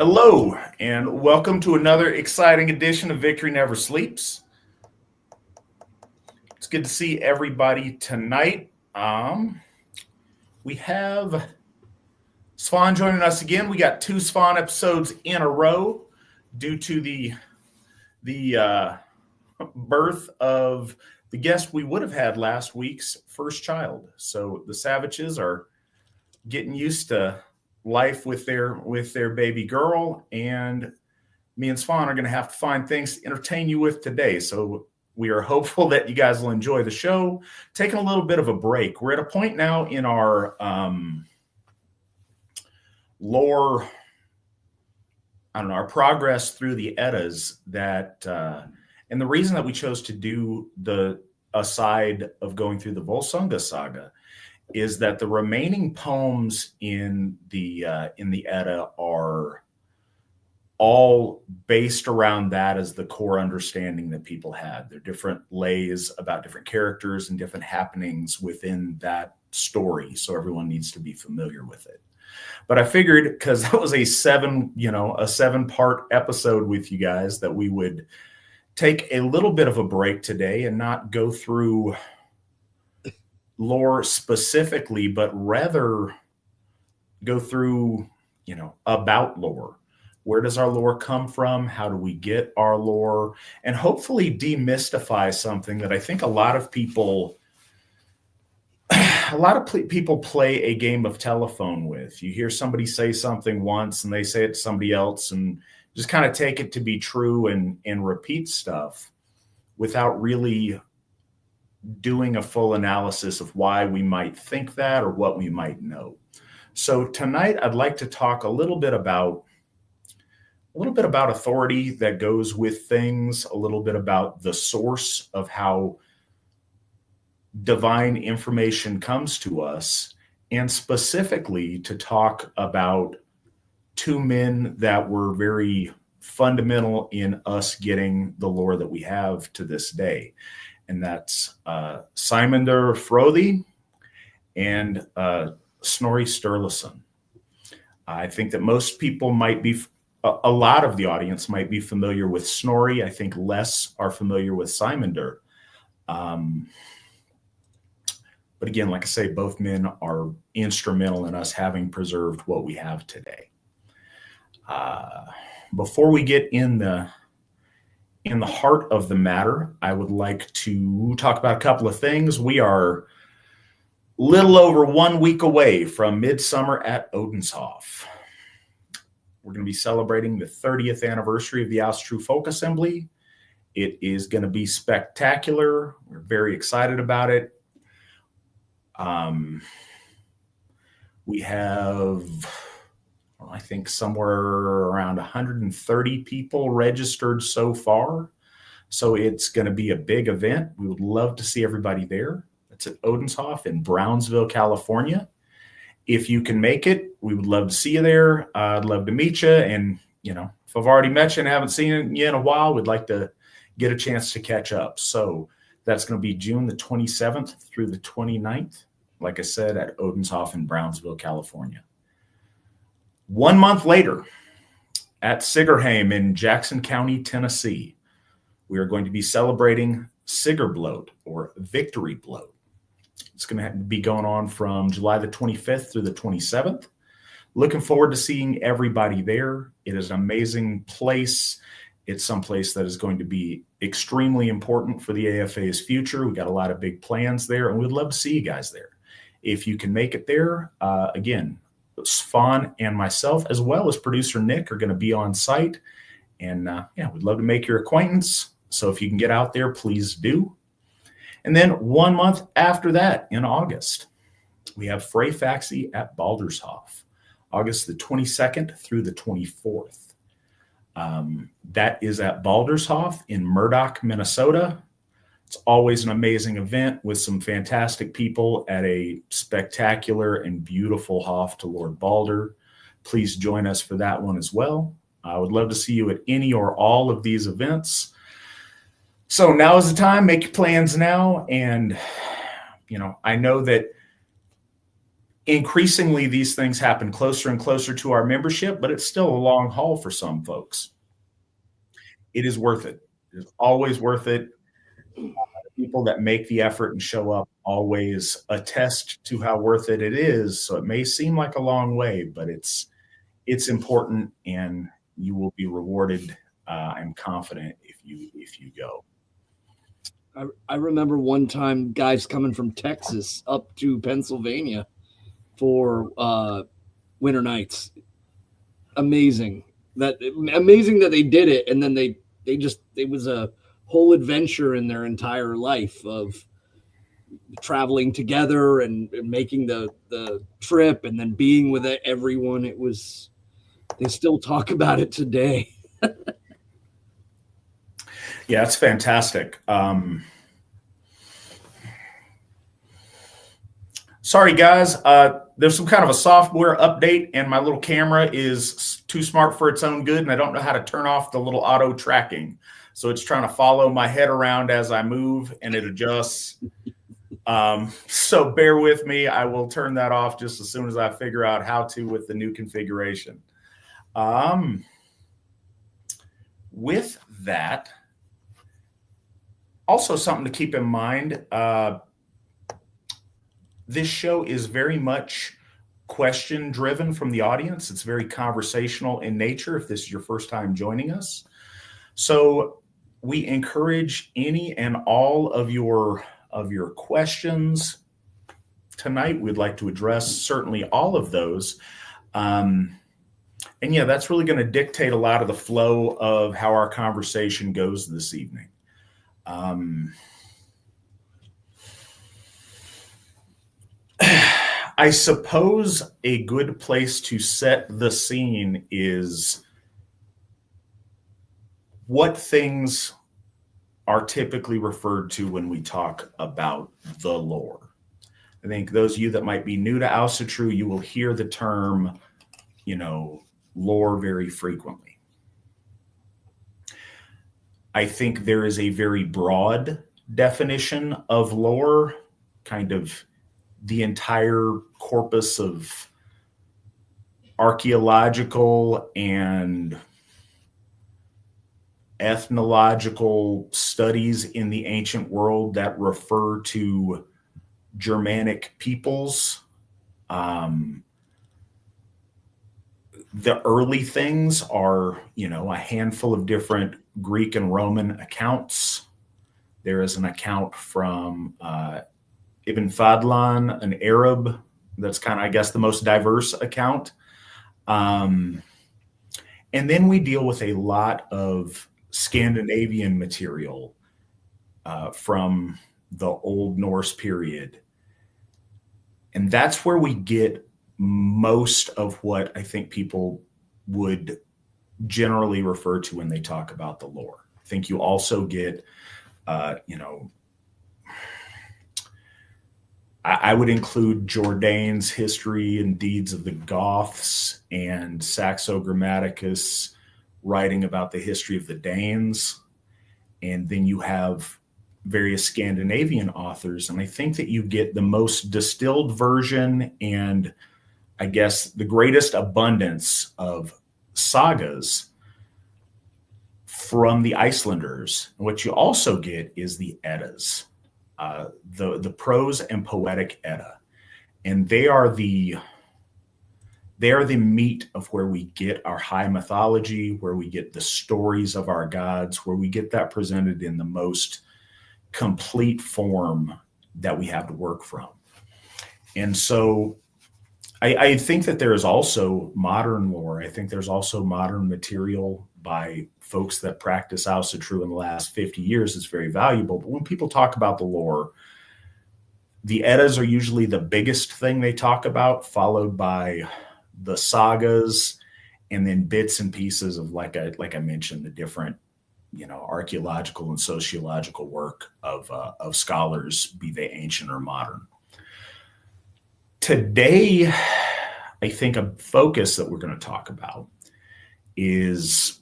Hello, and welcome to another exciting edition of Victory Never Sleeps. It's good to see everybody tonight. We have Svan joining us again. We got 2 Svan episodes in a row due to the birth of the guest we would have had last week's first child. So the Savages are getting used to life with their baby girl, and me and Svan are going to have to find things to entertain you with today. So we are hopeful that you guys will enjoy the show. Taking a little bit of a break. We're at a point now in our lore, our progress through the Eddas that, and the reason that we chose to do the aside of going through the Volsunga saga is that the remaining poems in the Edda are all based around that as the core understanding that people had. They're different lays about different characters and different happenings within that story, so everyone needs to be familiar with it. But I figured, because that was a 7-part episode with you guys, that we would take a little bit of a break today and not go through lore specifically, but rather go through, about lore. Where does our lore come from? How do we get our lore? And hopefully demystify something that I think a lot of people play a game of telephone with. You hear somebody say something once and they say it to somebody else and just kind of take it to be true and repeat stuff. without really doing a full analysis of why we might think that or what we might know. So tonight I'd like to talk a little bit about authority that goes with things, a little bit about the source of how divine information comes to us, and specifically to talk about two men that were very fundamental in us getting the lore that we have to this day. And that's Sæmundr Froði and Snorri Sturluson. I think that most people might be, a lot of the audience might be familiar with Snorri. I think less are familiar with Sæmundr. But again, like I say, both men are instrumental in us having preserved what we have today. Before we get in the heart of the matter, I would like to talk about a couple of things. We are little over 1 week away from Midsummer at Odenshof. We're going to be celebrating the 30th anniversary of the Asatru Folk Assembly. It is going to be spectacular. We're very excited about it. We have, I think, somewhere around 130 people registered so far. So it's going to be a big event. We would love to see everybody there. It's at Odenshof in Brownsville, California. If you can make it, we would love to see you there. I'd love to meet you. And, if I've already met you and haven't seen you in a while, we'd like to get a chance to catch up. So that's going to be June the 27th through the 29th. Like I said, at Odenshof in Brownsville, California. 1 month later, at Sigerheim in Jackson County, Tennessee, we are going to be celebrating Sigurblót, or Victory Bloat. It's going to be going on from July the 25th through the 27th. Looking forward to seeing everybody there. It is an amazing place. It's someplace that is going to be extremely important for the AFA's future. We've got a lot of big plans there, and we'd love to see you guys there. If you can make it there, again, Svan and myself, as well as producer Nick, are going to be on site. And we'd love to make your acquaintance. So if you can get out there, please do. And then 1 month after that, in August, we have Freyfaxi at Baldershof, August the 22nd through the 24th. That is at Baldershof in Murdoch, Minnesota. It's always an amazing event with some fantastic people at a spectacular and beautiful Hof to Lord Balder. Please join us for that one as well. I would love to see you at any or all of these events. So now is the time. Make your plans now. And, I know that increasingly these things happen closer and closer to our membership, but it's still a long haul for some folks. It is worth it. It is always worth it. People that make the effort and show up always attest to how worth it is. So it may seem like a long way, but it's important, and you will be rewarded. I'm confident if you go. I remember one time guys coming from Texas up to Pennsylvania for winter nights. Amazing that they did it, and then it was a whole adventure in their entire life of traveling together and making the trip and then being with everyone. They still talk about it today. Yeah, it's fantastic. Sorry, guys. There's some kind of a software update, and my little camera is too smart for its own good, and I don't know how to turn off the little auto tracking. So it's trying to follow my head around as I move, and it adjusts. So bear with me. I will turn that off just as soon as I figure out how to with the new configuration. With that, also something to keep in mind, this show is very much question driven from the audience. It's very conversational in nature if this is your first time joining us. So we encourage any and all of your questions tonight. We'd like to address certainly all of those. And yeah, that's really going to dictate a lot of the flow of how our conversation goes this evening. I suppose a good place to set the scene is what things are typically referred to when we talk about the lore. I think those of you that might be new to Asatru, you will hear the term, lore very frequently. I think there is a very broad definition of lore, kind of the entire corpus of archaeological and ethnological studies in the ancient world that refer to Germanic peoples. The early things are, a handful of different Greek and Roman accounts. There is an account from Ibn Fadlan, an Arab. That's kind of, I guess, the most diverse account. And then we deal with a lot of Scandinavian material from the Old Norse period. And that's where we get most of what I think people would generally refer to when they talk about the lore. I think you also get, I would include Jourdain's History and Deeds of the Goths and Saxo Grammaticus writing about the history of the Danes. And then you have various Scandinavian authors. And I think that you get the most distilled version and I guess the greatest abundance of sagas from the Icelanders. And what you also get is the Eddas, the prose and poetic Edda. And they are the meat of where we get our high mythology, where we get the stories of our gods, where we get that presented in the most complete form that we have to work from. And so I think that there is also modern lore. I think there's also modern material by folks that practice Asatru in the last 50 years is very valuable. But when people talk about the lore, the Eddas are usually the biggest thing they talk about, followed by the sagas, and then bits and pieces of, like I mentioned, the different, archaeological and sociological work of scholars, be they ancient or modern. Today, I think a focus that we're going to talk about is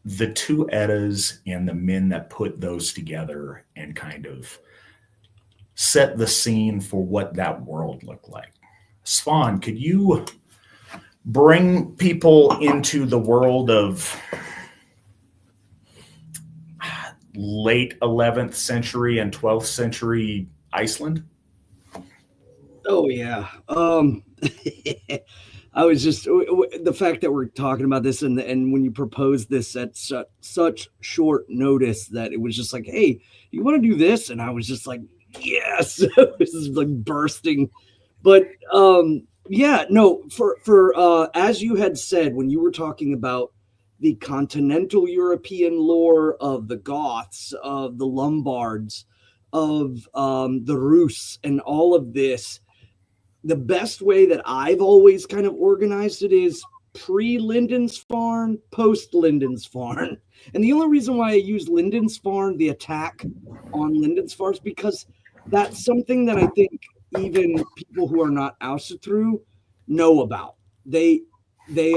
the two Eddas and the men that put those together and kind of set the scene for what that world looked like. Svan, could you bring people into the world of late 11th century and 12th century Iceland? Oh, yeah. I was just, the fact that we're talking about this and when you proposed this at such short notice that it was just like, hey, you want to do this? And I was just like, yes, this is like bursting. But yeah, no, for as you had said, when you were talking about the continental European lore of the Goths, of the Lombards, of the Rus and all of this, the best way that I've always kind of organized it is pre-Lindisfarne, post-Lindisfarne. And the only reason why I use Lindisfarne, the attack on Lindisfarne, is because that's something that I think even people who are not Asatru know about. They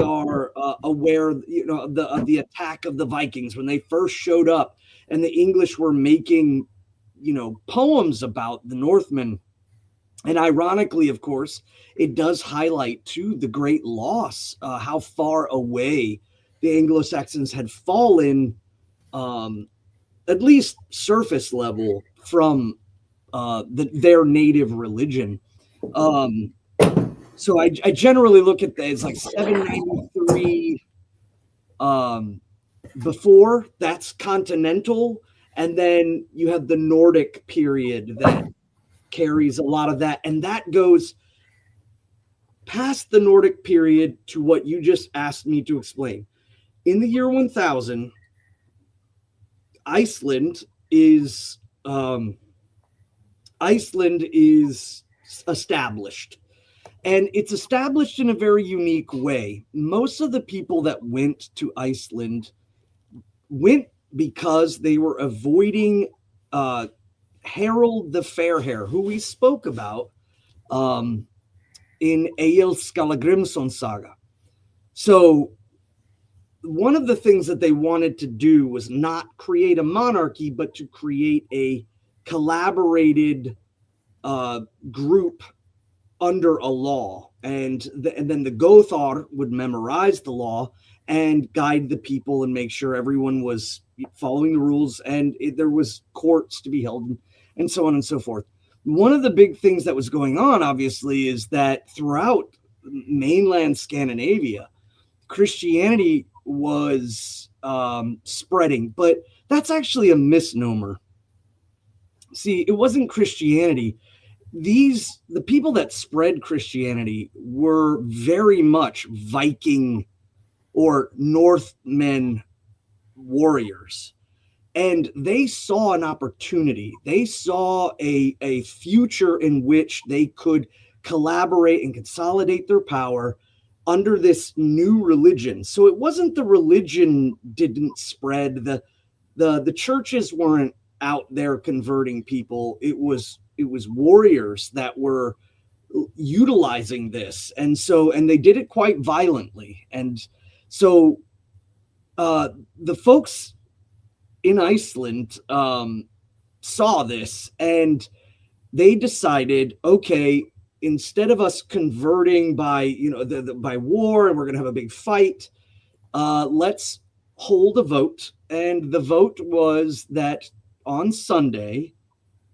are aware, of the attack of the Vikings when they first showed up, and the English were making, poems about the Northmen. And ironically, of course, it does highlight, too, the great loss, how far away the Anglo-Saxons had fallen, at least surface level, from their native religion. So I generally look at that as like 793 before, that's continental. And then you have the Nordic period that carries a lot of that, and that goes past the Nordic period to what you just asked me to explain. In the year 1000, Iceland is Iceland is established. And it's established in a very unique way. Most of the people that went to Iceland went because they were avoiding Harold the Fairhair, who we spoke about in Egil Skallagrimsson saga. So one of the things that they wanted to do was not create a monarchy, but to create a collaborated group under a law. And then the Gothar would memorize the law and guide the people and make sure everyone was following the rules, and there was courts to be held and so on and so forth. One of the big things that was going on, obviously, is that throughout mainland Scandinavia, Christianity was spreading, but that's actually a misnomer. See, it wasn't Christianity. The people that spread Christianity were very much Viking or Northmen warriors. And they saw an opportunity. They saw a future in which they could collaborate and consolidate their power under this new religion. So it wasn't the religion didn't spread. The churches weren't out there converting people. It was warriors that were utilizing this. And they did it quite violently. And so the folks in Iceland saw this, and they decided, okay, instead of us converting by by war and we're going to have a big fight, let's hold a vote. And the vote was that on Sunday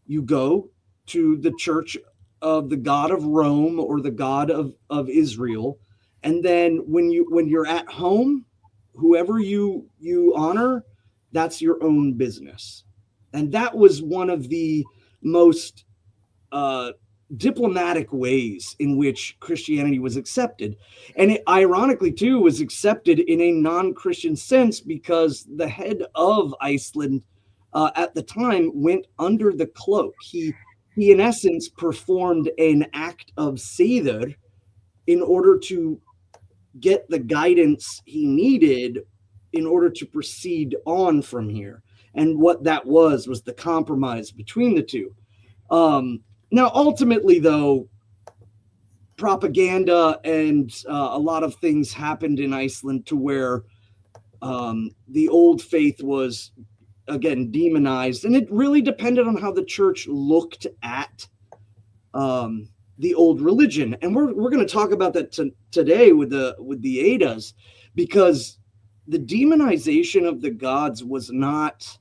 you go to the church of the God of Rome or the God of Israel, and then when you're at home, whoever you honor, that's your own business. And that was one of the most diplomatic ways in which Christianity was accepted. And it ironically too was accepted in a non-Christian sense, because the head of Iceland at the time went under the cloak. He in essence performed an act of Sæmundr in order to get the guidance he needed in order to proceed on from here. And what that was the compromise between the two. Now, ultimately, though, propaganda and a lot of things happened in Iceland to where the old faith was, again, demonized. And it really depended on how the church looked at the old religion. And we're going to talk about that today with the Eddas, because the demonization of the gods was not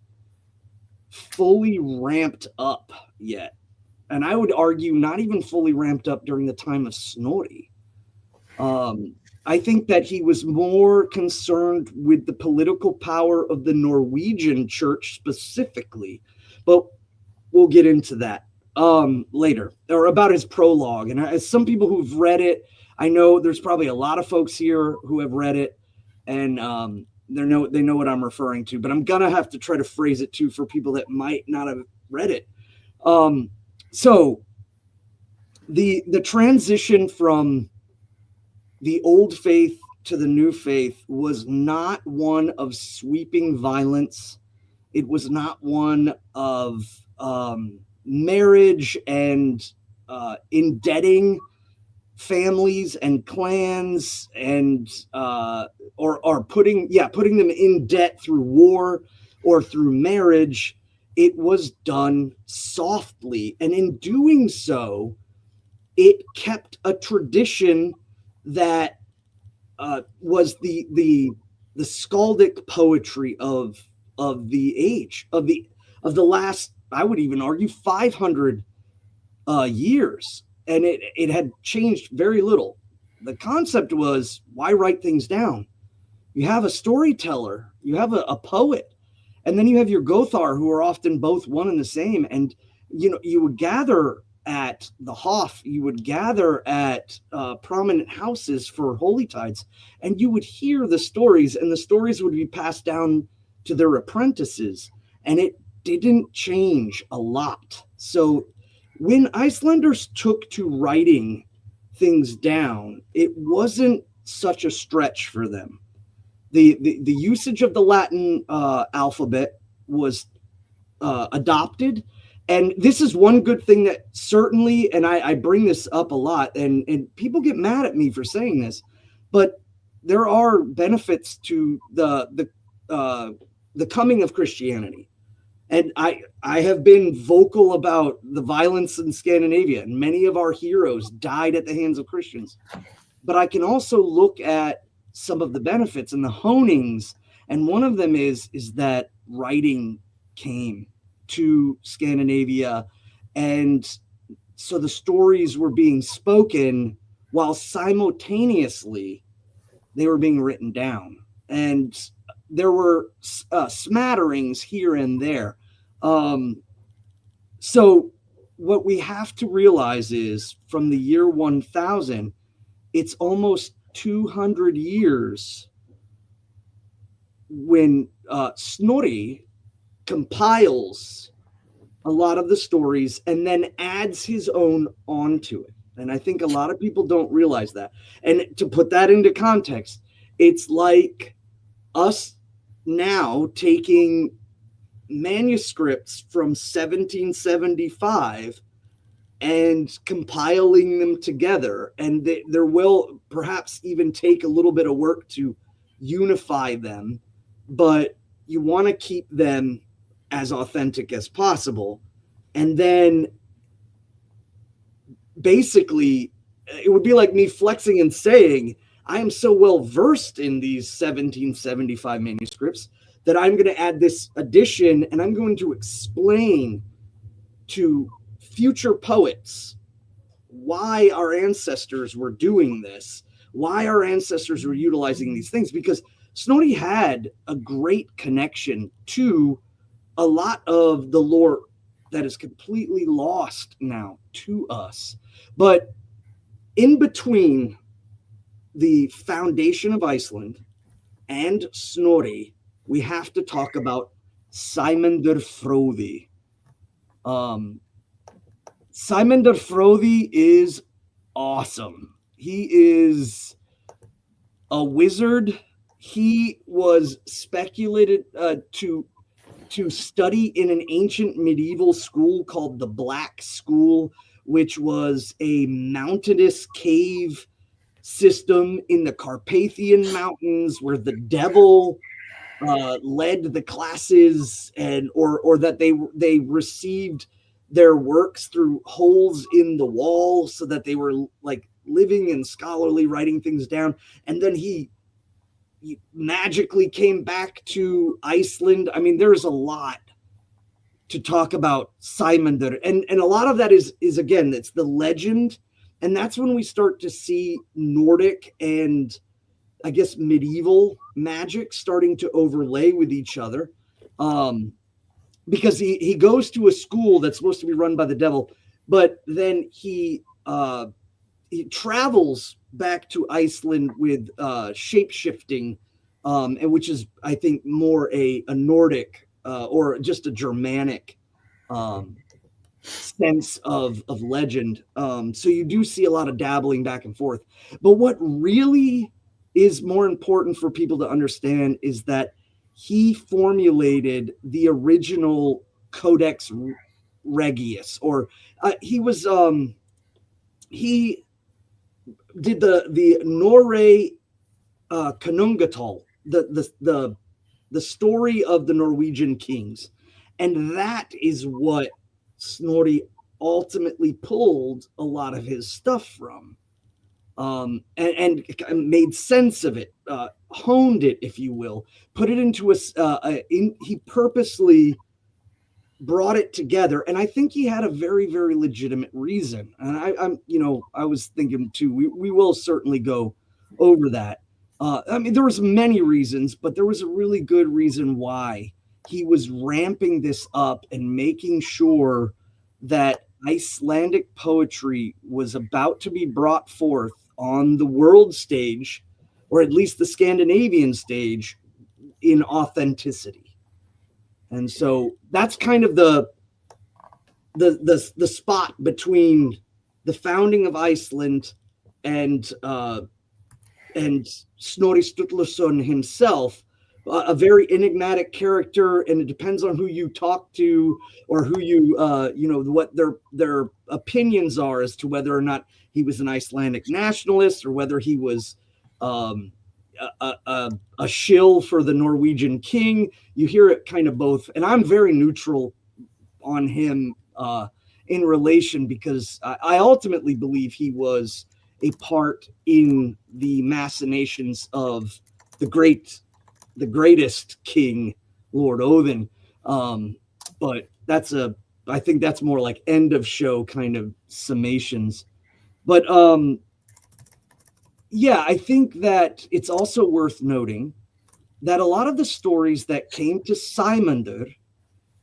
fully ramped up yet. And I would argue not even fully ramped up during the time of Snorri. I think that he was more concerned with the political power of the Norwegian church specifically. But we'll get into that later, or about his prologue. And as some people who've read it, I know there's probably a lot of folks here who have read it, and they know what I'm referring to, but I'm gonna have to try to phrase it too for people that might not have read it. So the transition from the old faith to the new faith was not one of sweeping violence. It was not one of marriage and indebting families and clans and or putting them in debt through war or through marriage. It was done softly, and in doing so, it kept a tradition that was the skaldic poetry of the age of the last, I would even argue, 500 years. And it had changed very little. The concept was, why write things down? You have a storyteller, you have a poet, and then you have your Gothar, who are often both one and the same. And you would gather at the Hof, you would gather at prominent houses for holy tides, and you would hear the stories, and the stories would be passed down to their apprentices. And didn't change a lot. So when Icelanders took to writing things down, it wasn't such a stretch for them. The usage of the Latin alphabet was adopted. And this is one good thing that certainly, and I bring this up a lot, and people get mad at me for saying this, but there are benefits to the coming of Christianity. And I have been vocal about the violence in Scandinavia, and many of our heroes died at the hands of Christians. But I can also look at some of the benefits and the honings, and one of them is that writing came to Scandinavia, and so the stories were being spoken while simultaneously they were being written down, and there were smatterings here and there. So what we have to realize is from the year 1000, it's almost 200 years when Snorri compiles a lot of the stories and then adds his own onto it. And I think a lot of people don't realize that. And to put that into context, it's like us now taking manuscripts from 1775 and compiling them together. And there will perhaps even take a little bit of work to unify them, but you want to keep them as authentic as possible. And then basically it would be like me flexing and saying, I am so well versed in these 1775 manuscripts that I'm going to add this addition, and I'm going to explain to future poets why our ancestors were doing this, why our ancestors were utilizing these things, because Snorri had a great connection to a lot of the lore that is completely lost now to us. But in between the foundation of Iceland and Snorri, we have to talk about Sæmundr Fróði. Sæmundr Fróði is awesome. He is a wizard. He was speculated to study in an ancient medieval school called the Black School, which was a mountainous cave system in the Carpathian Mountains where the devil led the classes, and or that they received their works through holes in the wall, so that they were like living and scholarly writing things down. And then he magically came back to Iceland. I mean, there's a lot to talk about Sæmundr, and a lot of that is again, it's the legend, and that's when we start to see Nordic and I guess medieval magic starting to overlay with each other, because he goes to a school that's supposed to be run by the devil, but then he travels back to Iceland with shape-shifting, and which is, I think, more a Nordic or just a Germanic sense of legend. So you do see a lot of dabbling back and forth. But what really is more important for people to understand is that he formulated the original Codex Regius, or he did the Norre Konungatal, the story of the Norwegian kings, and that is what Snorri ultimately pulled a lot of his stuff from, and made sense of it, honed it, if you will, put it into he purposely brought it together, and I think he had a very, very legitimate reason. And I was thinking too, we will certainly go over that. I mean, there was many reasons, but there was a really good reason why he was ramping this up and making sure that Icelandic poetry was about to be brought forth on the world stage, or at least the Scandinavian stage, in authenticity. And so that's kind of the spot between the founding of Iceland and Snorri Sturluson himself, a very enigmatic character, and it depends on who you talk to or who you what their opinions are as to whether or not he was an Icelandic nationalist or whether he was a shill for the Norwegian king. You hear it kind of both, and I'm very neutral on him in relation, because I ultimately believe he was a part in the machinations of the greatest king, Lord Odin. But I think that's more like end of show kind of summations. But yeah, I think that it's also worth noting that a lot of the stories that came to Sæmundr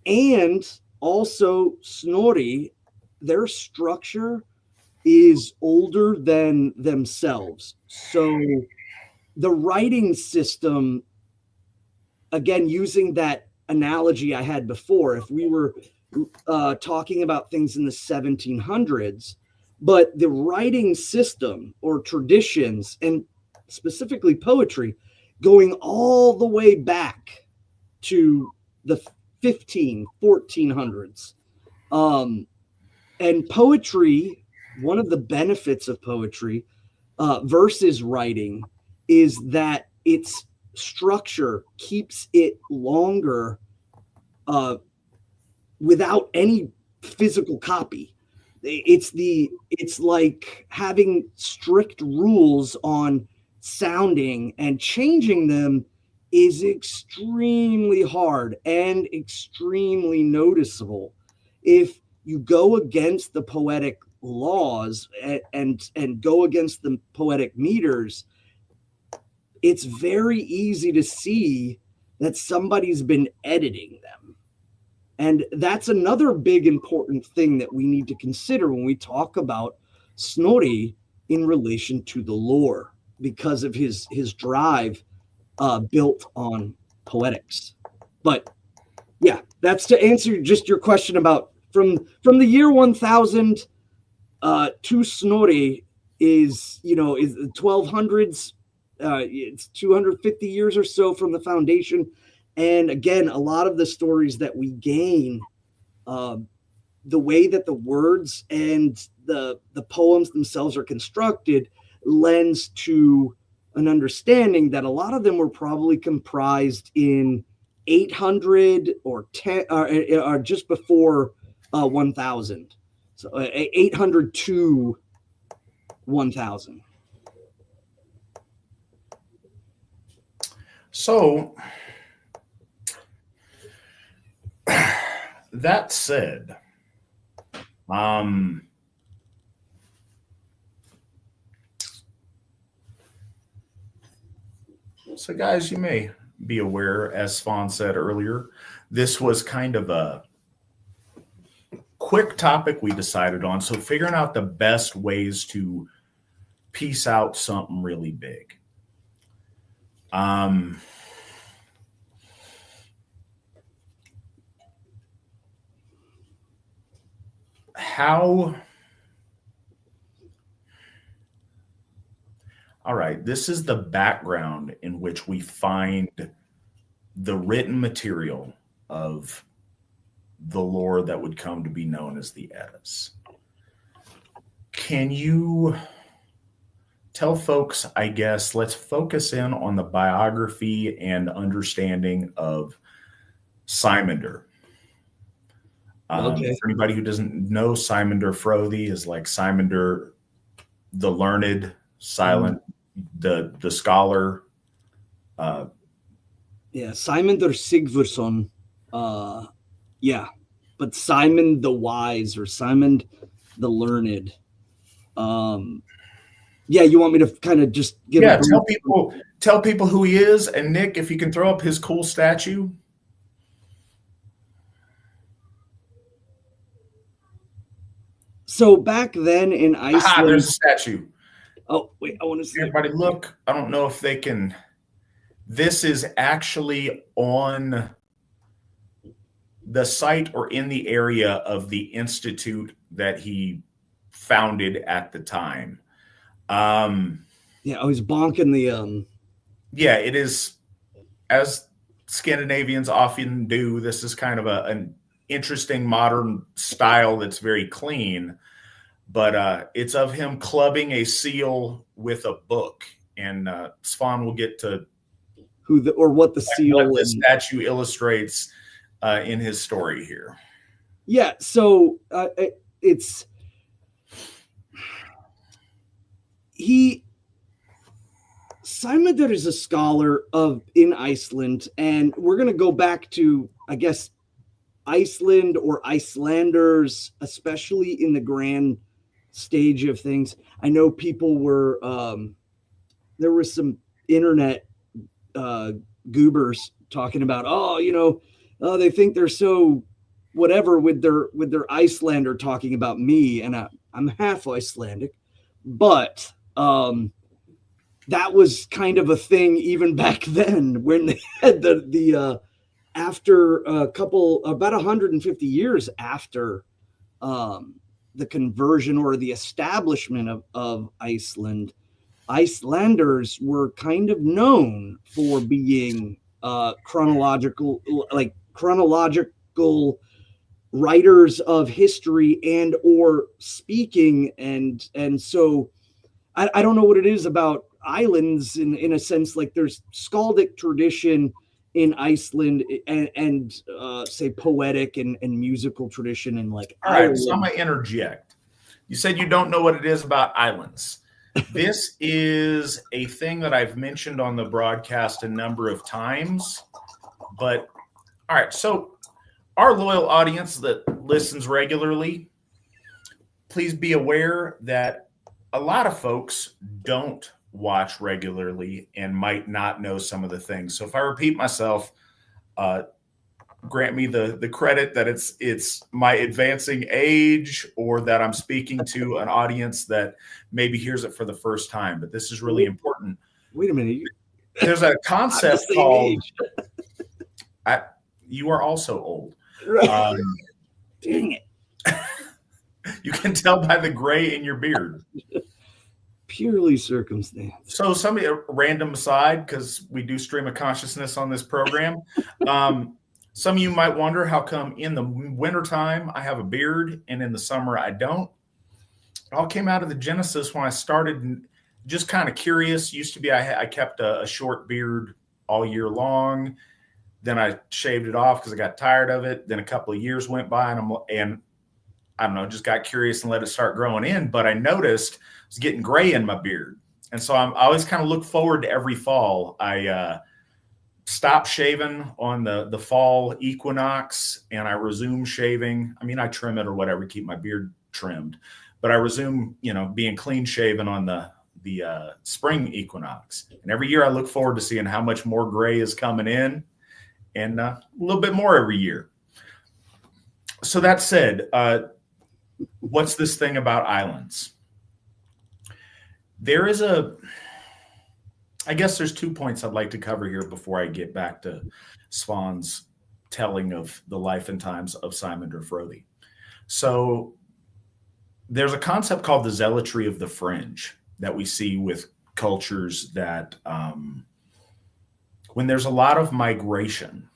and also Snorri, their structure is older than themselves. So the writing system, again, using that analogy I had before, if we were talking about things in the 1700s, but the writing system or traditions, and specifically poetry, going all the way back to the 1400s. And poetry, one of the benefits of poetry versus writing is that its structure keeps it longer without any physical copy. It's like having strict rules on sounding, and changing them is extremely hard and extremely noticeable. If you go against the poetic laws and go against the poetic meters, it's very easy to see that somebody's been editing them. And that's another big important thing that we need to consider when we talk about Snorri in relation to the lore, because of his drive built on poetics. But yeah, that's to answer just your question about from the year 1000 to Snorri is the 1200s. It's 250 years or so from the foundation. And again, a lot of the stories that we gain, the way that the words and the poems themselves are constructed, lends to an understanding that a lot of them were probably comprised in 800 or 10 or just before 1000. So 800 to 1000. So that said, so guys, you may be aware, as Svan said earlier, this was kind of a quick topic we decided on. So figuring out the best ways to piece out something really big. All right, this is the background in which we find the written material of the lore that would come to be known as the Eddas. Can you tell folks, I guess, let's focus in on the biography and understanding of Sæmundr. Okay. For anybody who doesn't know, Sæmundr Fróði is like Sæmundr the learned, silent, the scholar. Yeah, Sæmundr Sigfússon. Yeah, but Simon the Wise or Simon the Learned. Yeah, you want me to kind of just give? Yeah, tell people who he is, and Nick, if you can throw up his cool statue. So back then in Iceland, there's a statue. Oh wait, I want to see. Everybody, look! I don't know if they can. This is actually on the site or in the area of the institute that he founded at the time. Yeah, I was bonking the Yeah, it is, as Scandinavians often do. This is kind of an interesting modern style that's very clean, but it's of him clubbing a seal with a book, and Svan will get to what the seal what the statue illustrates in his story here. Yeah, so it's Sæmundr is a scholar in Iceland, and we're going to go back to, I guess, Iceland or Icelanders, especially in the grand stage of things. I know people were there was some internet goobers talking about, they think they're so whatever with their Icelander talking about me, and I'm half Icelandic, but that was kind of a thing even back then when they had the after about 150 years after the conversion or the establishment of Iceland, Icelanders were kind of known for being chronological writers of history and or speaking, and so I don't know what it is about islands in a sense, like there's skaldic tradition in Iceland and say poetic and musical tradition and like all right, so I'm gonna interject. You said you don't know what it is about islands. This is a thing that I've mentioned on the broadcast a number of times, but all right, so our loyal audience that listens regularly, please be aware that a lot of folks don't watch regularly and might not know some of the things. So if I repeat myself, grant me the credit that it's my advancing age or that I'm speaking to an audience that maybe hears it for the first time. But this is really important. Wait a minute. There's a concept called you are also old. Right. Dang it. You can tell by the gray in your beard. Purely circumstance. So somebody, a random aside, because we do stream of consciousness on this program. Some of you might wonder how come in the wintertime I have a beard and in the summer I don't. It all came out of the genesis when I started just kind of curious. Used to be I kept a short beard all year long. Then I shaved it off because I got tired of it. Then a couple of years went by and I don't know, just got curious and let it start growing in. But I noticed it was getting gray in my beard. And so I always kind of look forward to every fall. I stop shaving on the fall equinox and I resume shaving. I mean, I trim it or whatever, keep my beard trimmed. But I resume, being clean shaven on the spring equinox. And every year I look forward to seeing how much more gray is coming in and a little bit more every year. So that said, what's this thing about islands? I guess there's 2 points I'd like to cover here before I get back to Svan's telling of the life and times of Sæmundr Frodi. So there's a concept called the zealotry of the fringe that we see with cultures that when there's a lot of migration,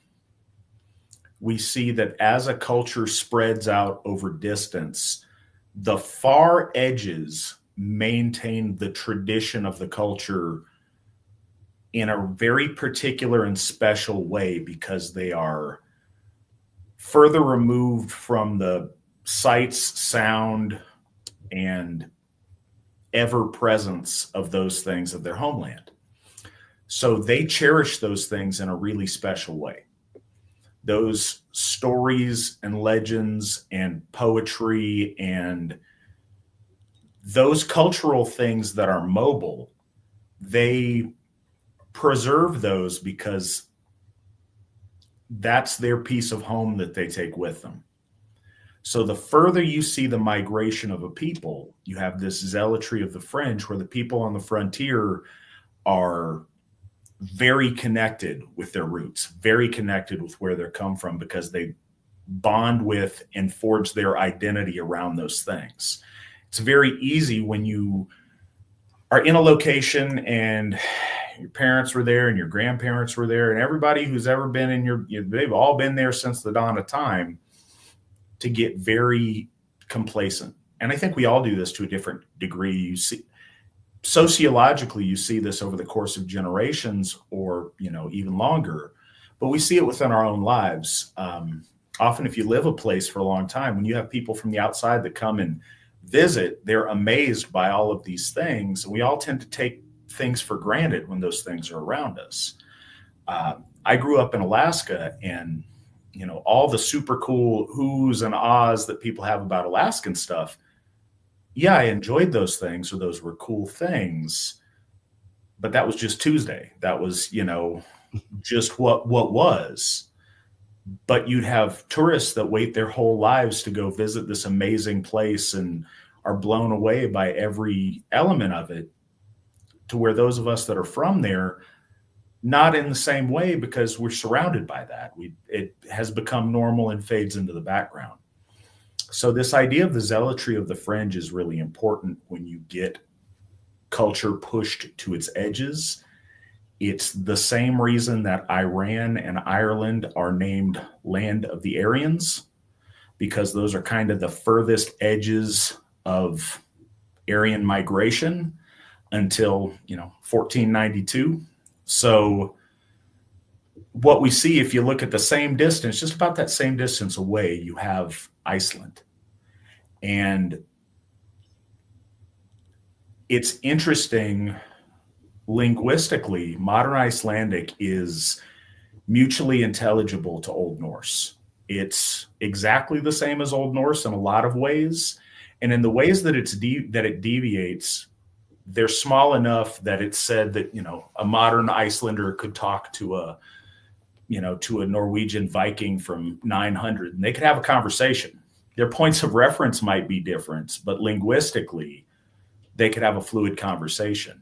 we see that as a culture spreads out over distance, the far edges maintain the tradition of the culture in a very particular and special way because they are further removed from the sights, sound, and ever presence of those things of their homeland. So they cherish those things in a really special way. Those stories and legends and poetry and those cultural things that are mobile, they preserve those because that's their piece of home that they take with them. So the further you see the migration of a people, you have this zealotry of the fringe where the people on the frontier are very connected with their roots, very connected with where they come from because they bond with and forge their identity around those things. It's very easy when you are in a location and your parents were there and your grandparents were there and everybody who's ever been in they've all been there since the dawn of time, to get very complacent. And I think we all do this to a different degree. You see, sociologically, you see this over the course of generations or, even longer, but we see it within our own lives. Often if you live a place for a long time, when you have people from the outside that come and visit, they're amazed by all of these things. And we all tend to take things for granted when those things are around us. I grew up in Alaska, and all the super cool who's and ahs that people have about Alaskan stuff. Yeah, I enjoyed those things, or those were cool things, but that was just Tuesday. That was, just what was. But you'd have tourists that wait their whole lives to go visit this amazing place and are blown away by every element of it, to where those of us that are from there, not in the same way, because we're surrounded by that. It has become normal and fades into the background. So this idea of the zealotry of the fringe is really important when you get culture pushed to its edges. It's the same reason that Iran and Ireland are named Land of the Aryans, because those are kind of the furthest edges of Aryan migration until, 1492. So what we see, if you look at the same distance, just about that same distance away, you have Iceland. And it's interesting, linguistically, modern Icelandic is mutually intelligible to Old Norse. It's exactly the same as Old Norse in a lot of ways. And in the ways that it deviates, they're small enough that it's said that, a modern Icelander could talk to a Norwegian Viking from 900, and they could have a conversation. Their points of reference might be different, but linguistically, they could have a fluid conversation.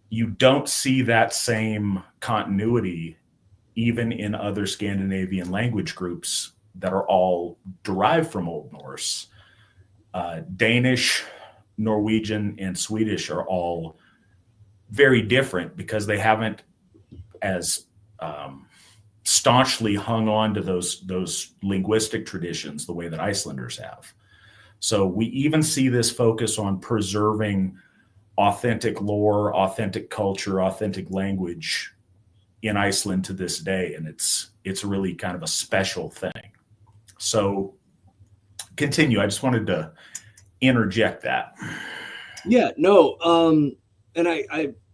You don't see that same continuity even in other Scandinavian language groups that are all derived from Old Norse. Danish, Norwegian, and Swedish are all very different because they haven't as staunchly hung on to those linguistic traditions the way that Icelanders have. So we even see this focus on preserving authentic lore, authentic culture, authentic language in Iceland to this day, and it's really kind of a special thing. So continue. I just wanted to interject that. Yeah, no, and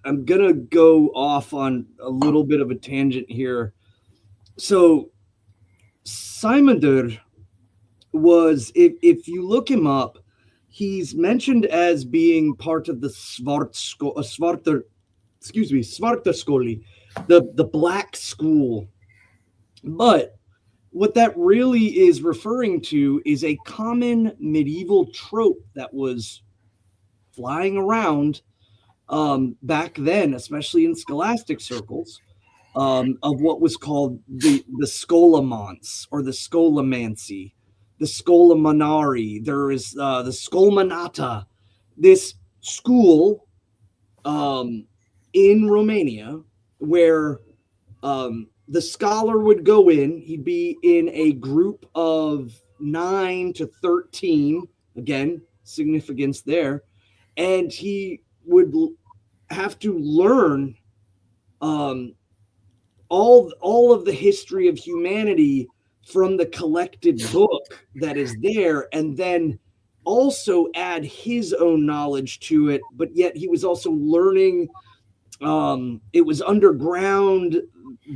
I'm gonna go off on a little bit of a tangent here. So Sæmundr was, if you look him up, he's mentioned as being part of the Svartaskóli, the black school. But what that really is referring to is a common medieval trope that was flying around back then, especially in scholastic circles, of what was called the scholamance or the scolamancy, the scolamanari. There is the scolmanata, this school in Romania where the scholar would go in. He'd be in a group of 9 to 13, again, significance there, and he would have to learn all of the history of humanity from the collected book that is there, and then also add his own knowledge to it. But yet he was also learning. It was underground.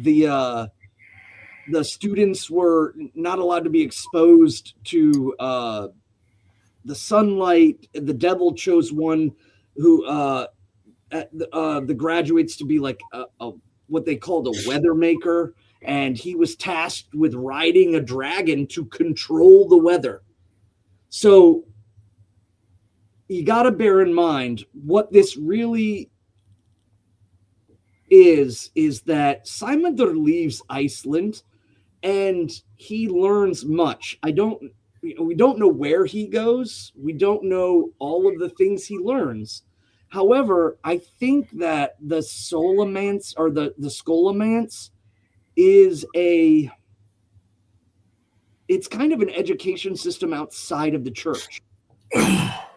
The students were not allowed to be exposed to the sunlight. The devil chose one who the graduates to be like a what they called a weather maker, and he was tasked with riding a dragon to control the weather. So you got to bear in mind what this really is that Sæmundr leaves Iceland and he learns much. We don't know where he goes. We don't know all of the things he learns. However, I think that the Solomance or the Scholomance is it's kind of an education system outside of the church,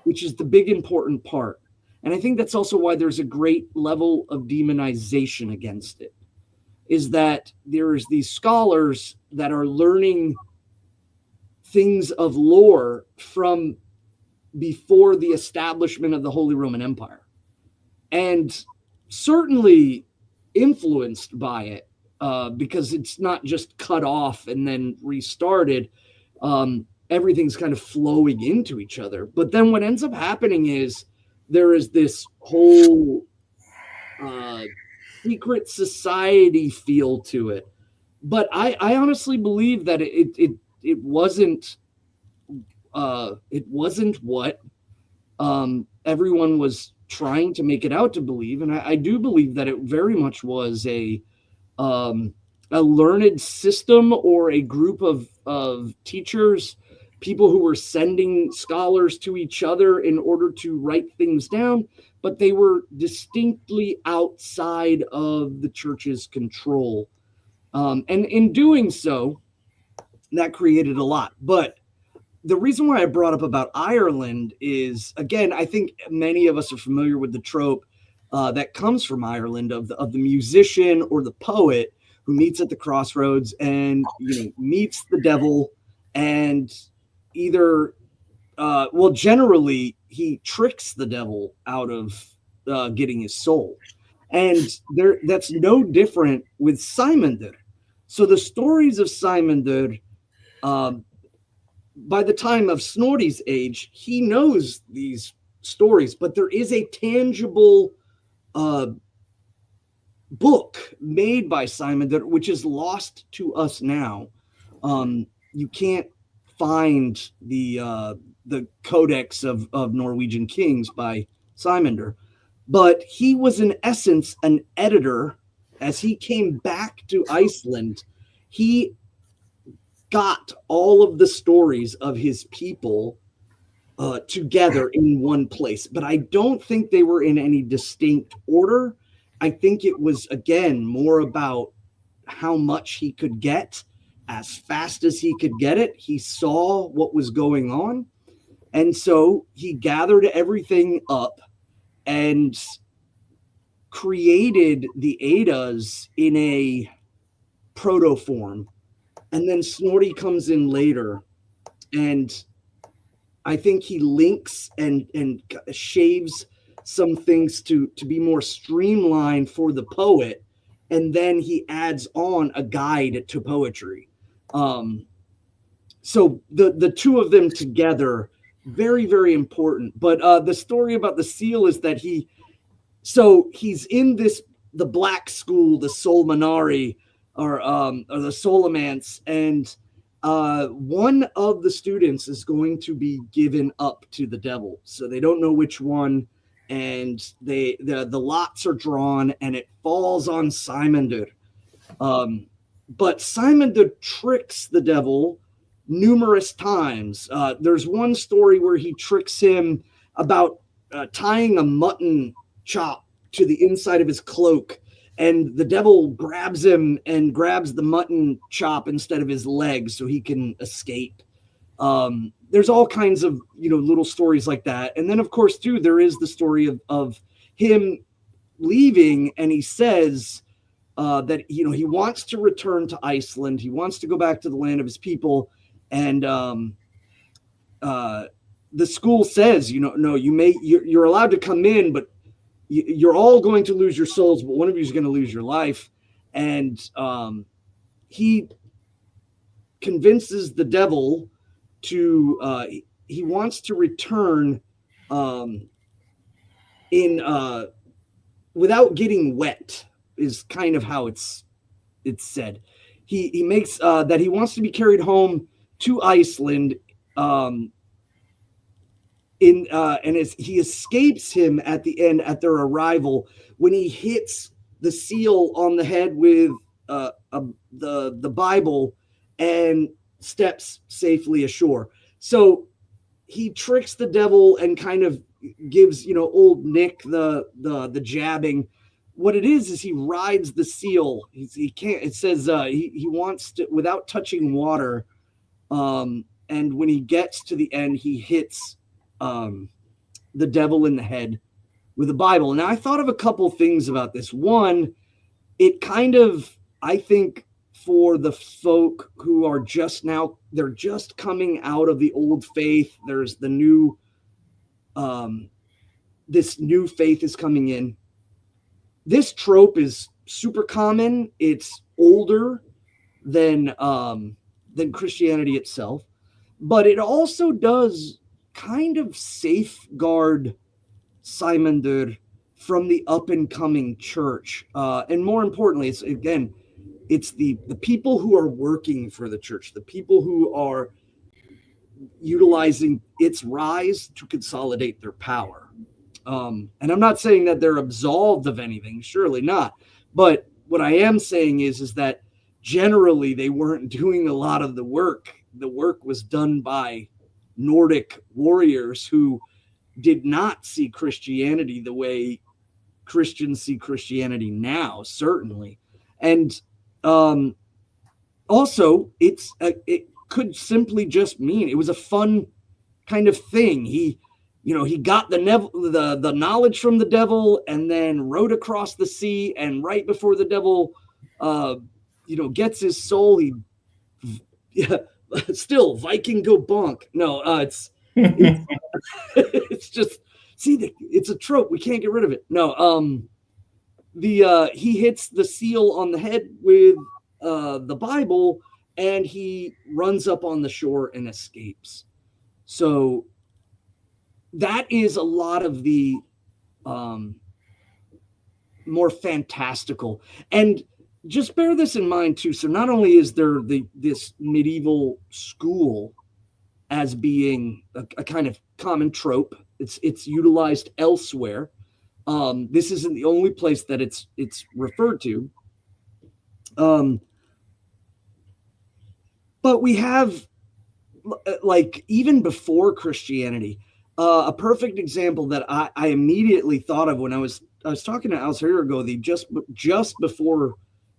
which is the big important part. And I think that's also why there's a great level of demonization against it, is that there's these scholars that are learning things of lore from before the establishment of the Holy Roman Empire, and certainly influenced by it, because it's not just cut off and then restarted. Everything's kind of flowing into each other. But then what ends up happening is there is this whole secret society feel to it. But I honestly believe that it wasn't what everyone was trying to make it out to believe. And I do believe that it very much was a learned system, or a group of teachers, people who were sending scholars to each other in order to write things down, but they were distinctly outside of the church's control. And in doing so, that created a lot. But the reason why I brought up about Ireland is, again, I think many of us are familiar with the trope that comes from Ireland of the musician or the poet who meets at the crossroads and meets the devil, and either generally he tricks the devil out of getting his soul. And that's no different with Sæmundr. So the stories of Sæmundr, by the time of Snorri's age, he knows these stories, but there is a tangible book made by Sæmundr, which is lost to us now. You can't find the Codex of Norwegian Kings by Sæmundr, but he was in essence an editor. As he came back to Iceland, he got all of the stories of his people together in one place. But I don't think they were in any distinct order. I think it was, again, more about how much he could get as fast as he could get it. He saw what was going on. And so he gathered everything up and created the Eddas in a proto form. And then Snorri comes in later, and I think he links and shaves some things to be more streamlined for the poet, and then he adds on a guide to poetry. So the two of them together, very, very important. But the story about the seal is that he's in the black school, the Solmanari, or the Solomance, and one of the students is going to be given up to the devil. So they don't know which one, and the lots are drawn, and it falls on Sæmundr. But Sæmundr tricks the devil numerous times. There's one story where he tricks him about tying a mutton chop to the inside of his cloak, and the devil grabs him and grabs the mutton chop instead of his leg so he can escape. There's all kinds of little stories like that. And then, of course, too, there is the story of him leaving, and he says that he wants to return to Iceland. He wants to go back to the land of his people. And the school says, no, you're allowed to come in, but you're all going to lose your souls, but one of you is going to lose your life. And he convinces the devil to he wants to return without getting wet, is kind of how it's said. He makes that he wants to be carried home to Iceland, he escapes him at the end at their arrival when he hits the seal on the head with the Bible, and steps safely ashore. So he tricks the devil and kind of gives, old Nick the jabbing. What it is he rides the seal. He can't. It says he wants to without touching water. And when he gets to the end, he hits the devil in the head with the Bible. Now, I thought of a couple things about this. One, it kind of, I think, for the folk who are they're just coming out of the old faith. There's the new, this new faith is coming in. This trope is super common. It's older than Christianity itself, but it also does kind of safeguard Sæmundr from the up and coming church. And more importantly, it's the people who are working for the church, the people who are utilizing its rise to consolidate their power. And I'm not saying that they're absolved of anything, surely not. But what I am saying is that generally they weren't doing a lot of the work. The work was done by Nordic warriors who did not see Christianity the way Christians see Christianity now, certainly. And also, it could simply just mean it was a fun kind of thing. He got the knowledge from the devil and then rode across the sea. And right before the devil, gets his soul, still Viking go bonk. No, it's it's just it's a trope. We can't get rid of it. No, he hits the seal on the head with the Bible, and he runs up on the shore and escapes. So that is a lot of the more fantastical. And just bear this in mind too. So not only is there this medieval school as being a kind of common trope, it's utilized elsewhere. This isn't the only place that it's referred to. But we have, like, even before Christianity, a perfect example that I immediately thought of when I was talking to Allsherjargoði just before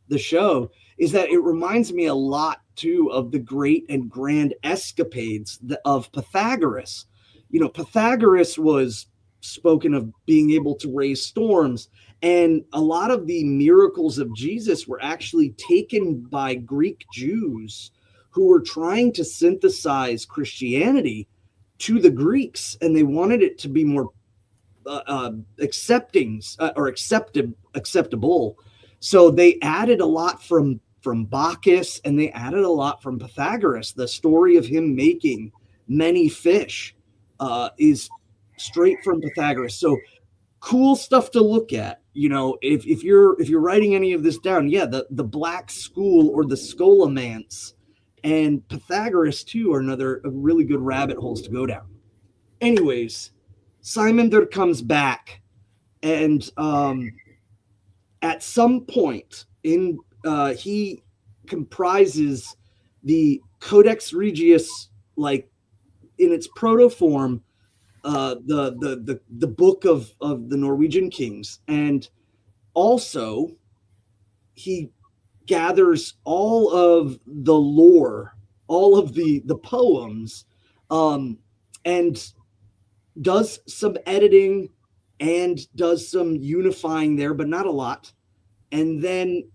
the show is that it reminds me a lot too of the great and grand escapades of Pythagoras. Pythagoras was spoken of being able to raise storms, and a lot of the miracles of Jesus were actually taken by Greek Jews who were trying to synthesize Christianity to the Greeks, and they wanted it to be more acceptable. So they added a lot from Bacchus, and they added a lot from Pythagoras. The story of him making many fish is straight from Pythagoras. So cool stuff to look at. If you're writing any of this down, the Black School or the Scholomance and Pythagoras too are another really good rabbit holes to go down. Anyways, Sæmundr comes back, and at some point he comprises the Codex Regius, like in its proto form, the book of the Norwegian kings, and also he gathers all of the lore, all of the poems, and does some editing and does some unifying there, but not a lot. And then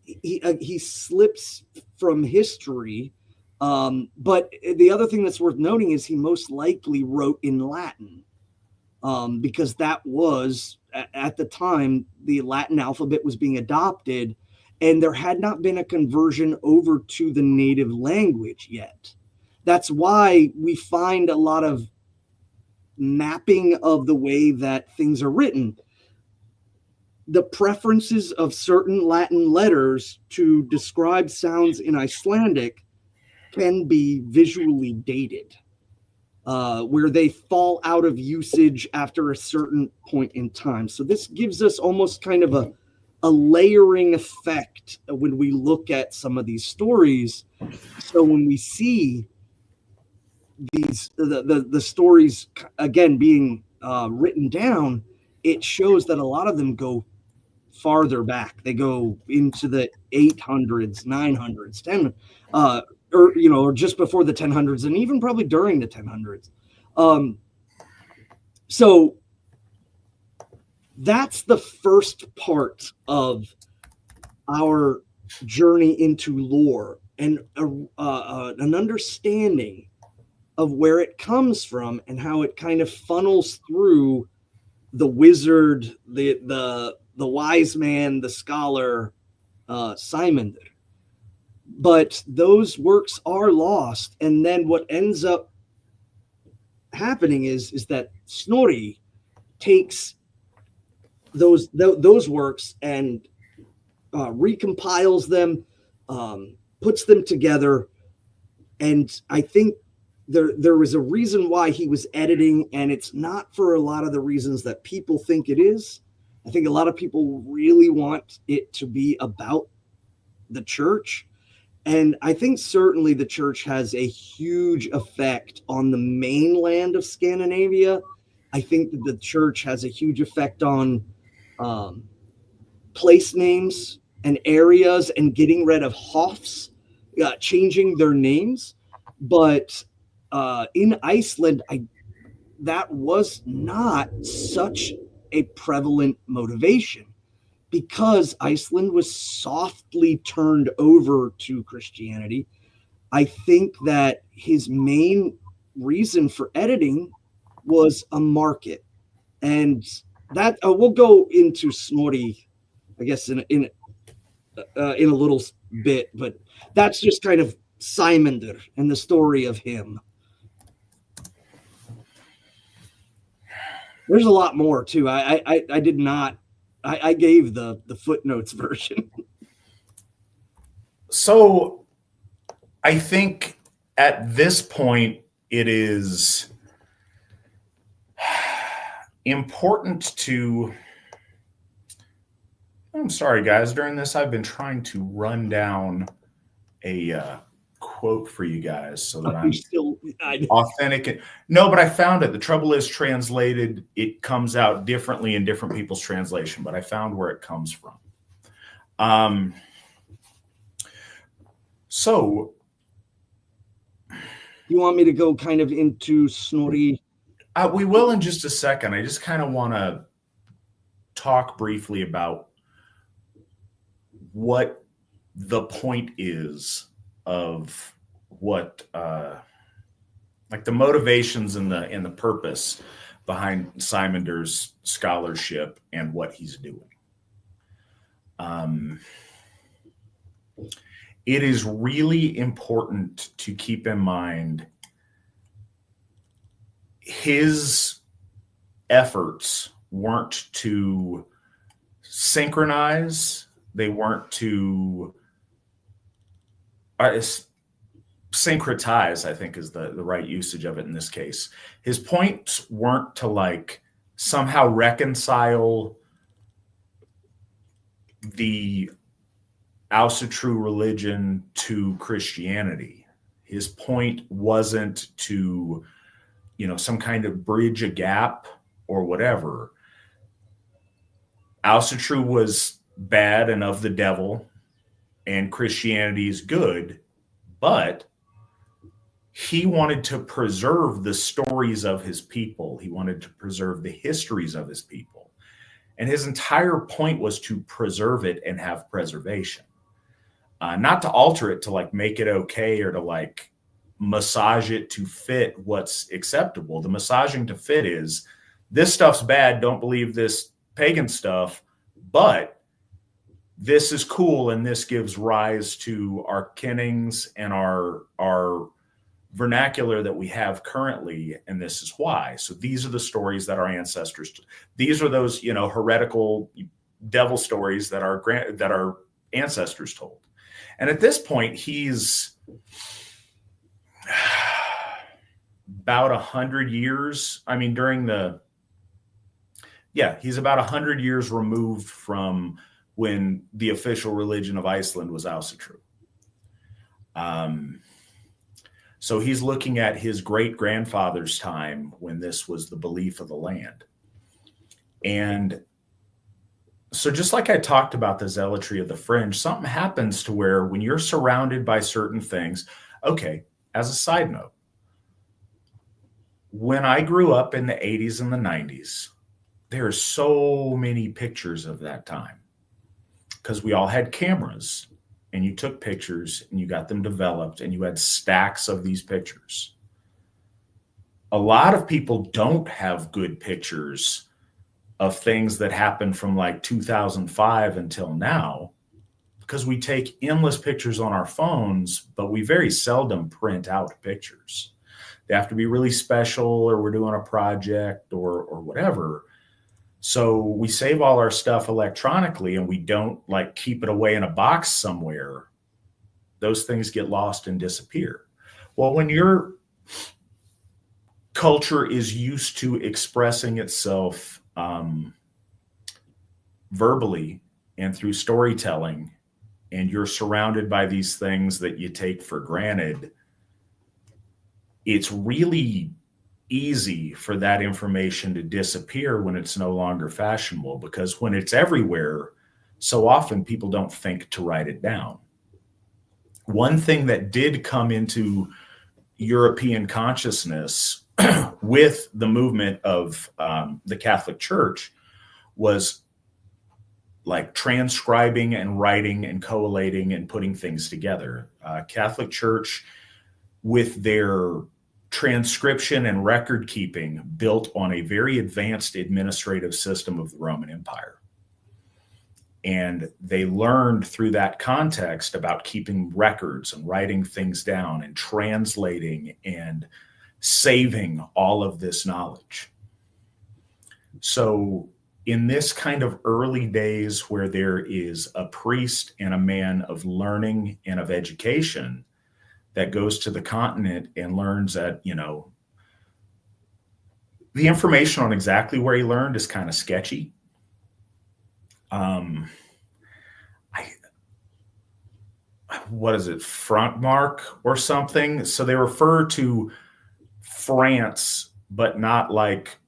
he slips from history. But the other thing that's worth noting is he most likely wrote in Latin, because that was, at the time, the Latin alphabet was being adopted, and there had not been a conversion over to the native language yet. That's why we find a lot of mapping of the way that things are written. The preferences of certain Latin letters to describe sounds in Icelandic can be visually dated, where they fall out of usage after a certain point in time. So this gives us almost kind of a layering effect when we look at some of these stories. So when we see these the stories again being written down, it shows that a lot of them go farther back. They go into the 800s, 900s, 10, or just before the 1000s, and even probably during the 1000s. So that's the first part of our journey into lore and an understanding of where it comes from and how it kind of funnels through the wizard, the wise man, the scholar, Sæmundr. But those works are lost, and then what ends up happening is that Snorri takes those works and recompiles them, puts them together, and I think there was a reason why he was editing, and it's not for a lot of the reasons that people think it is. I think a lot of people really want it to be about the church. And I think certainly the church has a huge effect on the mainland of Scandinavia. I think that the church has a huge effect on place names and areas and getting rid of hofs, changing their names. But in Iceland, that was not such a prevalent motivation because Iceland was softly turned over to Christianity. I think that his main reason for editing was a market, and that we'll go into Snorri, I guess, in a little bit, but that's just kind of Sæmundr and the story of him. There's a lot more too. I did not. I gave the footnotes version. So I think at this point it is important to. I'm sorry, guys. During this, I've been trying to run down a quote for you guys so that I'm still authentic. No, but I found it. The trouble is, translated, it comes out differently in different people's translation, but I found where it comes from. So you want me to go kind of into Snorri? We will in just a second. I just kind of want to talk briefly about what the point is of what like the motivations and the purpose behind Sæmundr's scholarship and what he's doing. It is really important to keep in mind his efforts weren't to synchronize, they weren't to syncretize, I think is the right usage of it in this case. His points weren't to like somehow reconcile the Asatru religion to Christianity. His point wasn't to, some kind of bridge a gap or whatever. Asatru was bad and of the devil, and Christianity is good, but he wanted to preserve the stories of his people. He wanted to preserve the histories of his people. And his entire point was to preserve it and have preservation. Not to alter it to like make it okay or to like massage it to fit what's acceptable. The massaging to fit is this stuff's bad. Don't believe this pagan stuff, but this is cool. And this gives rise to our kennings and our vernacular that we have currently. And this is why. So these are the stories that our ancestors, these are those, heretical devil stories that our ancestors told. And at this point, he's about 100 years. I mean, he's about 100 years removed from when the official religion of Iceland was Ásatrú. So he's looking at his great-grandfather's time when this was the belief of the land. And so just like I talked about the zealotry of the fringe, something happens to where when you're surrounded by certain things, okay, as a side note, when I grew up in the 80s and the 90s, there are so many pictures of that time because we all had cameras and you took pictures and you got them developed and you had stacks of these pictures. A lot of people don't have good pictures of things that happened from like 2005 until now because we take endless pictures on our phones, but we very seldom print out pictures. They have to be really special or we're doing a project or whatever. So we save all our stuff electronically and we don't like keep it away in a box somewhere. Those things get lost and disappear. Well, when your culture is used to expressing itself verbally and through storytelling, and you're surrounded by these things that you take for granted, it's really easy for that information to disappear when it's no longer fashionable, because when it's everywhere, so often people don't think to write it down. One thing that did come into European consciousness with the movement of the Catholic Church was like transcribing and writing and collating and putting things together. Catholic Church, with their transcription and record keeping, built on a very advanced administrative system of the Roman Empire. And they learned through that context about keeping records and writing things down and translating and saving all of this knowledge. So in this kind of early days where there is a priest and a man of learning and of education that goes to the continent and learns that, you know, the information on exactly where he learned is kind of sketchy. What is it, Frontmark or something? So they refer to France, but not like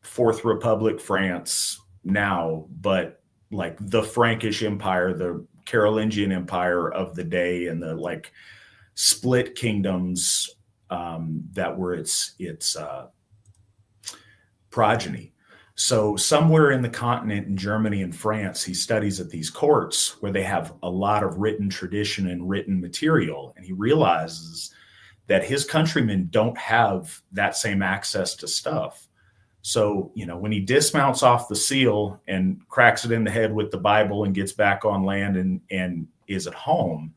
Fourth Republic France now, but like the Frankish Empire, the Carolingian Empire of the day, and the like split kingdoms that were its progeny. So somewhere in the continent, in Germany and France, he studies at these courts where they have a lot of written tradition and written material. And he realizes that his countrymen don't have that same access to stuff. So, you know, when he dismounts off the seal and cracks it in the head with the Bible and gets back on land and is at home,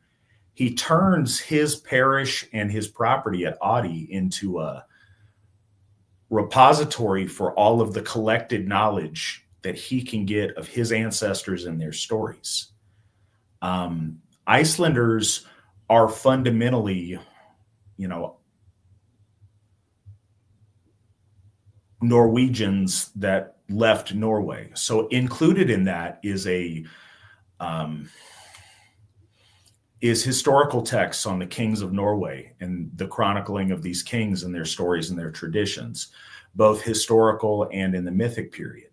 he turns his parish and his property at Adi into a repository for all of the collected knowledge that he can get of his ancestors and their stories. Icelanders are fundamentally, you know, Norwegians that left Norway. So included in that is historical texts on the kings of Norway and the chronicling of these kings and their stories and their traditions, both historical and in the mythic period.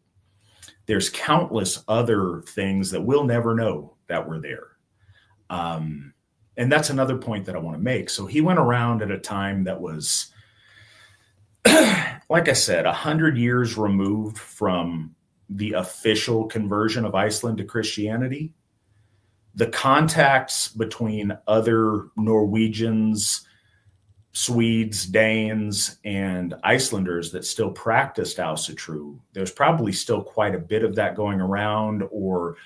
There's countless other things that we'll never know that were there. And that's another point that I want to make. So he went around at a time that was, like I said, 100 years removed from the official conversion of Iceland to Christianity. The contacts between other Norwegians, Swedes, Danes, and Icelanders that still practiced Asatru, there's probably still quite a bit of that going around, or,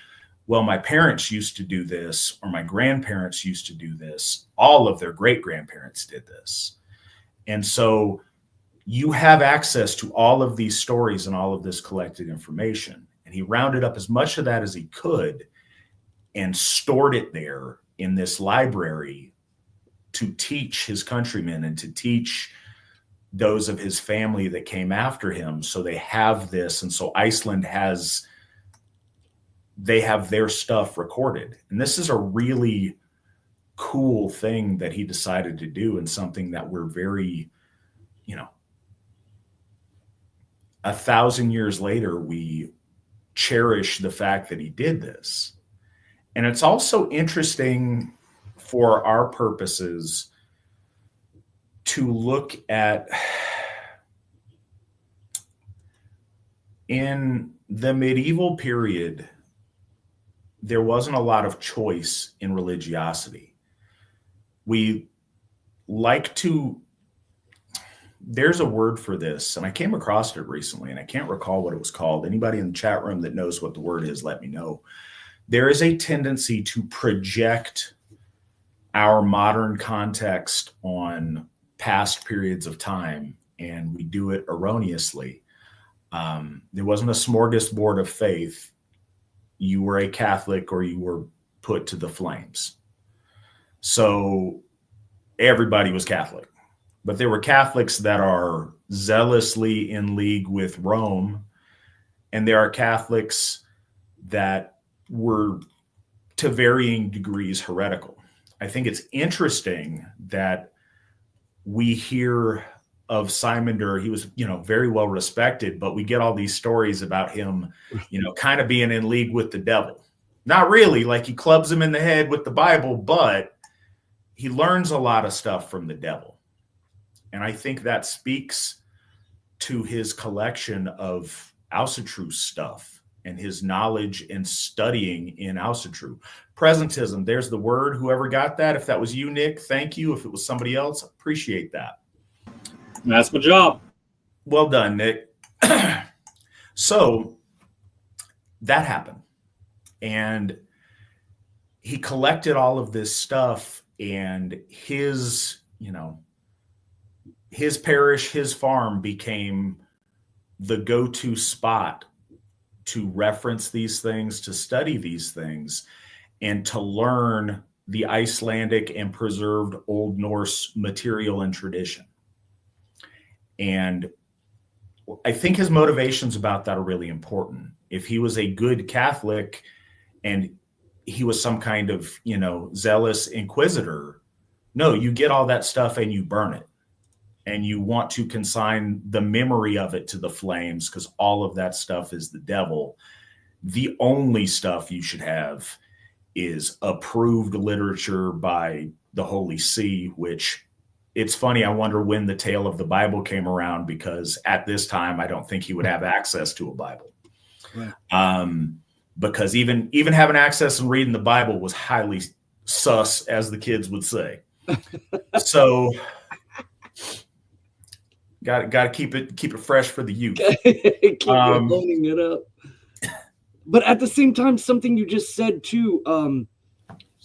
well, my parents used to do this, or my grandparents used to do this. All of their great-grandparents did this. And so you have access to all of these stories and all of this collected information. And he rounded up as much of that as he could and stored it there in this library to teach his countrymen and to teach those of his family that came after him. So they have this. And so Iceland they have their stuff recorded. And this is a really cool thing that he decided to do, and something that we're very, 1,000 years later, we cherish the fact that he did this. And it's also interesting for our purposes to look at, in the medieval period, there wasn't a lot of choice in religiosity. We like to, there's a word for this, and I came across it recently, and I can't recall what it was called. Anybody in the chat room that knows what the word is, let me know. There is a tendency to project our modern context on past periods of time, and we do it erroneously. There wasn't a smorgasbord of faith. You were a Catholic or you were put to the flames. So everybody was Catholic, but there were Catholics that are zealously in league with Rome, and there are Catholics that were to varying degrees heretical. I think it's interesting that we hear of Sæmundr. He was, very well respected, but we get all these stories about him, kind of being in league with the devil. Not really, like he clubs him in the head with the Bible, but he learns a lot of stuff from the devil. And I think that speaks to his collection of Asatru stuff and his knowledge and studying in Asatru. Presentism, there's the word. Whoever got that, if that was you, Nick, thank you. If it was somebody else, appreciate that. That's my job. Well done, Nick. So that happened. And he collected all of this stuff, and his parish, his farm became the go-to spot to reference these things, to study these things, and to learn the Icelandic and preserved Old Norse material and tradition. And I think his motivations about that are really important. If he was a good Catholic and he was some kind of, zealous inquisitor, no, you get all that stuff and you burn it. And you want to consign the memory of it to the flames, because all of that stuff is the devil. The only stuff you should have is approved literature by the Holy See, which, it's funny, I wonder when the tale of the Bible came around, because at this time, I don't think he would have access to a Bible. Right. Because even having access and reading the Bible was highly sus, as the kids would say. So got to keep it fresh for the youth. Keep loading it up. But at the same time, something you just said too,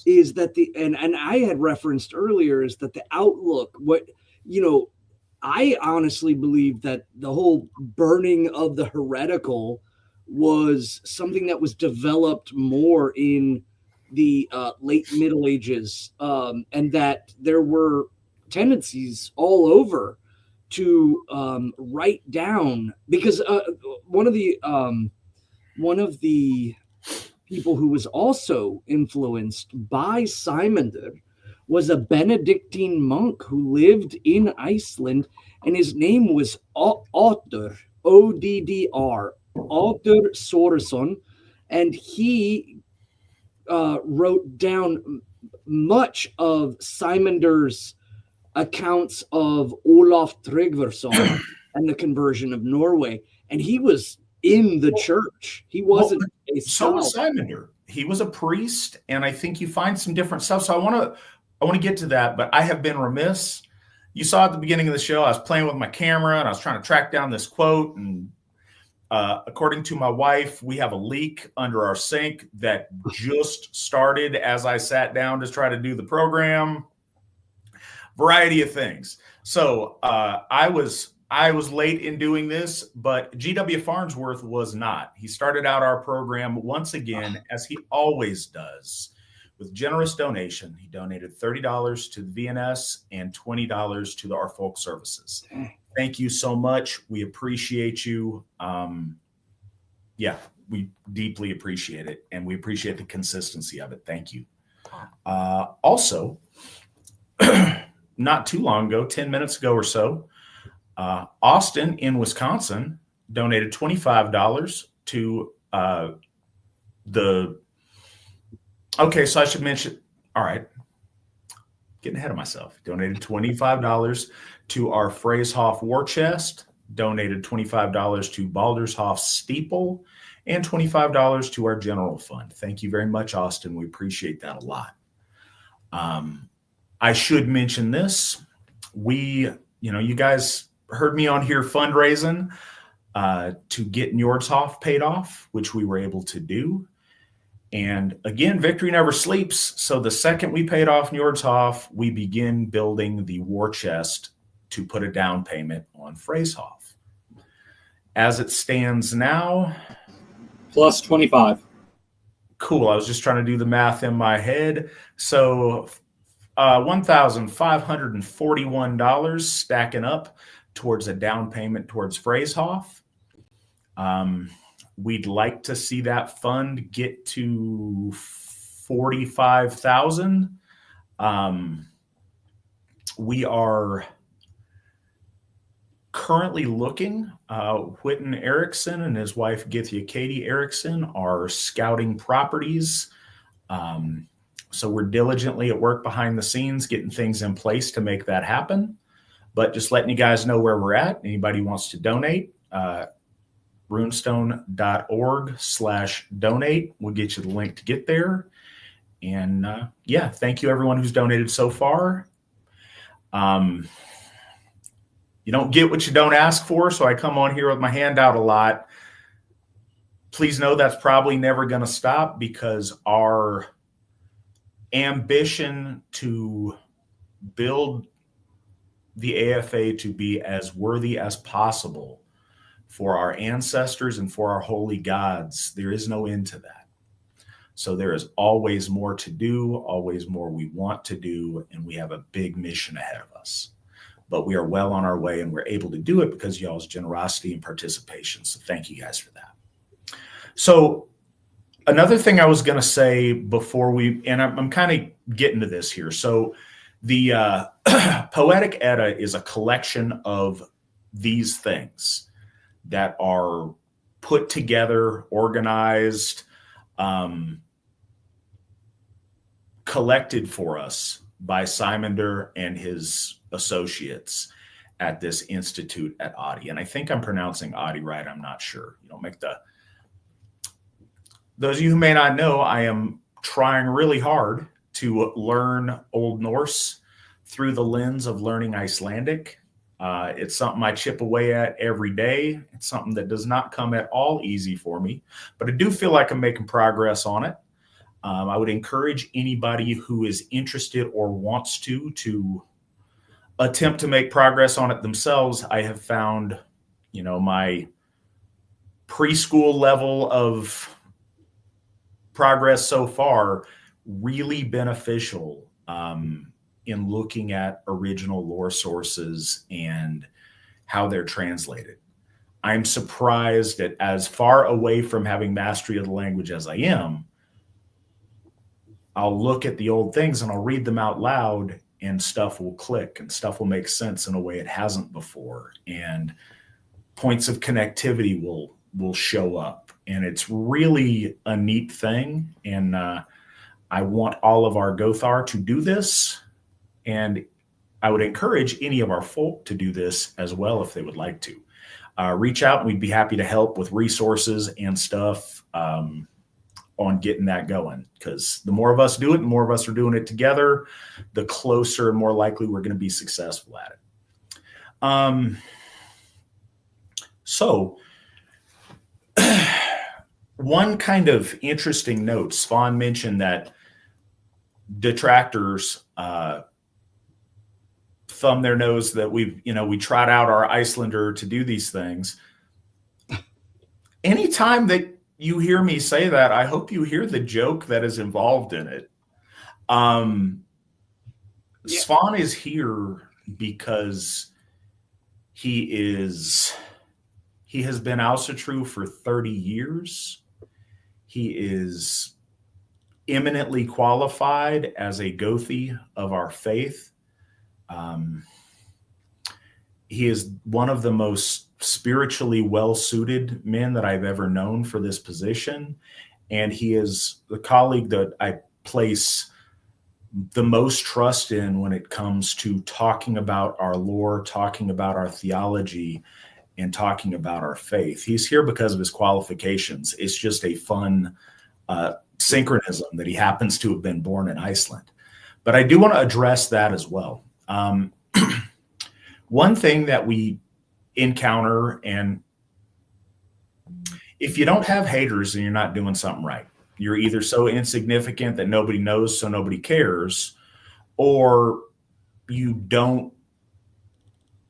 is that and I had referenced earlier, is that the outlook, I honestly believe that the whole burning of the heretical was something that was developed more in the late Middle Ages, and that there were tendencies all over to write down, because one of the people who was also influenced by Sæmundr was a Benedictine monk who lived in Iceland, and his name was Oddr, O-D-D-R, Oddr Snorrisson, and he wrote down much of Sæmundr's accounts of Olaf Tryggvason and the conversion of Norway, and he was in the church. He wasn't a so was Sæmundr. He was a priest, and I think you find some different stuff. So I want to get to that, but I have been remiss. You saw at the beginning of the show, I was playing with my camera and I was trying to track down this quote. And according to my wife, we have a leak under our sink that just started as I sat down to try to do the program. Variety of things. So I was late in doing this, but G.W. Farnsworth was not. He started out our program once again, as he always does, with generous donation. He donated $30 to the VNS and $20 to our folk services. Thank you so much. We appreciate you. We deeply appreciate it, and we appreciate the consistency of it. Thank you. Also, not too long ago, 10 minutes ago or so, Austin in Wisconsin donated $25 to okay, so I should mention, all right, getting ahead of myself. Donated $25 to our Freeshof War Chest, donated $25 to Baldershof Steeple, and $25 to our general fund. Thank you very much, Austin. We appreciate that a lot. I should mention this. You guys heard me on here fundraising to get Nordhoff paid off, which we were able to do. And again, victory never sleeps. So the second we paid off Nordhoff, we begin building the war chest to put a down payment on Freeshof. As it stands now, plus 25. Cool. I was just trying to do the math in my head. So $1,541 stacking up towards a down payment towards Freeshof. We'd like to see that fund get to 45,000. We are currently looking. Witan Erickson and his wife Githya Katie Erickson are scouting properties. So we're diligently at work behind the scenes, getting things in place to make that happen. But just letting you guys know where we're at. Anybody who wants to donate, runestone.org/donate will get you the link to get there. And thank you everyone who's donated so far. You don't get what you don't ask for, so I come on here with my hand out a lot. Please know that's probably never going to stop, because our ambition to build the AFA to be as worthy as possible for our ancestors and for our holy gods, there is no end to that. So there is always more to do, always more we want to do, and we have a big mission ahead of us. But we are well on our way, and we're able to do it because y'all's generosity and participation. So thank you guys for that. So another thing I was going to say before I'm kind of getting to this here. So the Poetic Edda is a collection of these things that are put together, organized, collected for us by Sæmundr and his associates at this institute at Adi. And I think I'm pronouncing Adi right. I'm not sure. Those of you who may not know, I am trying really hard to learn Old Norse through the lens of learning Icelandic. It's something I chip away at every day. It's something that does not come at all easy for me, but I do feel like I'm making progress on it. I would encourage anybody who is interested or wants to attempt to make progress on it themselves. I have found, my preschool level of progress so far really beneficial in looking at original lore sources and how they're translated. I'm surprised at, as far away from having mastery of the language as I am, I'll look at the old things and I'll read them out loud, and stuff will click and stuff will make sense in a way it hasn't before. And points of connectivity will show up. And it's really a neat thing. And I want all of our Gothar to do this. And I would encourage any of our folk to do this as well if they would like to. Reach out and we'd be happy to help with resources and stuff on getting that going. Because the more of us do it, the more of us are doing it together, the closer and more likely we're going to be successful at it. So one kind of interesting note, Svan mentioned that detractors thumb their nose that we trot out our Icelander to do these things. Anytime that you hear me say that, I hope you hear the joke that is involved in it. Svan is here because he has been Ásatrú for 30 years. He is eminently qualified as a Gothi of our faith. He is one of the most spiritually well-suited men that I've ever known for this position. And he is the colleague that I place the most trust in when it comes to talking about our lore, talking about our theology, and talking about our faith. He's here because of his qualifications. It's just a fun synchronism that he happens to have been born in Iceland. But I do want to address that as well. One thing that we encounter, and if you don't have haters, then you're not doing something right. You're either so insignificant that nobody knows, so nobody cares, or you're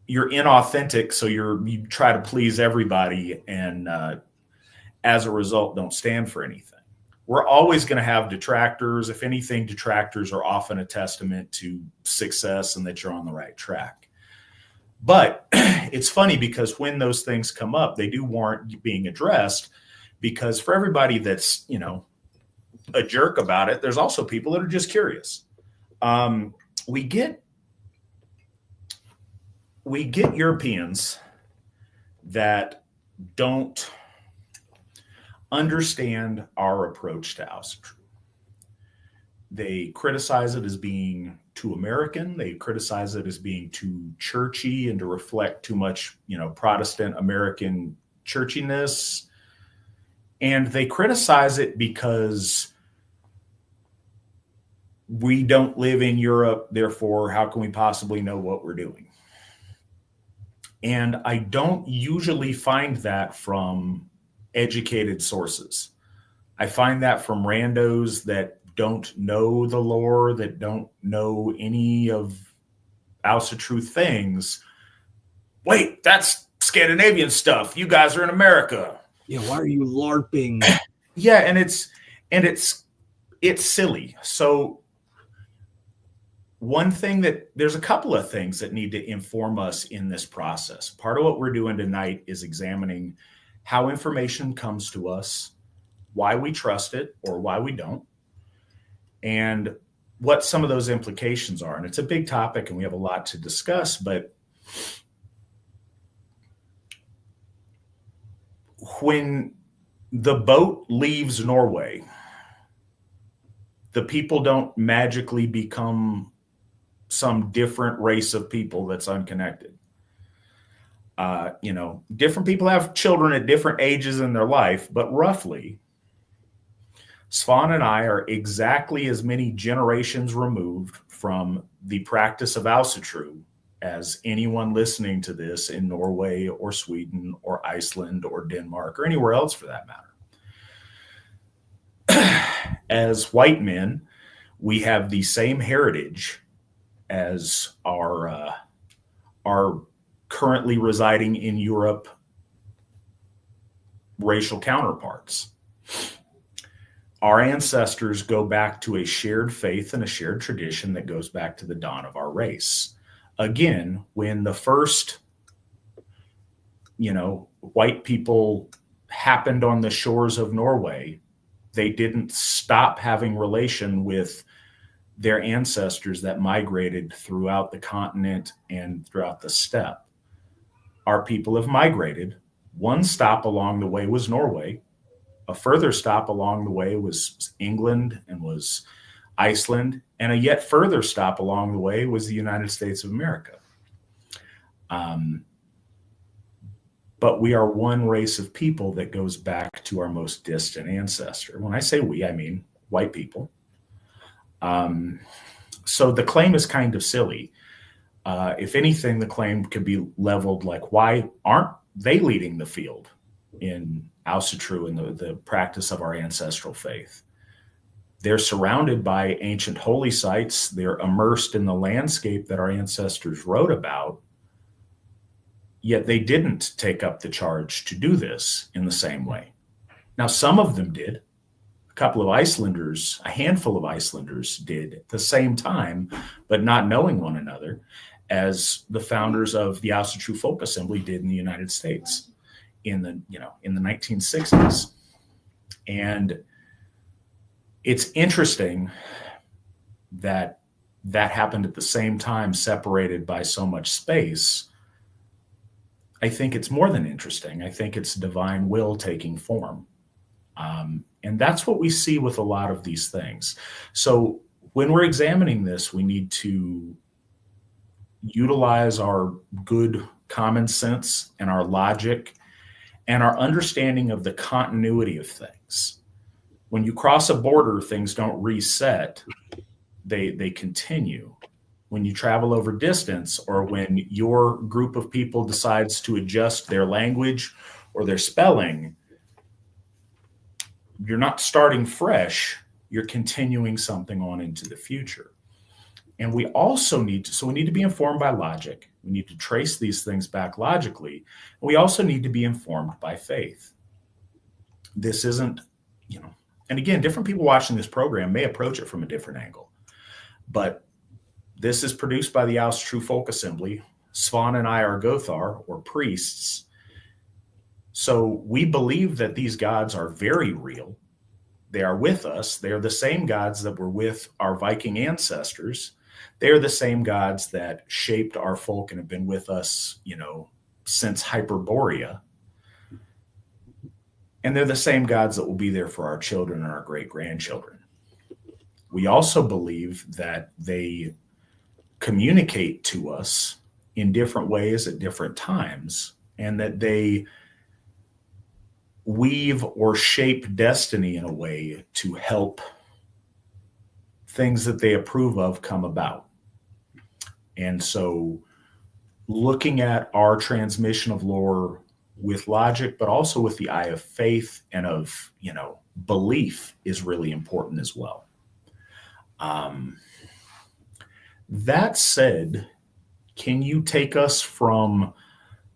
inauthentic, so you try to please everybody, and as a result, don't stand for anything. We're always going to have detractors. If anything, detractors are often a testament to success and that you're on the right track. But it's funny because when those things come up, they do warrant being addressed, because for everybody that's, a jerk about it, there's also people that are just curious. We get Europeans that don't understand our approach to Asatru. They criticize it as being too American. They criticize it as being too churchy and to reflect too much, Protestant American churchiness. And they criticize it because we don't live in Europe, therefore, how can we possibly know what we're doing? And I don't usually find that from educated sources. I find that from randos that don't know the lore, that don't know any of Asatru things. Wait, that's Scandinavian stuff. You guys are in America. Yeah, why are you LARPing? Yeah, and it's silly. So there's a couple of things that need to inform us in this process. Part of what we're doing tonight is examining how information comes to us, why we trust it or why we don't, and what some of those implications are. And it's a big topic and we have a lot to discuss, but when the boat leaves Norway, the people don't magically become some different race of people that's unconnected. Different people have children at different ages in their life, but roughly, Svan and I are exactly as many generations removed from the practice of Asatru as anyone listening to this in Norway or Sweden or Iceland or Denmark or anywhere else for that matter. As white men, we have the same heritage as our currently residing in Europe racial counterparts. Our ancestors go back to a shared faith and a shared tradition that goes back to the dawn of our race. Again, when the first, white people happened on the shores of Norway, they didn't stop having relation with their ancestors that migrated throughout the continent and throughout the steppe. Our people have migrated. One stop along the way was Norway. A further stop along the way was England and was Iceland. And a yet further stop along the way was the United States of America. But we are one race of people that goes back to our most distant ancestor. When I say we, I mean white people. So the claim is kind of silly. If anything, the claim could be leveled like, why aren't they leading the field in Asatru and the practice of our ancestral faith? They're surrounded by ancient holy sites. They're immersed in the landscape that our ancestors wrote about, yet they didn't take up the charge to do this in the same way. Now, some of them did. A handful of Icelanders did at the same time, but not knowing one another, as the founders of the Allsherjargoði Folk Assembly did in the United States in the 1960s. And it's interesting that that happened at the same time, separated by so much space, I think it's more than interesting. I think it's divine will taking form. And that's what we see with a lot of these things. So when we're examining this, we need to utilize our good common sense and our logic and our understanding of the continuity of things. When you cross a border, things don't reset, they continue. When you travel over distance, or when your group of people decides to adjust their language or their spelling, you're not starting fresh, you're continuing something on into the future. And we also need to be informed by logic. We need to trace these things back logically. We also need to be informed by faith. This isn't, and again, different people watching this program may approach it from a different angle, but this is produced by the Allsherjargoði Folk Assembly. Svan and I are Gothar, or priests. So we believe that these gods are very real. They are with us. They are the same gods that were with our Viking ancestors. They are the same gods that shaped our folk and have been with us, since Hyperborea. And they're the same gods that will be there for our children and our great-grandchildren. We also believe that they communicate to us in different ways at different times, and that they weave or shape destiny in a way to help things that they approve of come about. And so looking at our transmission of lore with logic, but also with the eye of faith and of, belief is really important as well. That said, can you take us from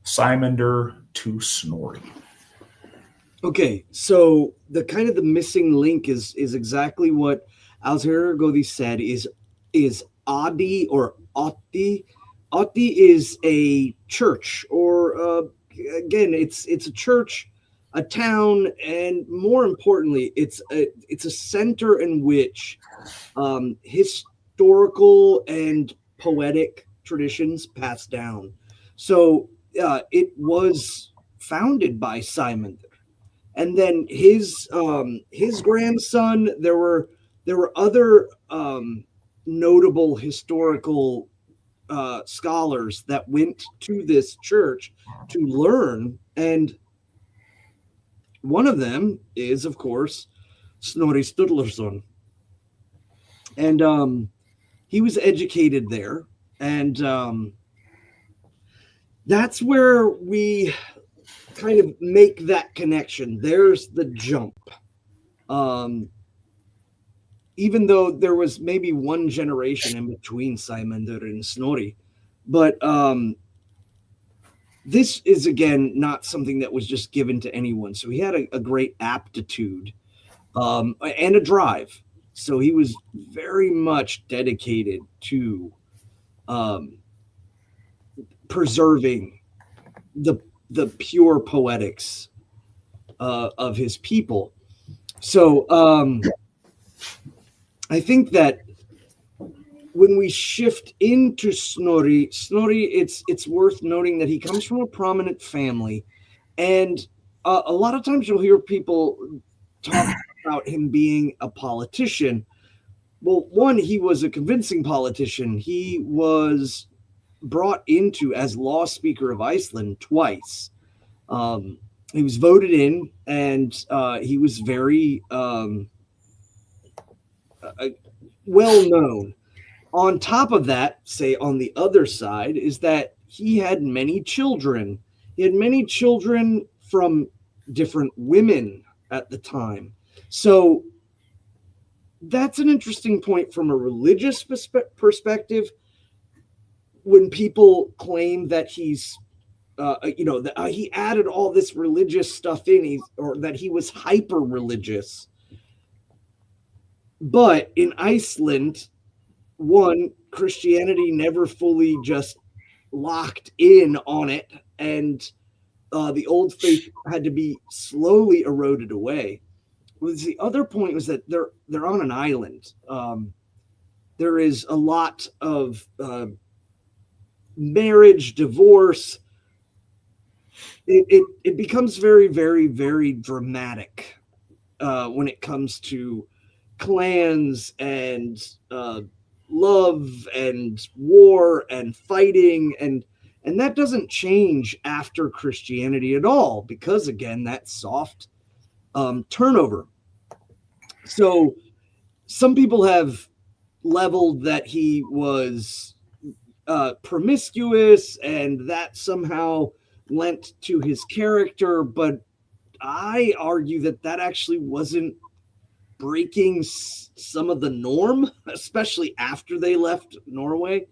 Sæmundr to Snorri? Okay, so the missing link is exactly what Allsherjargoði said is Adi or Otti. Otti is a church, or again, it's a church, a town, and more importantly, it's a center in which historical and poetic traditions pass down. So it was founded by Sæmundr. And then his grandson, there were other notable historical scholars that went to this church to learn, and one of them is, of course, Snorri Sturluson. And he was educated there, and that's where we kind of make that connection. There's the jump. Even though there was maybe one generation in between Sæmundr and Snorri, but this is, again, not something that was just given to anyone. So he had a great aptitude and a drive. So he was very much dedicated to preserving the pure poetics of his people. So I think that when we shift into Snorri, it's worth noting that he comes from a prominent family, and a lot of times you'll hear people talk about him being a politician. Well, one, he was a convincing politician. He was brought into as law speaker of Iceland twice. He was voted in, and he was very well known. On top of that, say on the other side, is that he had many children. He had many children from different women at the time. So that's an interesting point from a religious perspective. When people claim that he's, he added all this religious stuff in, or that he was hyper religious. But in Iceland, one, Christianity never fully just locked in on it, and the old faith had to be slowly eroded away. The other point was that they're on an island. there is a lot of marriage, divorce. It becomes very, very, very dramatic when it comes to clans and love and war and fighting, and that doesn't change after Christianity at all, because again, that soft turnover. So some people have leveled that he was promiscuous and that somehow lent to his character, but I argue that that actually wasn't breaking some of the norm, especially after they left Norway.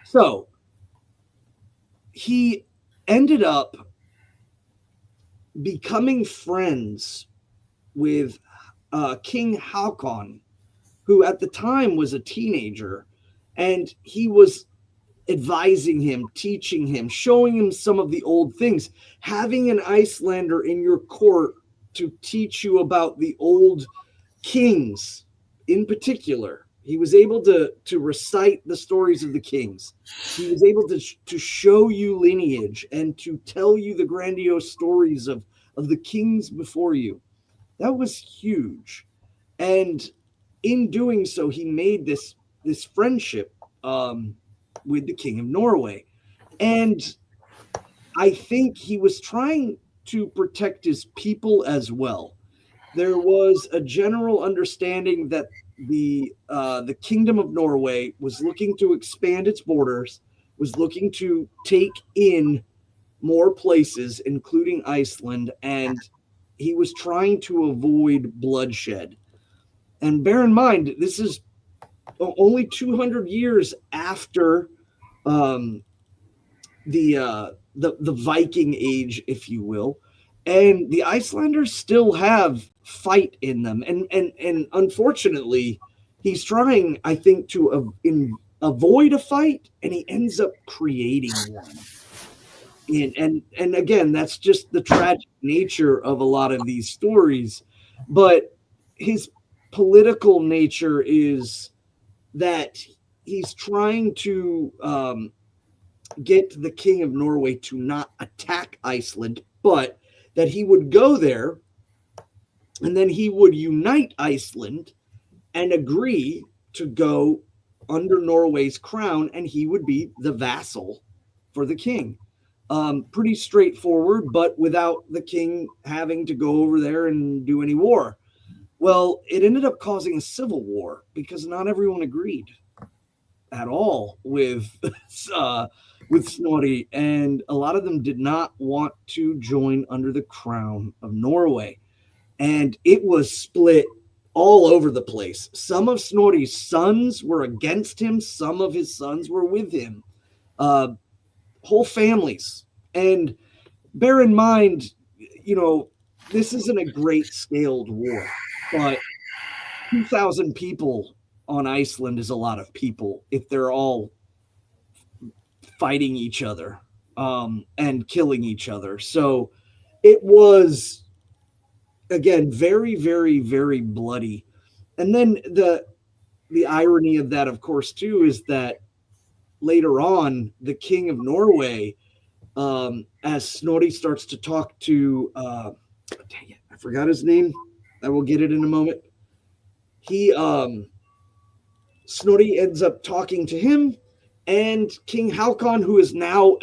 So he ended up becoming friends with King Håkon, who at the time was a teenager, and he was advising him, teaching him, showing him some of the old things. Having an Icelander in your court to teach you about the old kings in particular. He was able to recite the stories of the kings. He was able to show you lineage and to tell you the grandiose stories of the kings before you. That was huge. And in doing so, he made this friendship with the King of Norway. And I think he was trying to protect his people as well. There was a general understanding that the Kingdom of Norway was looking to expand its borders, was looking to take in more places, including Iceland, and he was trying to avoid bloodshed. And bear in mind, this is only 200 years after the Viking Age, if you will, and the Icelanders still have fight in them, and unfortunately, he's trying, I think, to avoid a fight, and he ends up creating one. And again, that's just the tragic nature of a lot of these stories. But his political nature is that he's trying to get the King of Norway to not attack Iceland, but that he would go there and then he would unite Iceland and agree to go under Norway's crown, and he would be the vassal for the king. Pretty straightforward, but without the king having to go over there and do any war. Well, it ended up causing a civil war because not everyone agreed at all with Snorri, and a lot of them did not want to join under the crown of Norway. And it was split all over the place. Some of Snorri's sons were against him. Some of his sons were with him. Whole families. And bear in mind, this isn't a great scaled war, but 2,000 people on Iceland is a lot of people if they're all fighting each other and killing each other. So it was, again, very, very, very bloody. And then the irony of that, of course, too, is that later on, the King of Norway, as Snorri starts to talk to, dang it, I forgot his name. I will get it in a moment. Snorri ends up talking to him, and King Håkon, who is now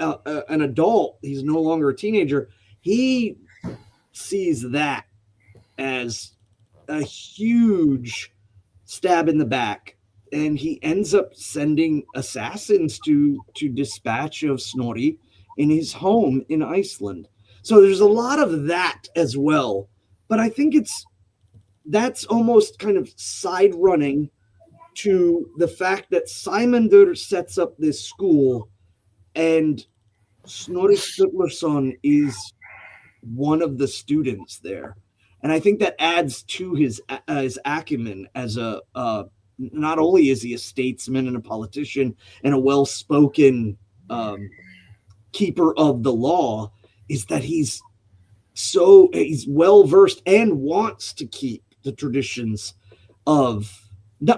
an adult, he's no longer a teenager, he sees that as a huge stab in the back, and he ends up sending assassins to dispatch of Snorri in his home in Iceland. So there's a lot of that as well, but I think that's almost kind of side running to the fact that Sæmundr sets up this school, and Snorri Sturluson is one of the students there. And I think that adds to his acumen as not only is he a statesman and a politician and a well-spoken keeper of the law, is that he's well-versed and wants to keep the traditions of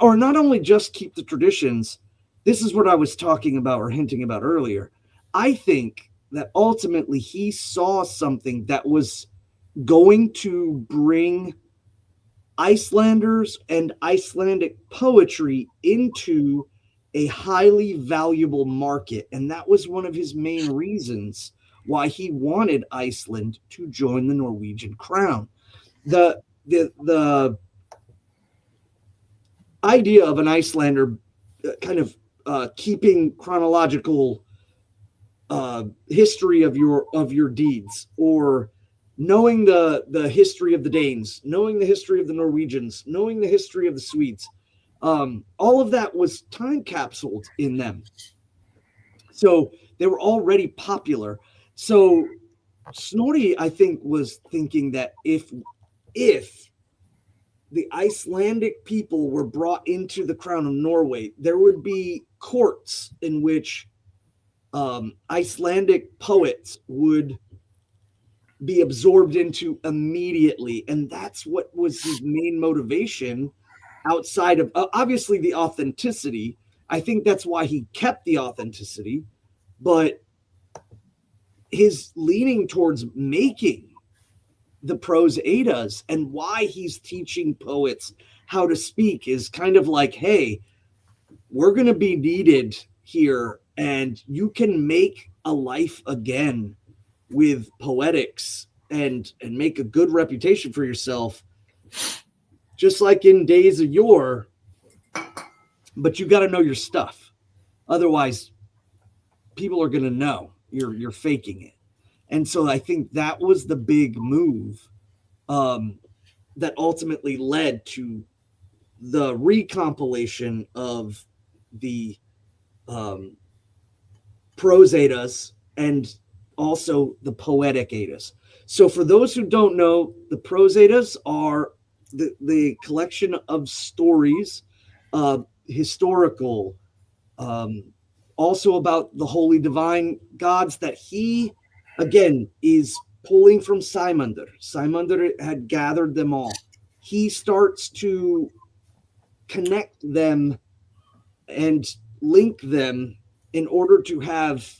or not only just keep the traditions. This is what I was talking about or hinting about earlier. I think that ultimately he saw something that was going to bring Icelanders and Icelandic poetry into a highly valuable market. And that was one of his main reasons why he wanted Iceland to join the Norwegian crown. The idea of an Icelander kind of keeping chronological history of your deeds, or knowing the history of the Danes, knowing the history of the Norwegians, knowing the history of the Swedes, all of that was time capsuled in them. So they were already popular. So Snorri, I think, was thinking that if the Icelandic people were brought into the crown of Norway, there would be courts in which Icelandic poets would be absorbed into immediately. And that's what was his main motivation, outside of obviously the authenticity. I think that's why he kept the authenticity, but his leaning towards making the prose Eddas and why he's teaching poets how to speak is kind of like, hey, we're going to be needed here, and you can make a life again with poetics and make a good reputation for yourself, just like in days of yore. But you got to know your stuff. Otherwise, people are going to know you're faking it. And so I think that was the big move that ultimately led to the recompilation of the prose Eddas and also the poetic Eddas. So for those who don't know, the prose Eddas are the collection of stories, historical, also about the holy divine gods that he, again, is pulling from Sæmundr. Sæmundr had gathered them all. He starts to connect them and link them in order to have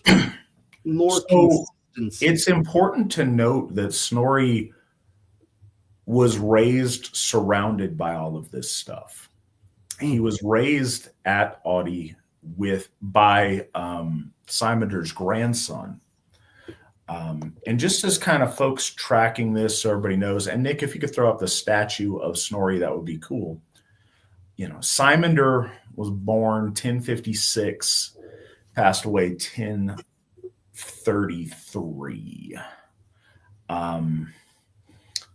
more consistency. It's important to note that Snorri was raised surrounded by all of this stuff. He was raised at Audi by Sæmundr's grandson. And just as kind of folks tracking this so everybody knows, and Nick, if you could throw up the statue of Snorri, that would be cool. You know, Sæmundr was born 1056, passed away 1033.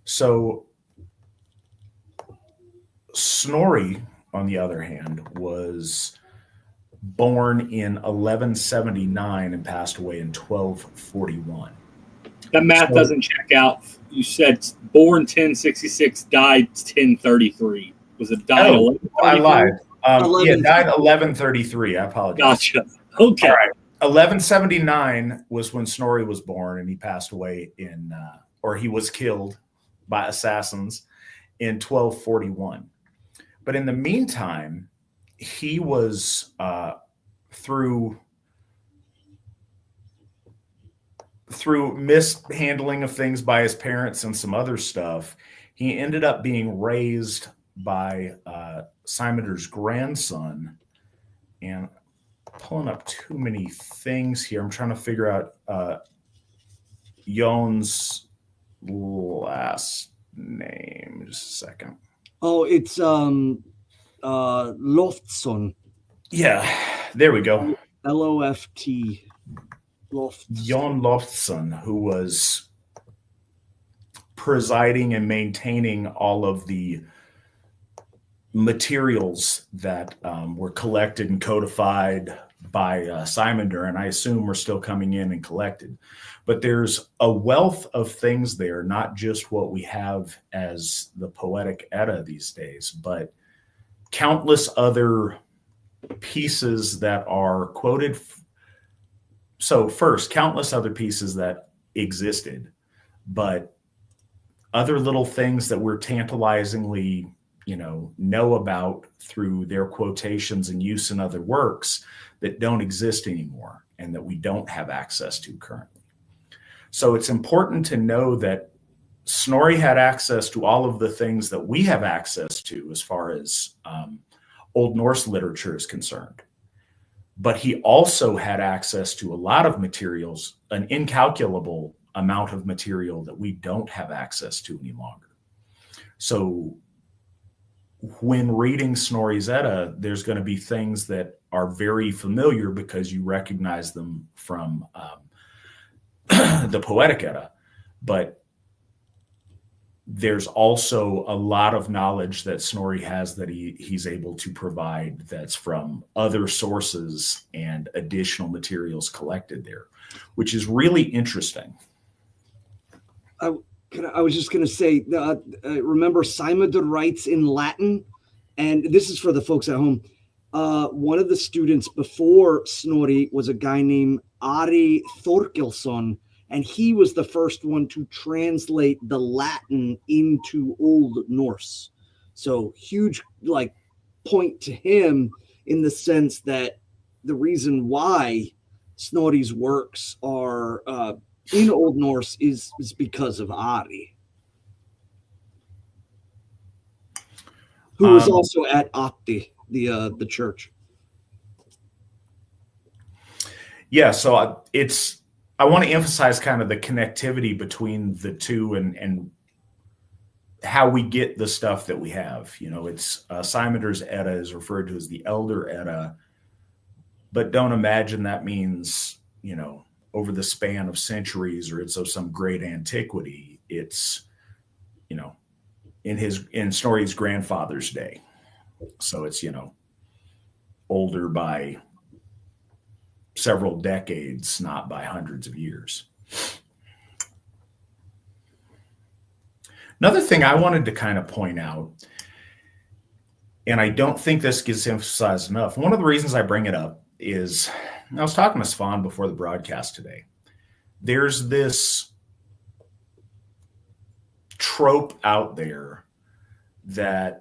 So Snorri, on the other hand, was born in 1179 and passed away in 1241. That math doesn't check out. You said born 1066, died 1033. Was it died? Oh, I lied. Yeah, died 1133. I apologize. Gotcha. Okay. All right. 1179 was when Snorri was born, and he passed away or he was killed by assassins in 1241. But in the meantime, he was through mishandling of things by his parents and some other stuff, he ended up being raised by Sæmundr's grandson. And pulling up too many things here. I'm trying to figure out Jon's last name. Just a second. Oh, it's Loftsson. Yeah, there we go. L-O-F-T. Jon Loftsson, who was presiding and maintaining all of the materials that were collected and codified by Sæmundr, and I assume we're still coming in and collected. But there's a wealth of things there, not just what we have as the poetic Edda these days, but countless other pieces that are quoted. So first, countless other pieces that existed, but other little things that were tantalizingly know about through their quotations and use in other works that don't exist anymore and that we don't have access to currently. So it's important to know that Snorri had access to all of the things that we have access to as far as Old Norse literature is concerned. But he also had access to a lot of materials, an incalculable amount of material that we don't have access to any longer. So when reading Snorri's Edda, there's going to be things that are very familiar because you recognize them from the Poetic Edda. But there's also a lot of knowledge that Snorri has that he's able to provide that's from other sources and additional materials collected there, which is really interesting. I was just going to say, remember Sæmundr writes in Latin, and this is for the folks at home. One of the students before Snorri was a guy named Ari Thorkelsson, and he was the first one to translate the Latin into Old Norse. So huge point to him in the sense that the reason why Snorri's works are in Old Norse is because of Ari, who was also at Ati, the church. Yeah, so I want to emphasize kind of the connectivity between the two and how we get the stuff that we have. It's Sæmundr's Edda is referred to as the Elder Edda, but don't imagine that means, over the span of centuries or it's of some great antiquity. It's, in Snorri's grandfather's day. So it's, older by several decades, not by hundreds of years. Another thing I wanted to kind of point out, and I don't think this gets emphasized enough, one of the reasons I bring it up is, I was talking to Svan before the broadcast today. There's this trope out there that,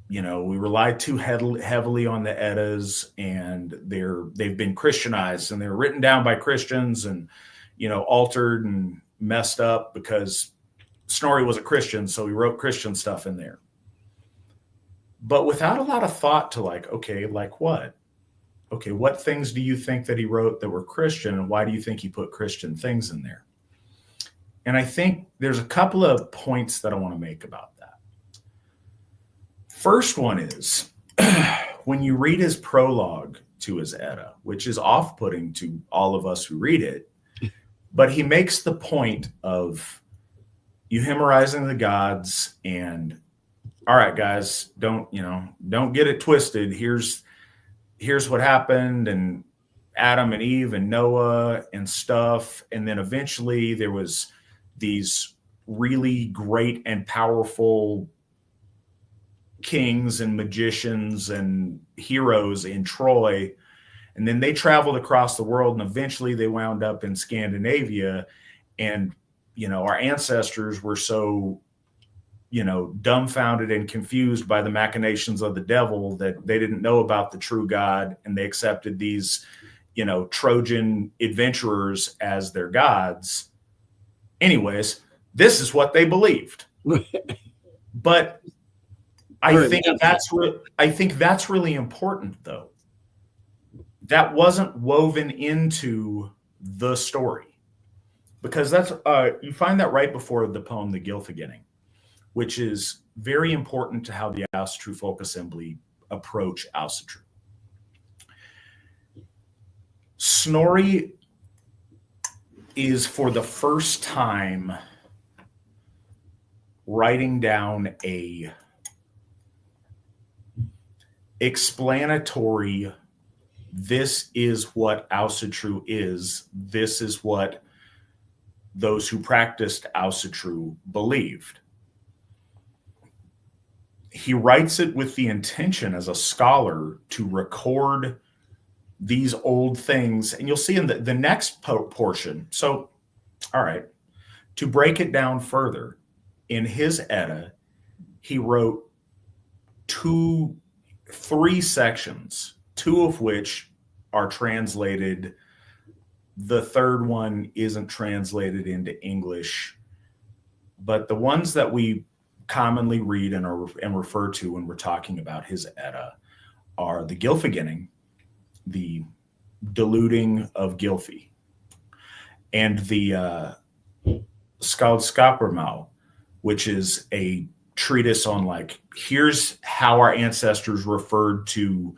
we rely too heavily on the Eddas, and they've been Christianized and they're written down by Christians and, altered and messed up because Snorri was a Christian, so he wrote Christian stuff in there. But without a lot of thought to what? Okay, what things do you think that he wrote that were Christian, and why do you think he put Christian things in there? And I think there's a couple of points that I want to make about that. First one is, when you read his prologue to his Edda, which is off-putting to all of us who read it, but he makes the point of euhemerizing the gods and, all right, guys, don't get it twisted. Here's what happened, and Adam and Eve and Noah and stuff. And then eventually there was these really great and powerful kings and magicians and heroes in Troy. And then they traveled across the world, and eventually they wound up in Scandinavia. And, our ancestors were so, dumbfounded and confused by the machinations of the devil that they didn't know about the true God, and they accepted these, Trojan adventurers as their gods. Anyways, this is what they believed. But I think that's really important, though. That wasn't woven into the story, because that's you find that right before the poem "The Gylfaginning," which is very important to how the Asatru Folk Assembly approach Ásatrú. Snorri is, for the first time, writing down a explanatory, this is what Ásatrú is, this is what those who practiced Ásatrú believed. He writes it with the intention as a scholar to record these old things. And you'll see in the next portion. So, all right, to break it down further, in his Edda, he wrote three sections, two of which are translated. The third one isn't translated into English, but the ones that we commonly read and refer to when we're talking about his Edda are the Gylfaginning, the diluting of Gylfi, and the Skaldskaparmál, which is a treatise on, like, here's how our ancestors referred to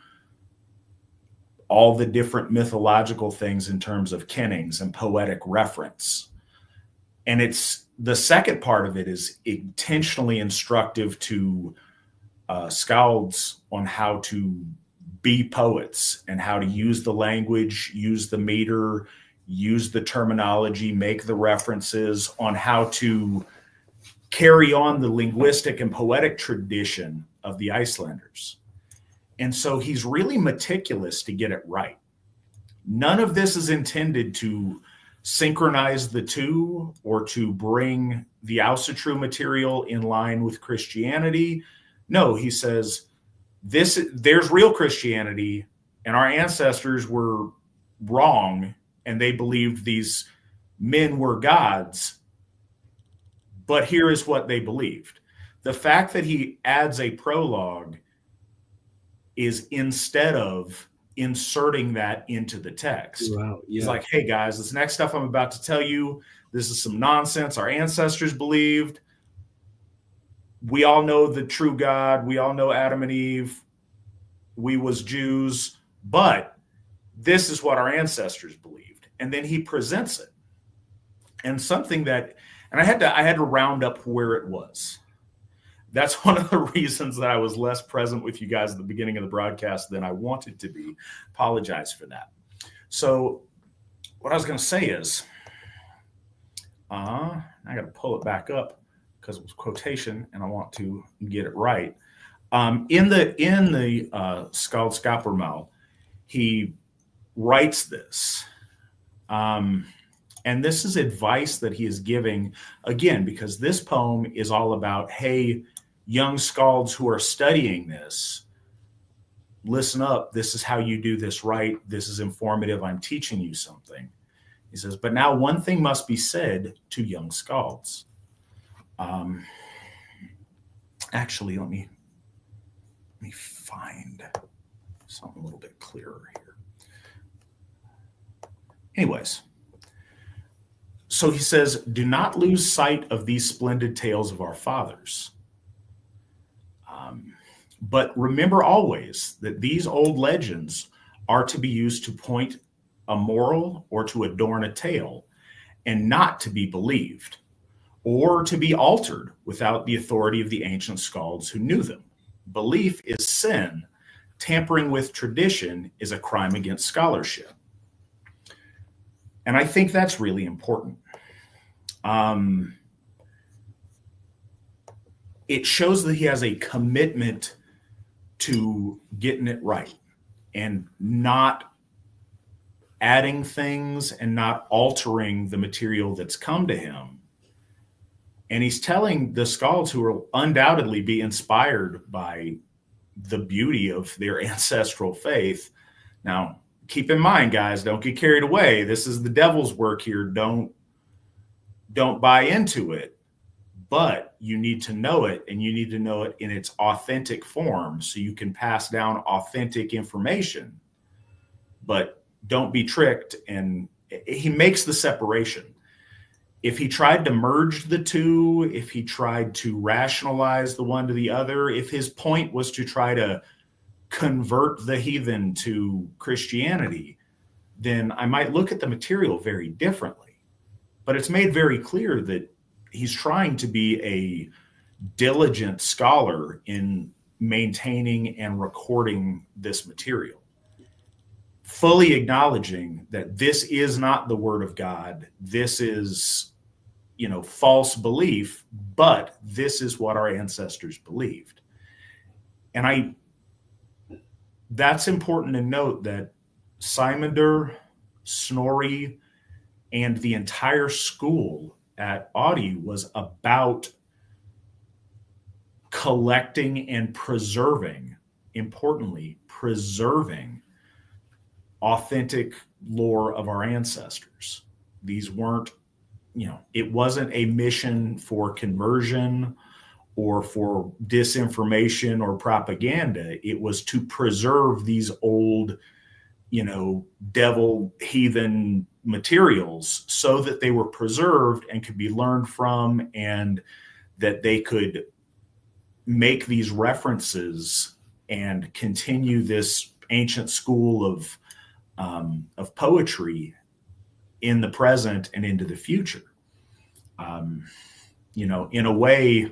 all the different mythological things in terms of kennings and poetic reference. And it's the second part of it is intentionally instructive to skalds on how to be poets and how to use the language, use the meter, use the terminology, make the references, on how to carry on the linguistic and poetic tradition of the Icelanders. And so he's really meticulous to get it right. None of this is intended to synchronize the two or to bring the Asatru material in line with Christianity. No, he says, there's real Christianity, and our ancestors were wrong, and they believed these men were gods, but here is what they believed. The fact that he adds a prologue is instead of inserting that into the text. Wow, yeah. He's like, hey guys, this next stuff I'm about to tell you, this is some nonsense our ancestors believed. We all know the true God. We all know Adam and Eve. We was Jews, but this is what our ancestors believed. And then he presents it. And something that, and I had to round up where it was. That's one of the reasons that I was less present with you guys at the beginning of the broadcast than I wanted to be. Apologize for that. So what I was going to say is, I got to pull it back up because it was quotation and I want to get it right. In the Skaldskaparmál, he writes this. And this is advice that he is giving, again, because this poem is all about, hey, young skalds who are studying this, listen up. This is how you do this right. This is informative. I'm teaching you something. He says, but now one thing must be said to young skalds. Actually, let me find something a little bit clearer here. Anyways, so he says, do not lose sight of these splendid tales of our fathers. But remember always that these old legends are to be used to point a moral or to adorn a tale, and not to be believed or to be altered without the authority of the ancient skalds who knew them. Belief is sin. Tampering with tradition is a crime against scholarship. And I think that's really important. It shows that he has a commitment to getting it right and not adding things and not altering the material that's come to him. And he's telling the skalds, who will undoubtedly be inspired by the beauty of their ancestral faith. Now, keep in mind, guys, don't get carried away. This is the devil's work here. Don't buy into it. But you need to know it, and you need to know it in its authentic form so you can pass down authentic information. But don't be tricked. And he makes the separation. If he tried to merge the two, if he tried to rationalize the one to the other, if his point was to try to convert the heathen to Christianity, then I might look at the material very differently. But it's made very clear that he's trying to be a diligent scholar in maintaining and recording this material, fully acknowledging that this is not the word of God. This is, false belief, but this is what our ancestors believed. And that's important to note, that Sæmundr, Snorri, and the entire school at Audi was about collecting and preserving, importantly, preserving authentic lore of our ancestors. These weren't, it wasn't a mission for conversion or for disinformation or propaganda. It was to preserve these old, devil heathen materials so that they were preserved and could be learned from, and that they could make these references and continue this ancient school of poetry in the present and into the future. In a way,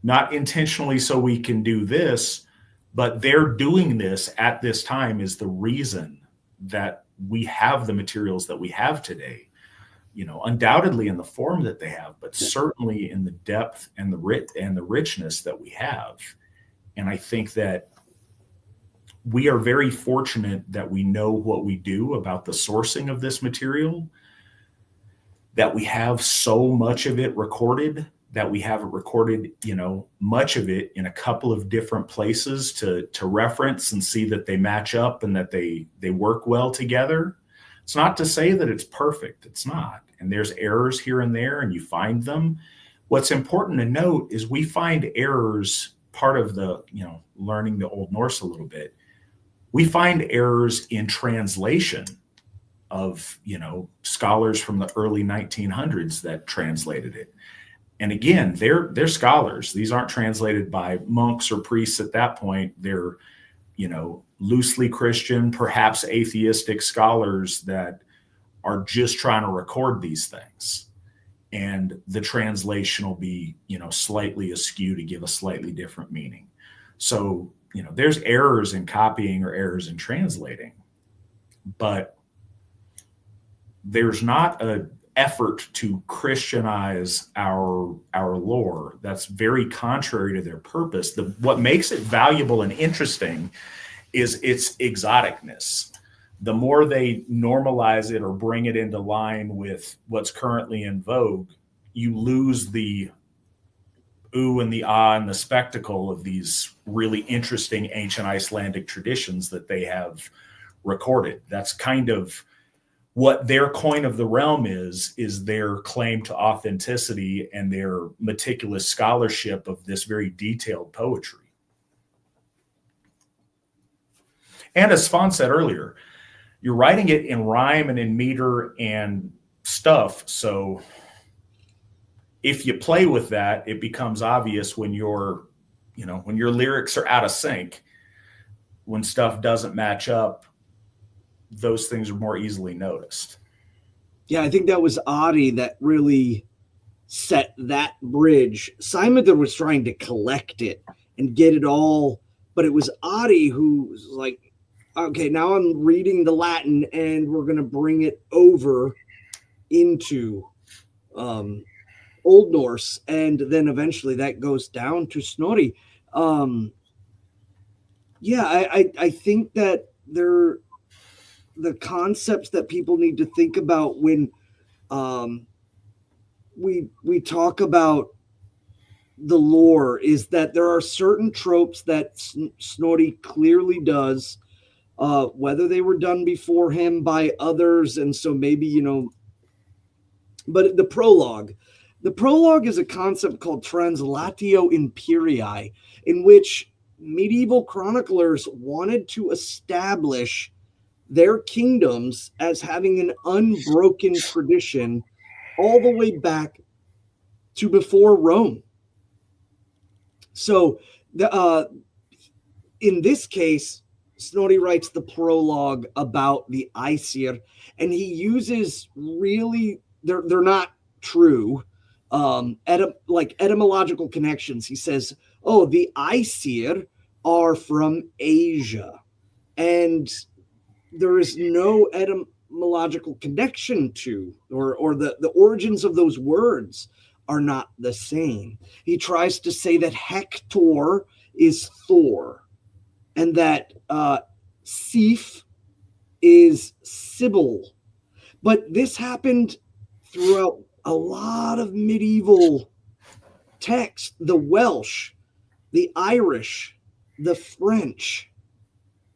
not intentionally so we can do this, but they're doing this at this time is the reason that we have the materials that we have today, undoubtedly in the form that they have, but certainly in the depth and the richness that we have. And I think that we are very fortunate that we know what we do about the sourcing of this material, that we have so much of it recorded, that we have it recorded, much of it in a couple of different places to reference and see that they match up and that they work well together. It's not to say that it's perfect. It's not. And there's errors here and there, and you find them. What's important to note is we find errors, part of the, learning the Old Norse a little bit. We find errors in translation of, scholars from the early 1900s that translated it. And again, they're scholars. These aren't translated by monks or priests at that point. They're, loosely Christian, perhaps atheistic scholars that are just trying to record these things. And the translation will be, slightly askew to give a slightly different meaning. So, there's errors in copying or errors in translating, but there's not an effort to Christianize our lore. That's very contrary to their purpose. What makes it valuable and interesting is its exoticness. The more they normalize it or bring it into line with what's currently in vogue, you lose the ooh and the ah and the spectacle of these really interesting ancient Icelandic traditions that they have recorded. That's kind of what their coin of the realm is their claim to authenticity and their meticulous scholarship of this very detailed poetry. And as Svan said earlier, you're writing it in rhyme and in meter and stuff. So if you play with that, it becomes obvious when your lyrics are out of sync, when stuff doesn't match up, those things are more easily noticed. Yeah, I think that was Adi that really set that bridge. Sæmundr was trying to collect it and get it all, but it was Adi who was like, okay, now I'm reading the Latin and we're going to bring it over into Old Norse. And then eventually that goes down to Snorri. I think that the concepts that people need to think about when we talk about the lore is that there are certain tropes that Snorri clearly does, whether they were done before him by others. And so maybe, but the prologue is a concept called translatio imperii, in which medieval chroniclers wanted to establish their kingdoms as having an unbroken tradition all the way back to before Rome. So in this case, Snorri writes the prologue about the Æsir, and he uses really, they're not true, etymological connections. He says, oh, the Æsir are from Asia, and there is no etymological connection to, or the origins of those words are not the same. He tries to say that Hector is Thor, and that Sif is Sybil. But this happened throughout a lot of medieval text, the Welsh, the Irish, the French.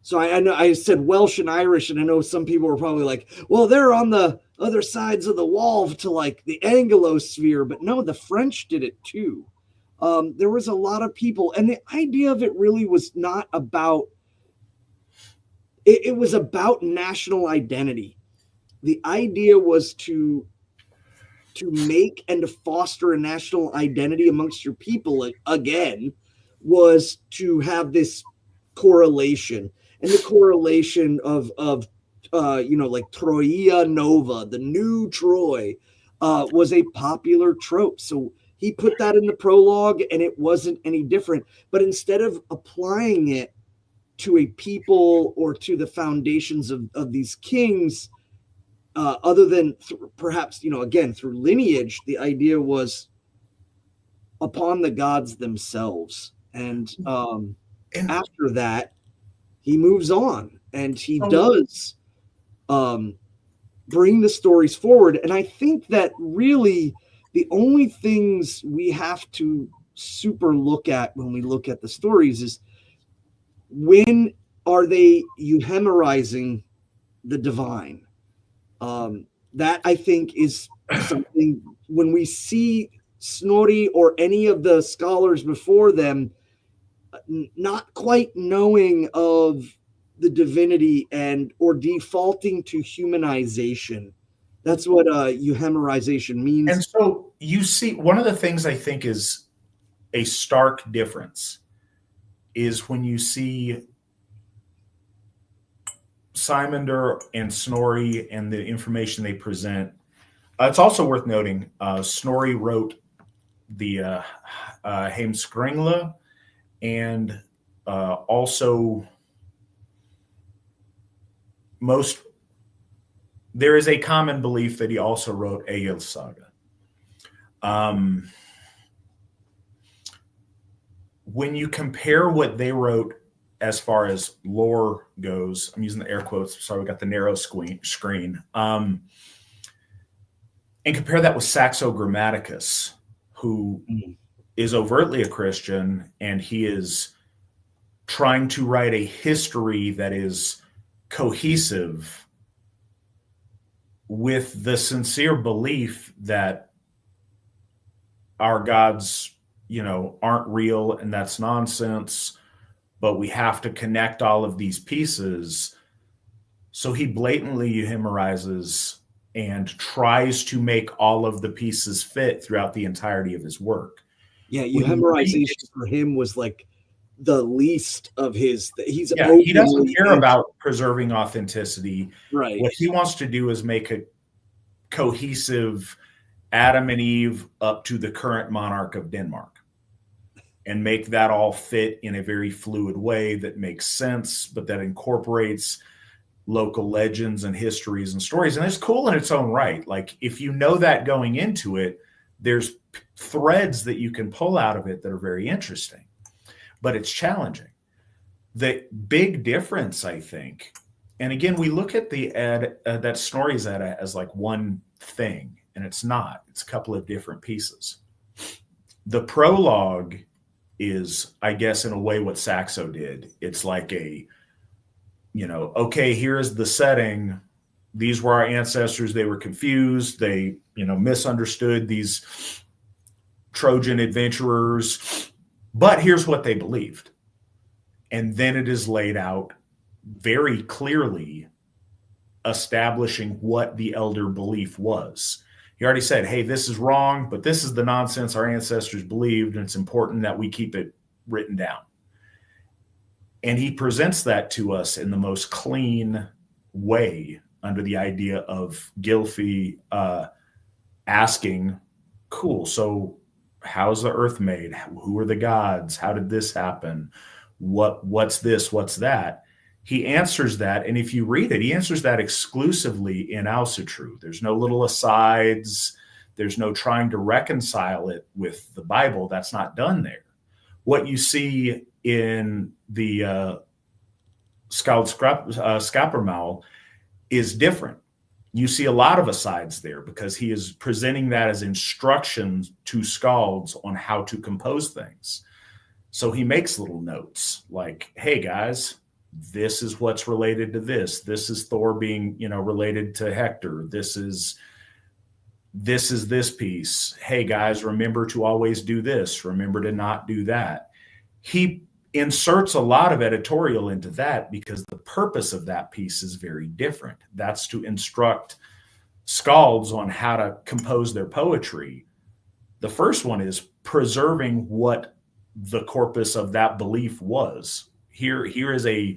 So I know I said Welsh and Irish, and I know some people were probably like, well, they're on the other sides of the wall to like the Anglosphere, but no, the French did it too. There was a lot of people, and the idea of it really was not about, it was about national identity. The idea was to make and to foster a national identity amongst your people again, was to have this correlation. And the correlation of like Troia Nova, the new Troy, was a popular trope. So he put that in the prologue, and it wasn't any different. But instead of applying it to a people or to the foundations of these kings, other than perhaps, again, through lineage, the idea was upon the gods themselves. And after that, he moves on, and he does bring the stories forward. And I think that really the only things we have to super look at when we look at the stories is, when are they euhemerizing the divine? That I think is something, when we see Snorri or any of the scholars before them not quite knowing of the divinity or defaulting to humanization. That's what euhemerization means. And so you see, one of the things I think is a stark difference is when you see Sæmundr and Snorri and the information they present. It's also worth noting, Snorri wrote the Heimskringla, and also there is a common belief that he also wrote Egil's Saga. When you compare what they wrote as far as lore goes, I'm using the air quotes, sorry, we got the narrow screen, and compare that with Saxo Grammaticus, who is overtly a Christian, and he is trying to write a history that is cohesive with the sincere belief that our gods, aren't real, and that's nonsense, but we have to connect all of these pieces. So he blatantly euhemerizes and tries to make all of the pieces fit throughout the entirety of his work. Yeah, euhemerization for him was like the least of his. He doesn't care about preserving authenticity. Right. What he wants to do is make a cohesive Adam and Eve up to the current monarch of Denmark, and make that all fit in a very fluid way that makes sense, but that incorporates local legends and histories and stories. And it's cool in its own right. Like, if you know that going into it, there's threads that you can pull out of it that are very interesting, but it's challenging. The big difference, I think, and again, we look at the that Snorri's Edda as like one thing, and it's not. It's a couple of different pieces. The prologue is, I guess, in a way what Saxo did. It's like okay, here's the setting. These were our ancestors. They were confused. They, misunderstood these Trojan adventurers, but here's what they believed. And then it is laid out very clearly, establishing what the elder belief was. He already said, hey, this is wrong, but this is the nonsense our ancestors believed, and it's important that we keep it written down. And he presents that to us in the most clean way, under the idea of Gylfi asking, cool, so how's the earth made? Who are the gods? How did this happen? What's this? What's that? He answers that, and if you read it, he answers that exclusively in Ásatrú. There's no little asides. There's no trying to reconcile it with the Bible. That's not done there. What you see in the Skald Skaparmál is different. you see a lot of asides there because he is presenting that as instructions to skalds on how to compose things. So he makes little notes like, hey guys, this is what's related to this. This is Thor being, related to Hector. This is this piece. Hey guys, remember to always do this. Remember to not do that. He inserts a lot of editorial into that because the purpose of that piece is very different. That's to instruct skalds on how to compose their poetry. The first one is preserving what the corpus of that belief was. Here is a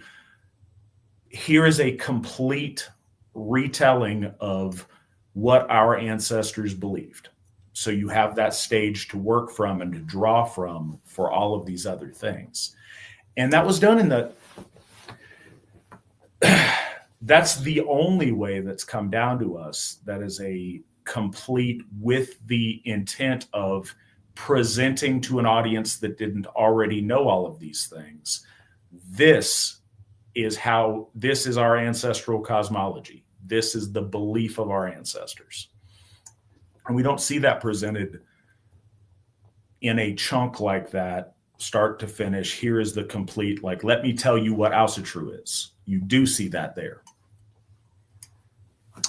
complete retelling of what our ancestors believed. So you have that stage to work from and to draw from for all of these other things. And that was done that's the only way that's come down to us that is a complete with the intent of presenting to an audience that didn't already know all of these things. This is our ancestral cosmology. This is the belief of our ancestors. And we don't see that presented in a chunk like that, start to finish. Here is the complete, let me tell you what Asatru is. You do see that there.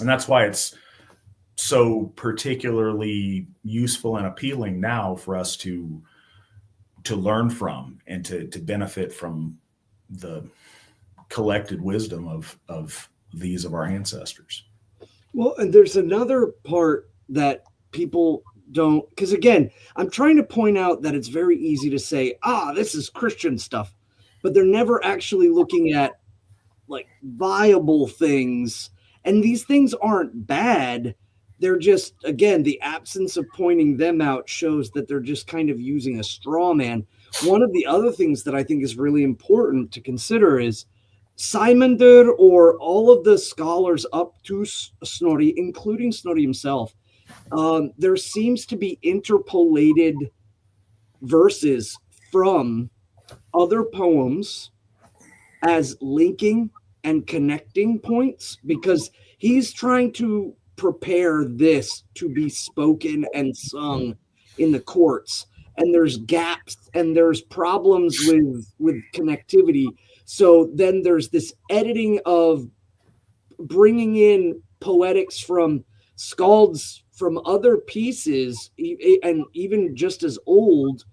And that's why it's so particularly useful and appealing now for us to learn from and to benefit from the collected wisdom of these of our ancestors. Well, and there's another part that people don't, because again, I'm trying to point out that it's very easy to say, this is Christian stuff, but they're never actually looking at viable things. And these things aren't bad. They're just, again, the absence of pointing them out shows that they're just kind of using a straw man. One of the other things that I think is really important to consider is Sæmundr, or all of the scholars up to Snorri, including Snorri himself, there seems to be interpolated verses from other poems as linking and connecting points, because he's trying to prepare this to be spoken and sung in the courts. And there's gaps and there's problems with connectivity. So then there's this editing of bringing in poetics from skalds from other pieces, and even just as old,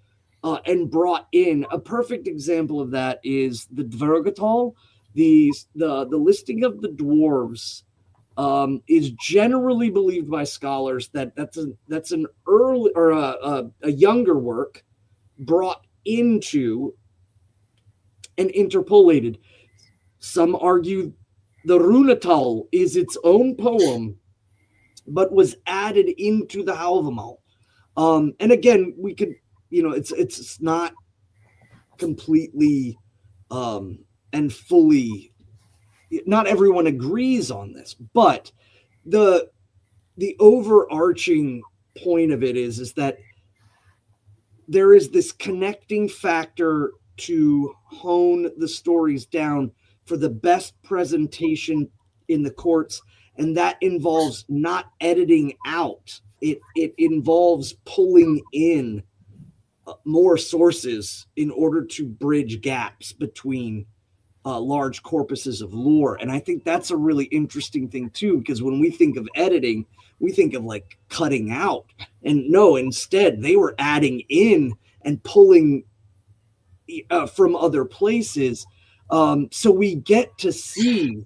and brought in. A perfect example of that is the Dvergatal. The listing of the dwarves is generally believed by scholars that's an early or a younger work brought into and interpolated. Some argue the Runatal is its own poem, but was added into the Hávamál. And again, we could, it's not completely and fully, not everyone agrees on this, but the overarching point of it is that there is this connecting factor to hone the stories down for the best presentation in the courts, and that involves not editing out. It involves pulling in more sources in order to bridge gaps between large corpuses of lore. And I think that's a really interesting thing too, because when we think of editing, we think of cutting out, and no, instead they were adding in and pulling from other places. So we get to see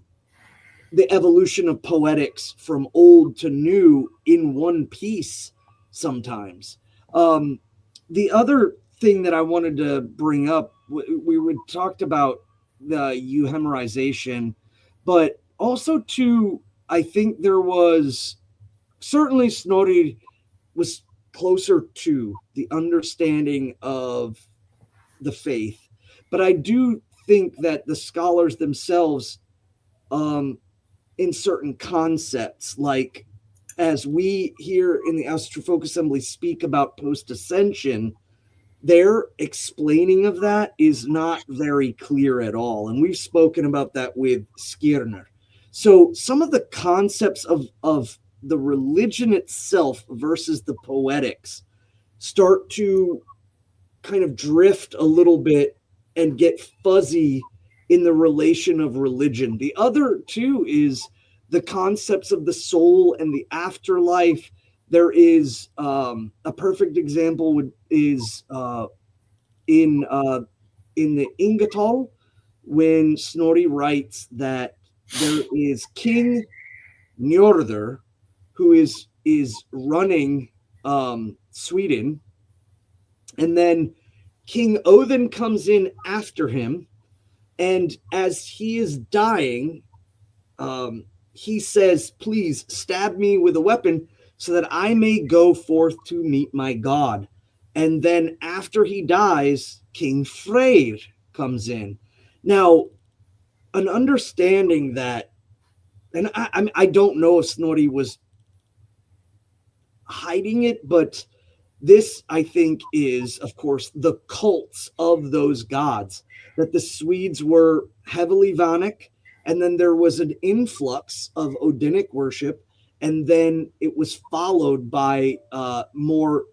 the evolution of poetics from old to new in one piece sometimes. The other thing that I wanted to bring up, we talked about the euhemerization, but also too, I think there was certainly Snorri was closer to the understanding of the faith, but I do think that the scholars themselves, in certain concepts, like as we here in the Allsherjargoði Folk Assembly speak about post-ascension, their explaining of that is not very clear at all. And we've spoken about that with Skirnir. So some of the concepts of the religion itself versus the poetics start to kind of drift a little bit and get fuzzy in the relation of religion. The other too is the concepts of the soul and the afterlife. There is a perfect example is in the Ingatal, when Snorri writes that there is King Njörður, who is running Sweden, and then King Odin comes in after him, and as he is dying, he says, "Please stab me with a weapon so that I may go forth to meet my God." And then after he dies, King Freyr comes in. Now, an understanding that, and I don't know if Snorri was hiding it, but this, I think, is, of course, the cults of those gods, that the Swedes were heavily Vanic, and then there was an influx of Odinic worship, and then it was followed by more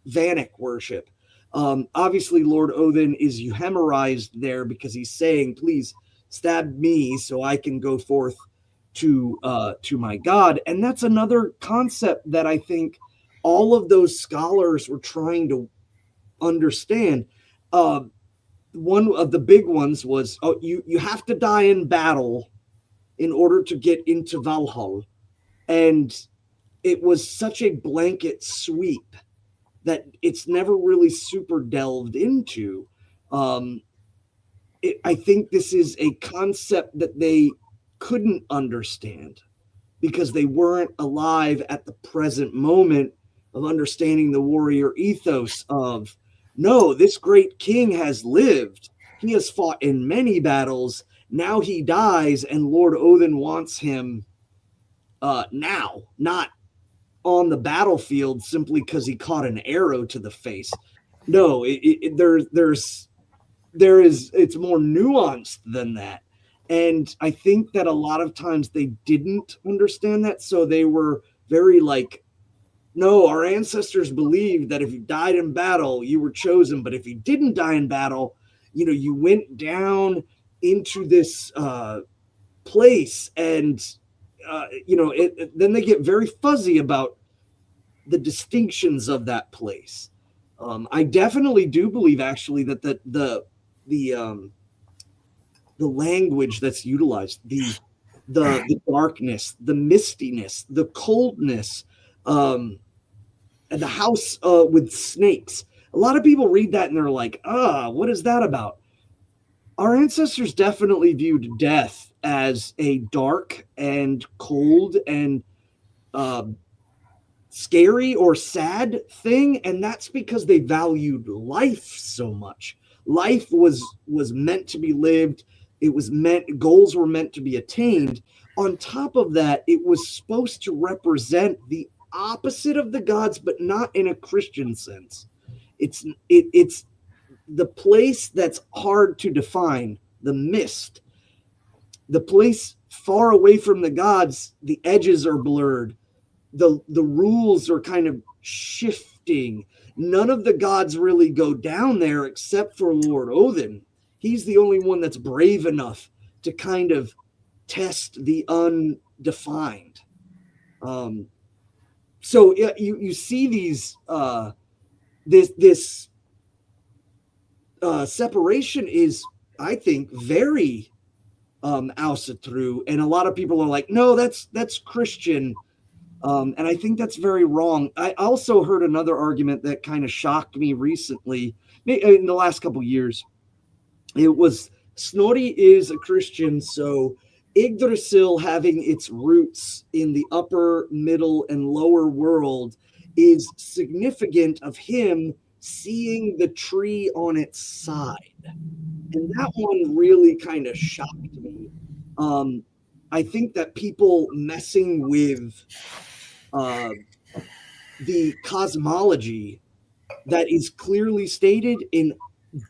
Vanic worship. Obviously, Lord Odin is euhemerized there because he's saying, "Please stab me so I can go forth to my God." And that's another concept that I think all of those scholars were trying to understand. One of the big ones was, you have to die in battle in order to get into Valhalla. And it was such a blanket sweep that it's never really super delved into. I think this is a concept that they couldn't understand because they weren't alive at the present moment of understanding the warrior ethos of, no, this great king has lived. He has fought in many battles. Now he dies, and Lord Odin wants him now, not on the battlefield simply because he caught an arrow to the face. No, it's more nuanced than that. And I think that a lot of times they didn't understand that. So they were very like, no, our ancestors believed that if you died in battle, you were chosen. But if you didn't die in battle, you went down into this place, and then they get very fuzzy about the distinctions of that place. I definitely do believe, actually, that the language that's utilized, the darkness, the mistiness, the coldness, and the house with snakes. A lot of people read that and they're like, what is that about? Our ancestors definitely viewed death as a dark and cold and scary or sad thing, and that's because they valued life so much. Life was meant to be lived. Goals were meant to be attained. On top of that, it was supposed to represent the opposite of the gods, but not in a Christian sense. It's the place that's hard to define, the mist, the place far away from the gods. The edges are blurred. The rules are kind of shifting. None of the gods really go down there except for Lord Odin. He's the only one that's brave enough to kind of test the undefined. So you see these this separation is, I think, very Asatru, and a lot of people are like, no, that's Christian. And I think that's very wrong. I also heard another argument that kind of shocked me recently, in the last couple of years. It was, Snorri is a Christian, so Yggdrasil having its roots in the upper, middle, and lower world is significant of him seeing the tree on its side. And that one really kind of shocked me. I think that people messing with the cosmology that is clearly stated in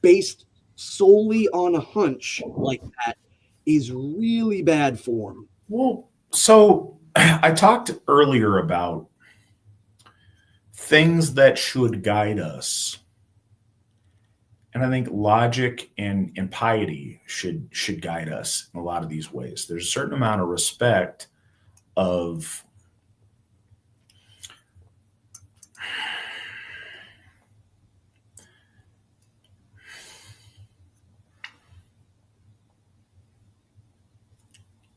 based solely on a hunch like that is really bad form. Well, so I talked earlier about things that should guide us. And I think logic and piety should guide us in a lot of these ways. There's a certain amount of respect of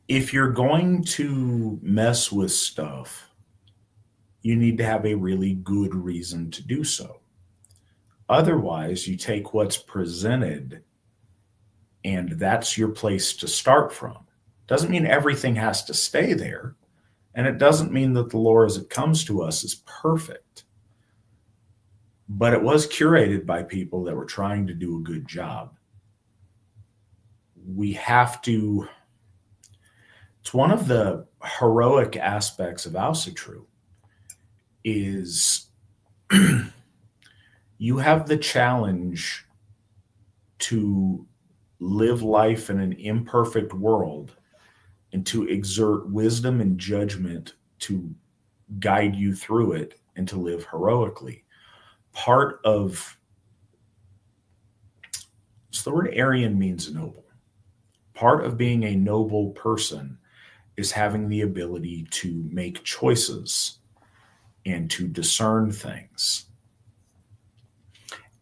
if you're going to mess with stuff, you need to have a really good reason to do so. Otherwise, you take what's presented and that's your place to start from. Doesn't mean everything has to stay there. And it doesn't mean that the lore as it comes to us is perfect. But it was curated by people that were trying to do a good job. We have to, it's one of the heroic aspects of Asatru is you have the challenge to live life in an imperfect world and to exert wisdom and judgment to guide you through it and to live heroically. Part of, so the word Aryan means noble. Part of being a noble person is having the ability to make choices and to discern things.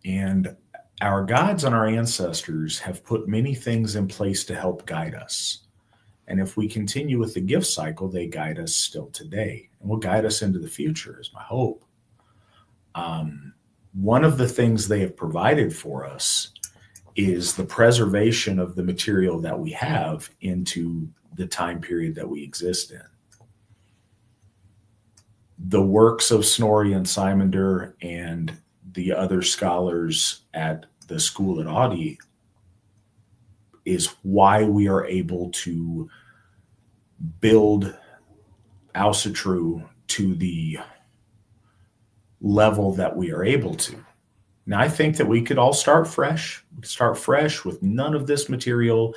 And our gods and our ancestors have put many things in place to help guide us. And if we continue with the gift cycle, they guide us still today and will guide us into the future, is my hope. One of the things they have provided for us is the preservation of the material that we have into the time period that we exist in. The works of Snorri and Sæmundr and the other scholars at the school at Audi is why we are able to build Asatru to the level that we are able to. Now, I think that we could all start fresh. We could start fresh with none of this material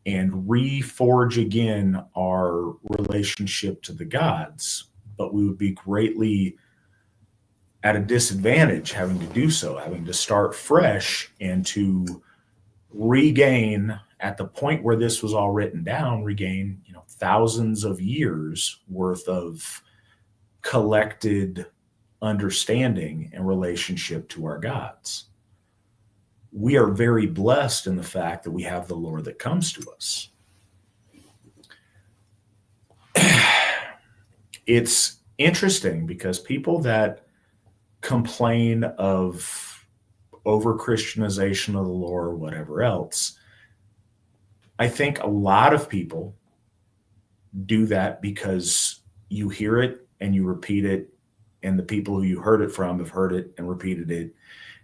and reforge again our relationship to the gods, but we would be greatly at a disadvantage having to do so, having to start fresh and to regain at the point where this was all written down, regain, thousands of years worth of collected understanding and relationship to our gods. We are very blessed in the fact that we have the lore that comes to us. It's interesting because people that complain of over-Christianization of the lore or whatever else, I think a lot of people do that because you hear it and you repeat it, and the people who you heard it from have heard it and repeated it.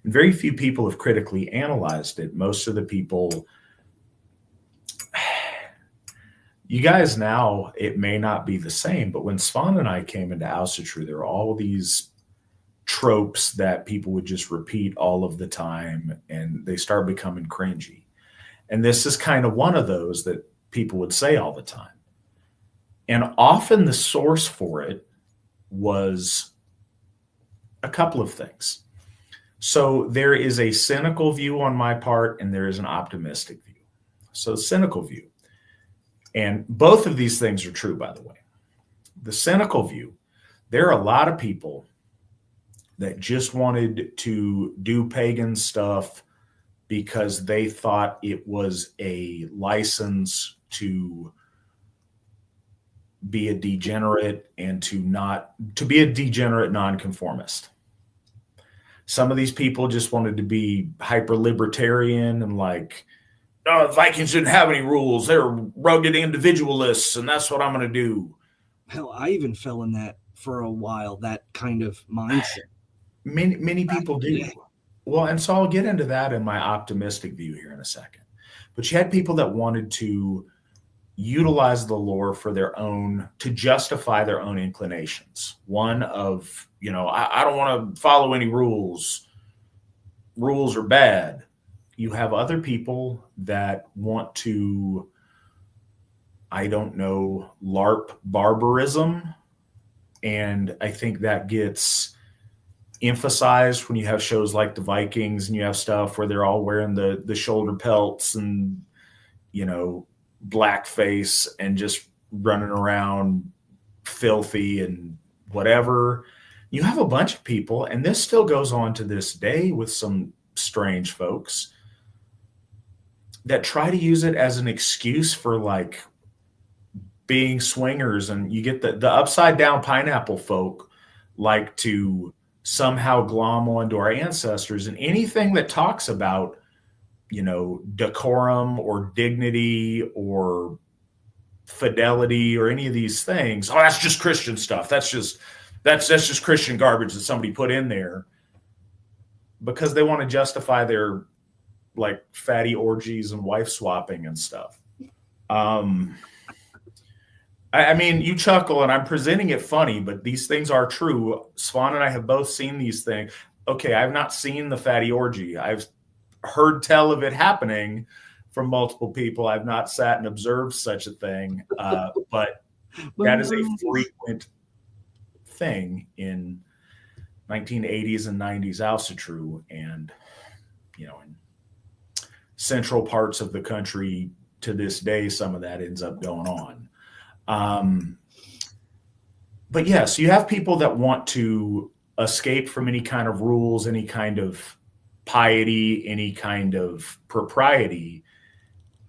And very few people have critically analyzed it. Most of the people, you guys now, it may not be the same, but when Svan and I came into Asatru, there were all these tropes that people would just repeat all of the time, and they start becoming cringy. And this is kind of one of those that people would say all the time. And often the source for it was a couple of things. So there is a cynical view on my part, and there is an optimistic view. So the cynical view, and both of these things are true, by the way. The cynical view, there are a lot of people that just wanted to do pagan stuff because they thought it was a license to be a degenerate and to be a degenerate nonconformist. Some of these people just wanted to be hyper libertarian and like, oh, the Vikings didn't have any rules. They're rugged individualists, and that's what I'm going to do. Hell, I even fell in that for a while, that kind of mindset. Many people do. Well, and so I'll get into that in my optimistic view here in a second. But you had people that wanted to utilize the lore for their own, to justify their own inclinations. One of, I don't want to follow any rules. Rules are bad. You have other people that want to I don't know, LARP barbarism. And I think that gets emphasized when you have shows like the Vikings and you have stuff where they're all wearing the shoulder pelts and, you know, blackface and just running around filthy and whatever. You have a bunch of people, and this still goes on to this day with some strange folks that try to use it as an excuse for like being swingers. And you get the upside down pineapple folk like to somehow glom onto our ancestors, and anything that talks about, you know, decorum or dignity or fidelity or any of these things. Oh, that's just Christian stuff. That's just Christian garbage that somebody put in there because they want to justify their like fatty orgies and wife swapping and stuff. I mean, you chuckle and I'm presenting it funny, but these things are true. Svan and I have both seen these things. Okay, I've not seen the fatty orgy. I've heard tell of it happening from multiple people. I've not sat and observed such a thing, but that is a frequent thing in 1980s and 90s Asatru, and you know, in central parts of the country to this day, some of that ends up going on. But yes, you have people that want to escape from any kind of rules, any kind of piety, any kind of propriety,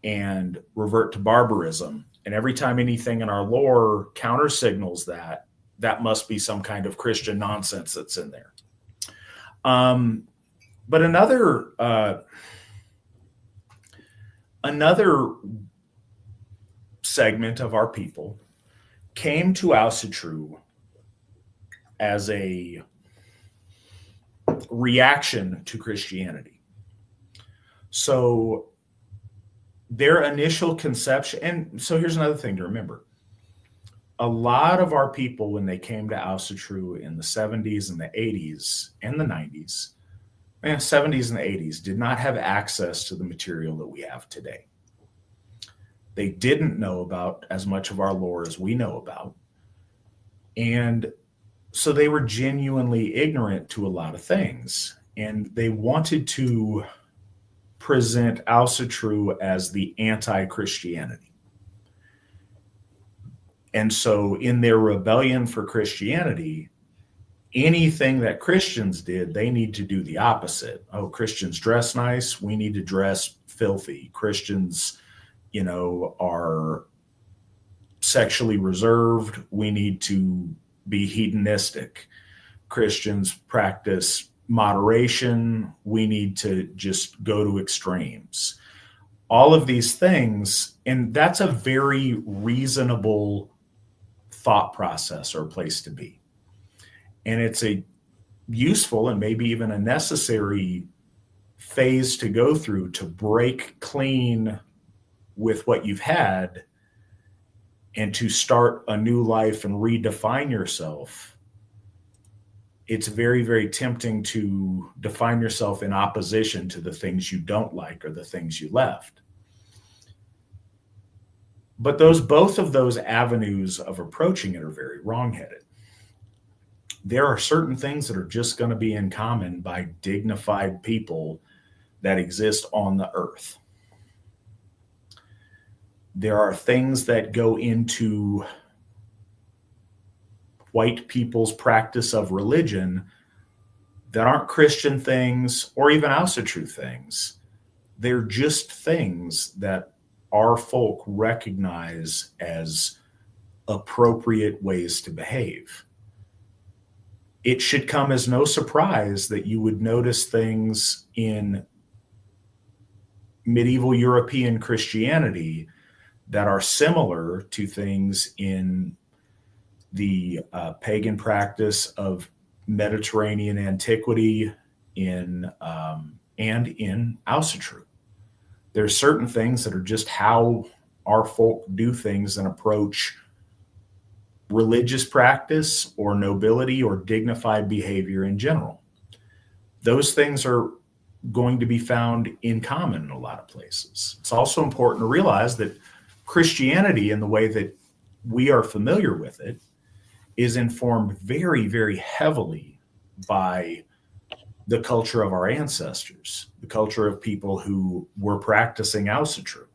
and revert to barbarism. And every time anything in our lore counter signals that, that must be some kind of Christian nonsense that's in there. But another segment of our people came to Asatru as a reaction to Christianity. So their initial conception, and so here's another thing to remember. A lot of our people, when they came to Asatru in the 70s and the 80s and the 90s, 70s and the 80s, did not have access to the material that we have today. They didn't know about as much of our lore as we know about. And so they were genuinely ignorant to a lot of things. And they wanted to present Asatru as the anti-Christianity. And so in their rebellion for Christianity, anything that Christians did, they need to do the opposite. Oh, Christians dress nice. We need to dress filthy. Christians, you know, are sexually reserved. We need to be hedonistic. Christians practice moderation. We need to just go to extremes. All of these things, and that's a very reasonable thought process or place to be. And it's a useful and maybe even a necessary phase to go through to break clean with what you've had and to start a new life and redefine yourself. It's very, very tempting to define yourself in opposition to the things you don't like or the things you left. But both of those avenues of approaching it are very wrongheaded. There are certain things that are just going to be in common by dignified people that exist on the earth. There are things that go into white people's practice of religion that aren't Christian things or even Asatru things. They're just things that our folk recognize as appropriate ways to behave. It should come as no surprise that you would notice things in medieval European Christianity that are similar to things in the pagan practice of Mediterranean antiquity and in Asatru. There's certain things that are just how our folk do things and approach religious practice or nobility or dignified behavior in general. Those things are going to be found in common in a lot of places. It's also important to realize that Christianity, in the way that we are familiar with it, is informed very, very heavily by the culture of our ancestors, the culture of people who were practicing Asatru.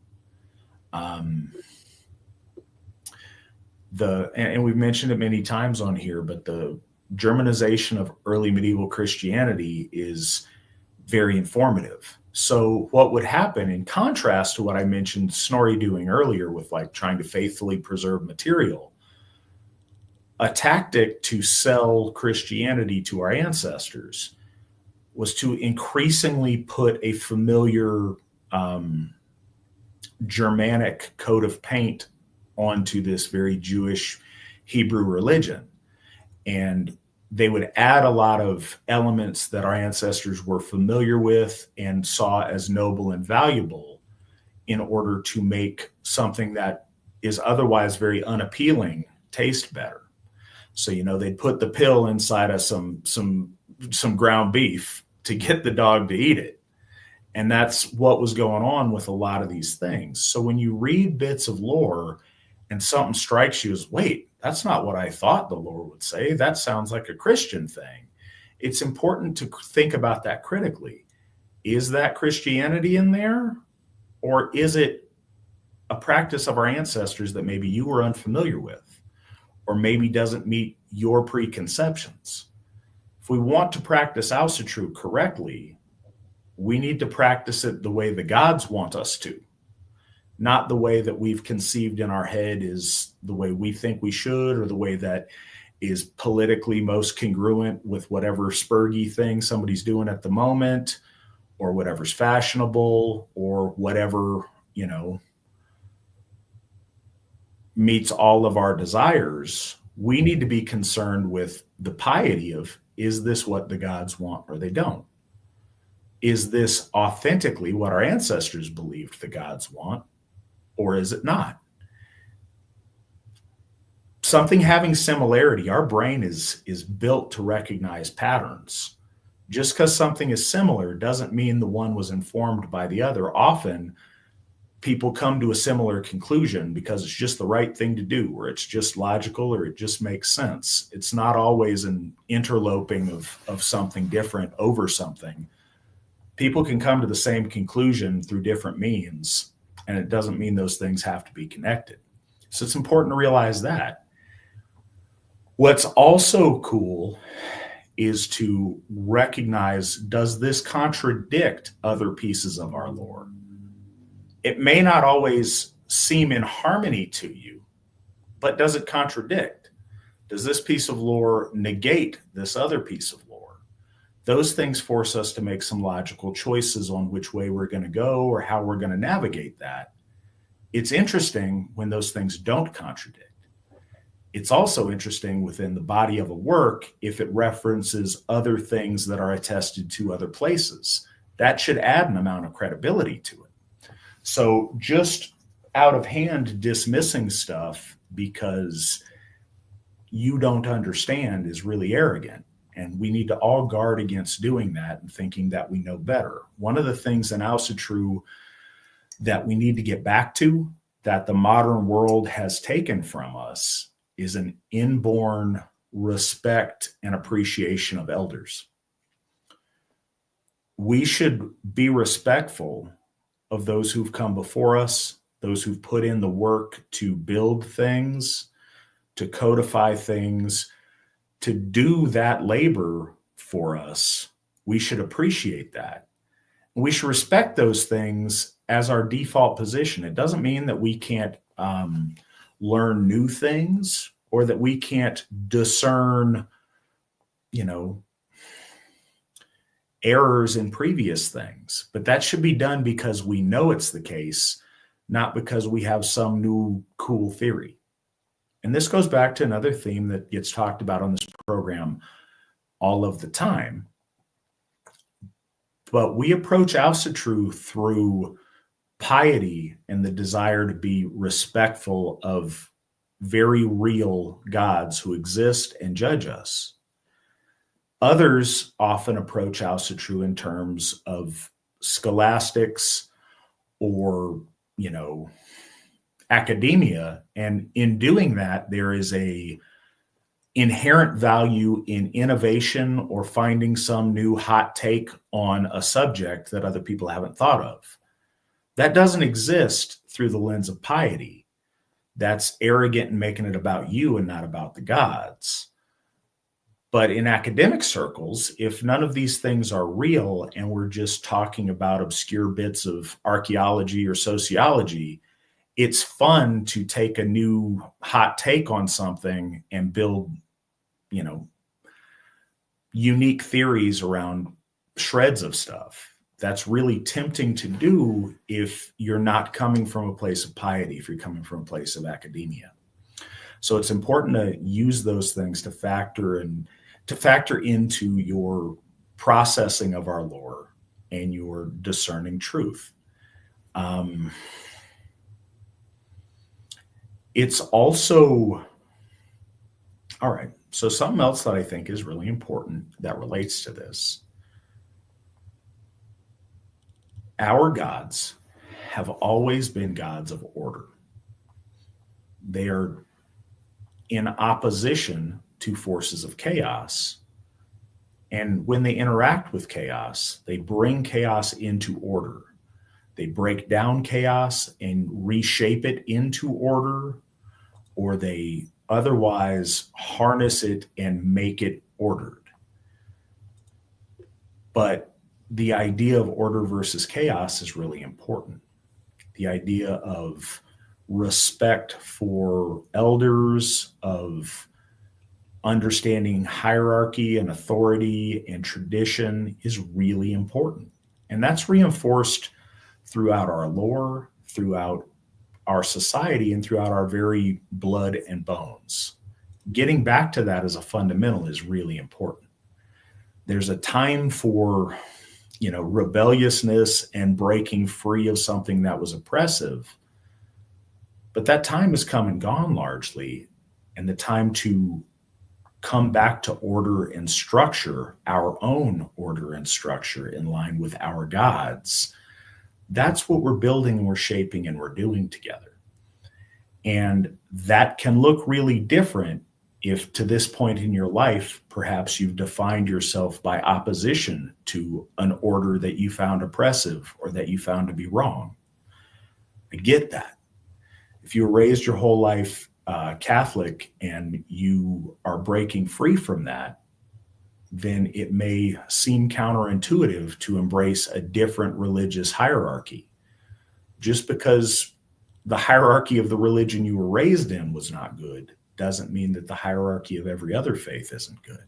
And we've mentioned it many times on here, but the Germanization of early medieval Christianity is very informative. So what would happen, in contrast to what I mentioned Snorri doing earlier with like trying to faithfully preserve material, a tactic to sell Christianity to our ancestors was to increasingly put a familiar Germanic coat of paint onto this very Jewish Hebrew religion. And they would add a lot of elements that our ancestors were familiar with and saw as noble and valuable in order to make something that is otherwise very unappealing taste better. So, they'd put the pill inside of some ground beef to get the dog to eat it. And that's what was going on with a lot of these things. So when you read bits of lore and something strikes you as, wait, that's not what I thought the lore would say. That sounds like a Christian thing. It's important to think about that critically. Is that Christianity in there? Or is it a practice of our ancestors that maybe you were unfamiliar with, or maybe doesn't meet your preconceptions? If we want to practice Asatru correctly, we need to practice it the way the gods want us to, not the way that we've conceived in our head is the way we think we should, or the way that is politically most congruent with whatever spurgy thing somebody's doing at the moment, or whatever's fashionable, or whatever, meets all of our desires. We need to be concerned with the piety of, is this what the gods want or they don't? Is this authentically what our ancestors believed the gods want, or is it not? Something having similarity, our brain is built to recognize patterns. Just because something is similar doesn't mean the one was informed by the other. Often people come to a similar conclusion because it's just the right thing to do, or it's just logical, or it just makes sense. It's not always an interloping of something different over something. People can come to the same conclusion through different means, and it doesn't mean those things have to be connected. So it's important to realize that. What's also cool is to recognize, does this contradict other pieces of our lore? It may not always seem in harmony to you, but does it contradict? Does this piece of lore negate this other piece of lore? Those things force us to make some logical choices on which way we're going to go or how we're going to navigate that. It's interesting when those things don't contradict. It's also interesting within the body of a work if it references other things that are attested to other places. That should add an amount of credibility to it. So just out of hand dismissing stuff because you don't understand is really arrogant. And we need to all guard against doing that and thinking that we know better. One of the things in Asatru that we need to get back to, that the modern world has taken from us, is an inborn respect and appreciation of elders. We should be respectful of those who've come before us, those who've put in the work to build things, to codify things, to do that labor for us. We should appreciate that. We should respect those things as our default position. It doesn't mean that we can't learn new things or that we can't discern, errors in previous things, but that should be done because we know it's the case, not because we have some new cool theory. And this goes back to another theme that gets talked about on this program all of the time. But we approach Asatru through piety and the desire to be respectful of very real gods who exist and judge us. Others often approach Asatru in terms of scholastics or, academia. And in doing that, there is a inherent value in innovation or finding some new hot take on a subject that other people haven't thought of. That doesn't exist through the lens of piety. That's arrogant and making it about you and not about the gods. But in academic circles, if none of these things are real and we're just talking about obscure bits of archaeology or sociology, it's fun to take a new hot take on something and build, unique theories around shreds of stuff. That's really tempting to do if you're not coming from a place of piety, if you're coming from a place of academia. So it's important to use those things to factor into your processing of our lore and your discerning truth. It's also, all right, so something else that I think is really important that relates to this. Our gods have always been gods of order. They are in opposition to forces of chaos. And when they interact with chaos, they bring chaos into order. They break down chaos and reshape it into order, or they otherwise harness it and make it ordered. But the idea of order versus chaos is really important. The idea of respect for elders, of understanding hierarchy and authority and tradition is really important. And that's reinforced throughout our lore, throughout our society, and throughout our very blood and bones. Getting back to that as a fundamental is really important. There's a time for, rebelliousness and breaking free of something that was oppressive. But that time has come and gone largely. And the time to come back to order and structure, our own order and structure in line with our gods, that's what we're building and we're shaping and we're doing together. And that can look really different if to this point in your life, perhaps you've defined yourself by opposition to an order that you found oppressive or that you found to be wrong. I get that. If you were raised your whole life Catholic and you are breaking free from that, then it may seem counterintuitive to embrace a different religious hierarchy. Just because the hierarchy of the religion you were raised in was not good doesn't mean that the hierarchy of every other faith isn't good.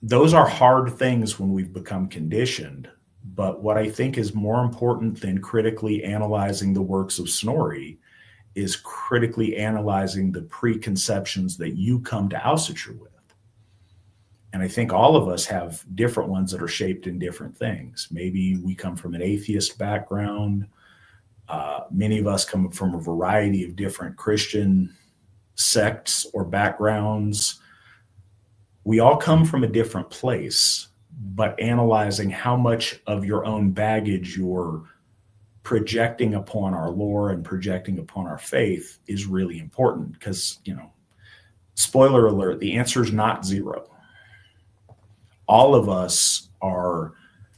Those are hard things when we've become conditioned. But what I think is more important than critically analyzing the works of Snorri is critically analyzing the preconceptions that you come to Ásatrú with. And I think all of us have different ones that are shaped in different things. Maybe we come from an atheist background. Many of us come from a variety of different Christian sects or backgrounds. We all come from a different place, but analyzing how much of your own baggage you're projecting upon our lore and projecting upon our faith is really important because, spoiler alert, the answer is not zero. All of us are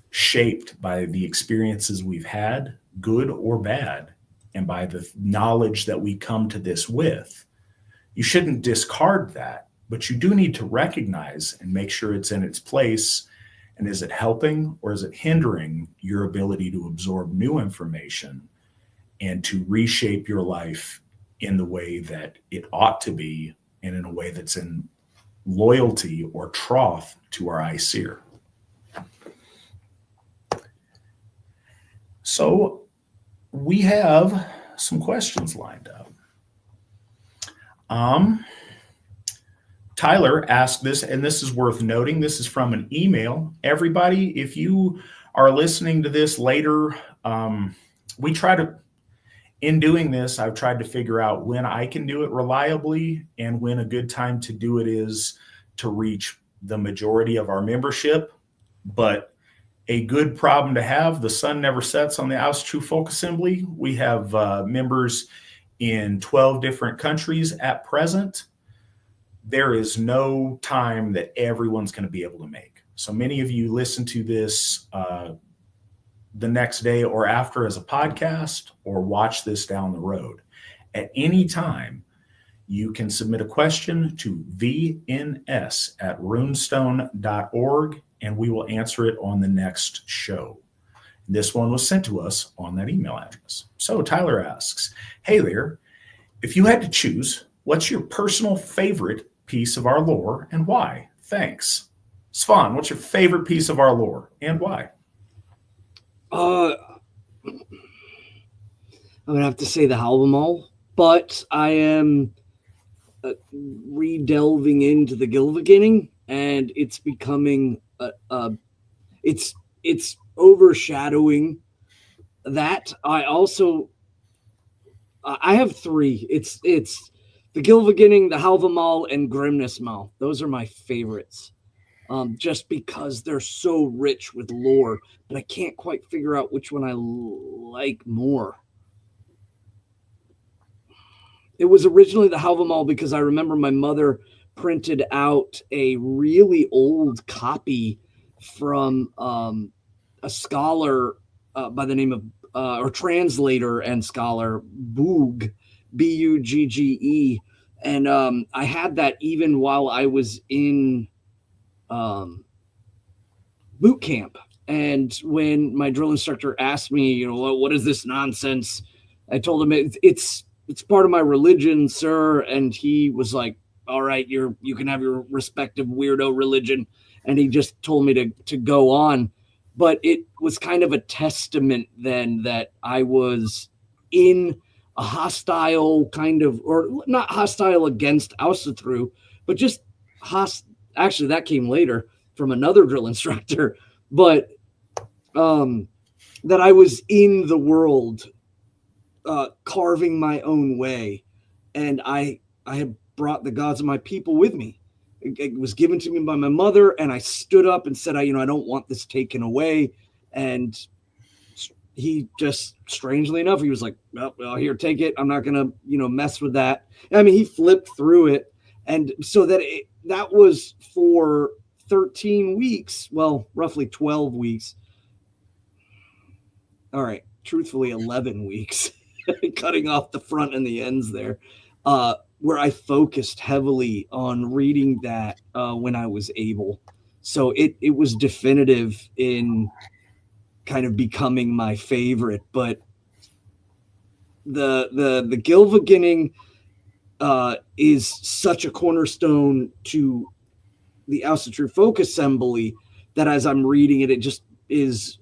shaped by the experiences we've had, good or bad, and by the knowledge that we come to this with. You shouldn't discard that, but you do need to recognize and make sure it's in its place. And is it helping or is it hindering your ability to absorb new information and to reshape your life in the way that it ought to be and in a way that's in loyalty or troth to our Aesir? So we have some questions lined up. Tyler asked this, and this is worth noting. This is from an email. Everybody, if you are listening to this later, in doing this, I've tried to figure out when I can do it reliably and when a good time to do it is to reach the majority of our membership. But a good problem to have. The sun never sets on the Asatru Folk Assembly. We have members in 12 different countries at present. There is no time that everyone's going to be able to make. So many of you listen to this the next day or after as a podcast, or watch this down the road. At any time, you can submit a question to vns@runestone.org, and we will answer it on the next show. This one was sent to us on that email address. So Tyler asks, hey there, if you had to choose, what's your personal favorite piece of our lore and why? Thanks. Svan, what's your favorite piece of our lore and why? I'm going to have to say the Halvamal, but I am re-delving into the Gylfaginning, and it's becoming it's overshadowing that. I have three. It's the Gylfaginning, the Halvamal, and Grimnismal. Those are my favorites, just because they're so rich with lore, but I can't quite figure out which one I like more. It was originally the Halvamal because I remember my mother printed out a really old copy from a scholar by the name of, or translator and scholar, Boog, Bugge. And I had that even while I was in boot camp. And when my drill instructor asked me, what is this nonsense? I told him it's part of my religion, sir. And he was like, all right, you can have your respective weirdo religion. And he just told me to go on. But it was kind of a testament then that I was in a hostile kind of, or not hostile against Ásatrú, but just actually that came later from another drill instructor, but that I was in the world carving my own way. And I had brought the gods of my people with me. It was given to me by my mother, and I stood up and said, I don't want this taken away. And he just, strangely enough, he was like, well, here, take it. I'm not going to, mess with that. I mean, he flipped through it. And so that was for 13 weeks, well, roughly 12 weeks. All right, truthfully, 11 weeks, cutting off the front and the ends there, where I focused heavily on reading that when I was able. So it was definitive in kind of becoming my favorite. But the Gylfaginning is such a cornerstone to the Allsherjargoði Folk Assembly that as I'm reading it, it just is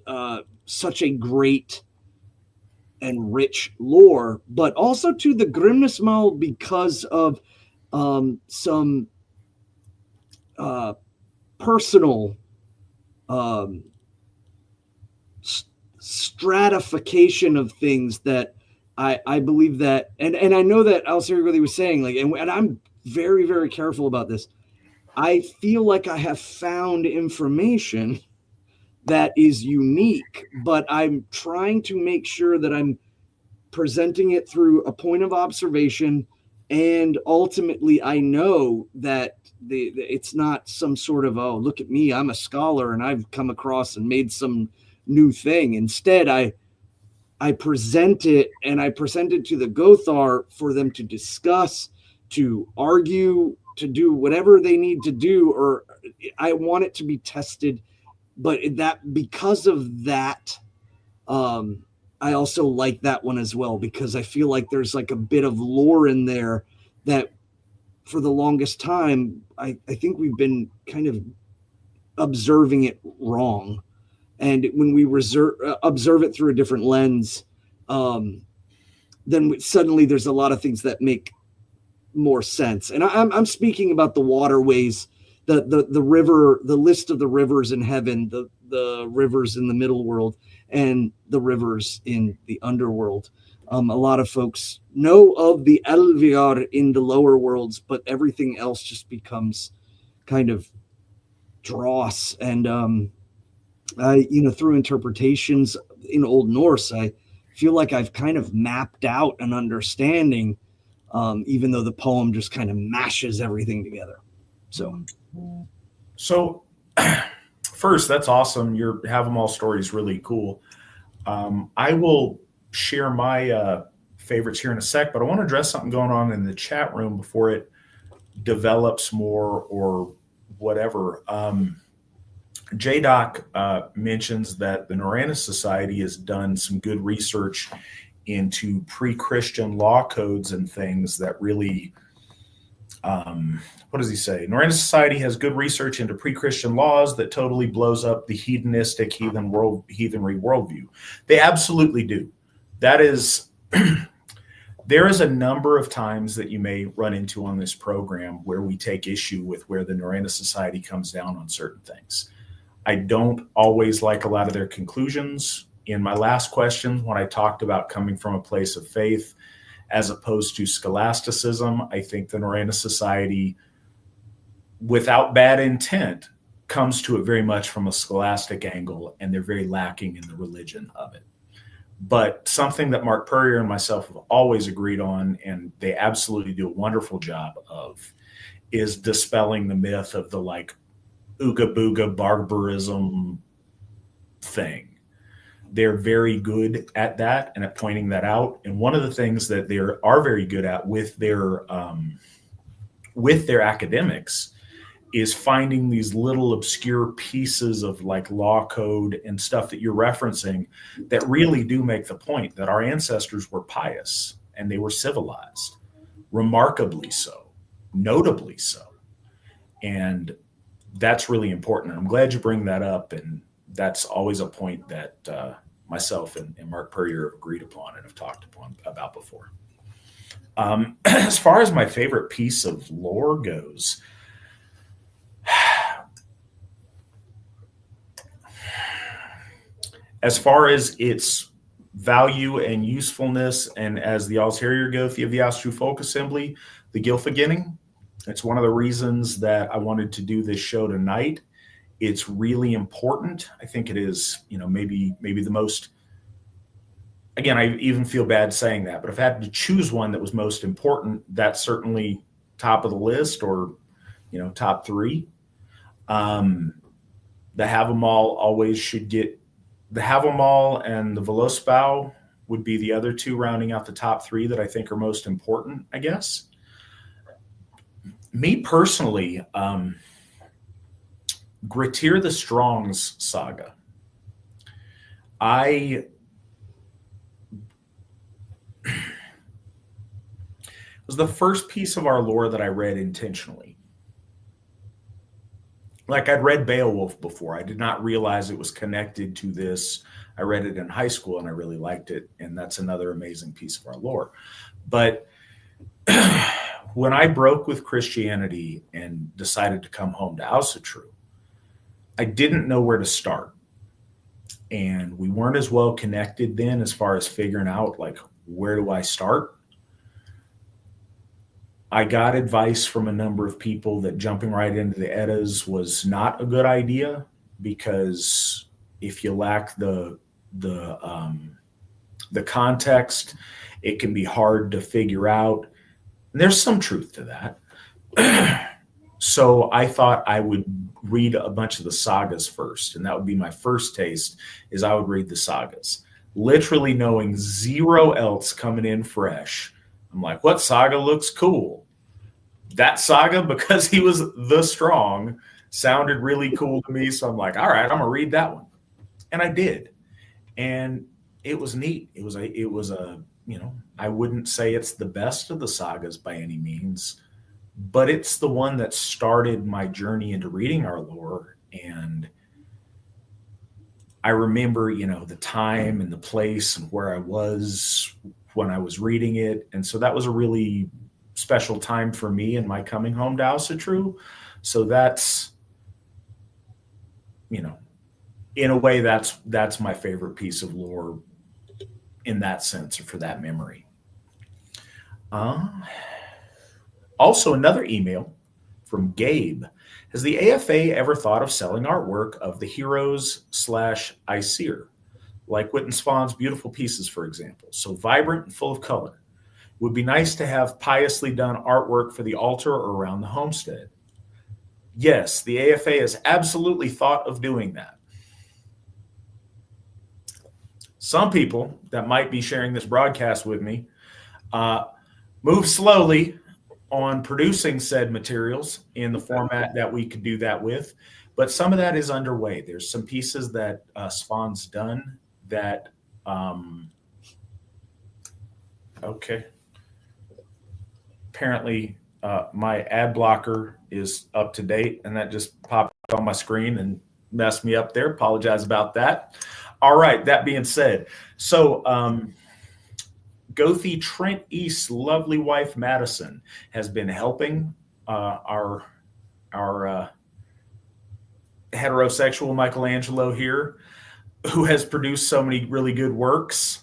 such a great and rich lore, but also to the Grimnismal because of some personal stratification of things that I believe that, and I know that Allsherjargoði was saying, like, and I'm very, very careful about this. I feel like I have found information that is unique, but I'm trying to make sure that I'm presenting it through a point of observation. And ultimately, I know that it's not some sort of, oh, look at me, I'm a scholar and I've come across and made some new thing. Instead, I present it, and I present it to the Gothar for them to discuss, to argue, to do whatever they need to do, or I want it to be tested. But that, because of that, I also like that one as well, because I feel like there's like a bit of lore in there that for the longest time, I think we've been kind of observing it wrong. And when we observe it through a different lens, then suddenly there's a lot of things that make more sense. And I'm speaking about the waterways, the river, the list of the rivers in heaven, the rivers in the middle world, and the rivers in the underworld. A lot of folks know of the Elviar in the lower worlds, but everything else just becomes kind of dross. And through interpretations in Old Norse, I feel like I've kind of mapped out an understanding, even though the poem just kind of mashes everything together. So first, that's awesome. Your Have 'em all story is really cool. I will share my favorites here in a sec, but I want to address something going on in the chat room before it develops more or whatever. JDoc mentions that the Norrena Society has done some good research into pre-Christian law codes and things that really, what does he say? Norrena Society has good research into pre-Christian laws that totally blows up the heathenistic heathenry worldview. They absolutely do. That is, there is a number of times that you may run into on this program where we take issue with where the Norrena Society comes down on certain things. I don't always like a lot of their conclusions. In my last question, when I talked about coming from a place of faith as opposed to scholasticism, I think the Norrena Society, without bad intent, comes to it very much from a scholastic angle, and they're very lacking in the religion of it. But something that Mark Purrier and myself have always agreed on, and they absolutely do a wonderful job of, is dispelling the myth of the like ooga booga barbarism thing. They're very good at that and at pointing that out. And one of the things that they are very good at with their academics is finding these little obscure pieces of like law code and stuff that you're referencing that really do make the point that our ancestors were pious and they were civilized, remarkably so, notably so. And that's really important. I'm glad you bring that up. And that's always a point that myself and Mark Purrier have agreed upon and have talked about before. As far as my favorite piece of lore goes, as far as its value and usefulness, and as the Allsherjargoði of the Asatru Folk Assembly, the Gylfaginning, it's one of the reasons that I wanted to do this show tonight. It's really important. I think it is, maybe the most, again, I even feel bad saying that, but if I had to choose one that was most important, that's certainly top of the list, or, top three. The Have 'em all always should get, the Have 'em all and the Velosbau would be the other two rounding out the top three that I think are most important, I guess. Me personally, Grettir the Strong's saga. It was the first piece of our lore that I read intentionally. Like, I'd read Beowulf before. I did not realize it was connected to this. I read it in high school and I really liked it. And that's another amazing piece of our lore. But when I broke with Christianity and decided to come home to Asatru, I didn't know where to start. And we weren't as well connected then as far as figuring out, like, where do I start? I got advice from a number of people that jumping right into the Eddas was not a good idea, because if you lack the context, it can be hard to figure out. And there's some truth to that. So I thought I would read a bunch of the sagas first, and that would be my first taste, is I would read the sagas. Literally knowing zero else coming in fresh. I'm like, what saga looks cool? That saga, because he was the strong, sounded really cool to me. So I'm like, all right, I'm gonna read that one. And I did. And it was neat. It was a I wouldn't say it's the best of the sagas by any means, but it's the one that started my journey into reading our lore. And I remember, the time and the place and where I was when I was reading it. And so that was a really special time for me in my coming home to Asatru. So that's, in a way, that's my favorite piece of lore in that sense, or for that memory. Also, another email from Gabe. Has the AFA ever thought of selling artwork of the heroes / Aesir, like Witan Svan's beautiful pieces, for example? So vibrant and full of color. Would be nice to have piously done artwork for the altar or around the homestead. Yes, the AFA has absolutely thought of doing that. Some people that might be sharing this broadcast with me move slowly on producing said materials in the format that we could do that with, but some of that is underway. There's some pieces that Svan's done that, okay. Apparently my ad blocker is up to date, and that just popped on my screen and messed me up there. Apologize about that. All right, that being said, so Gothi Trent East's lovely wife Madison has been helping our heterosexual Michelangelo here, who has produced so many really good works.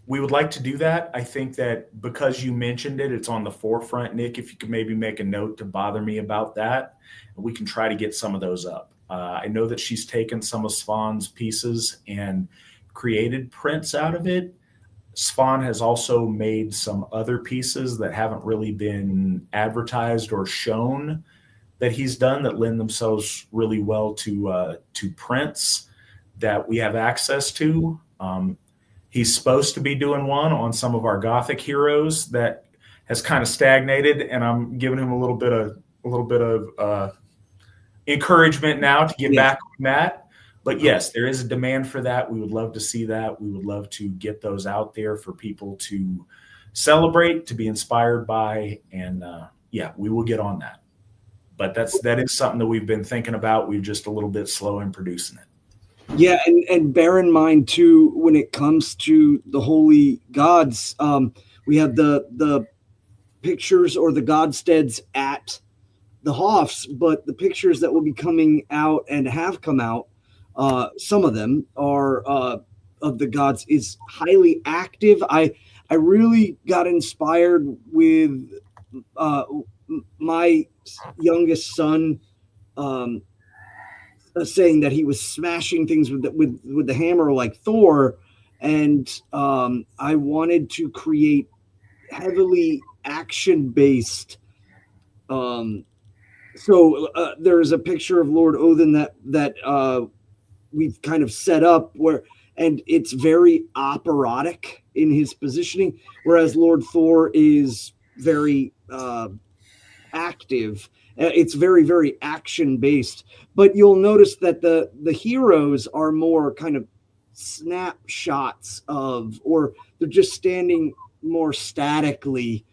We would like to do that. I think that because you mentioned it, it's on the forefront. Nick, if you could maybe make a note to bother me about that, we can try to get some of those up. I know that she's taken some of Svan's pieces and created prints out of it. Svan has also made some other pieces that haven't really been advertised or shown that he's done that lend themselves really well to prints that we have access to. He's supposed to be doing one on some of our Gothic heroes that has kind of stagnated, and I'm giving him a little bit of encouragement now to get back on that. But yes, there is a demand for that. We would love to see that. We would love to get those out there for people to celebrate, to be inspired by, and we will get on that. But that is something that we've been thinking about. We're just a little bit slow in producing it. Yeah, and bear in mind too, when it comes to the holy gods, we have the pictures or the godsteads at the Hoffs, but the pictures that will be coming out and have come out, some of them are of the gods is highly active. I really got inspired with my youngest son saying that he was smashing things with the hammer like Thor, and I wanted to create heavily action-based. So there is a picture of Lord Odin that we've kind of set up and it's very operatic in his positioning, whereas Lord Thor is very active. It's very, very action-based. But you'll notice that the heroes are more kind of snapshots or they're just standing more statically.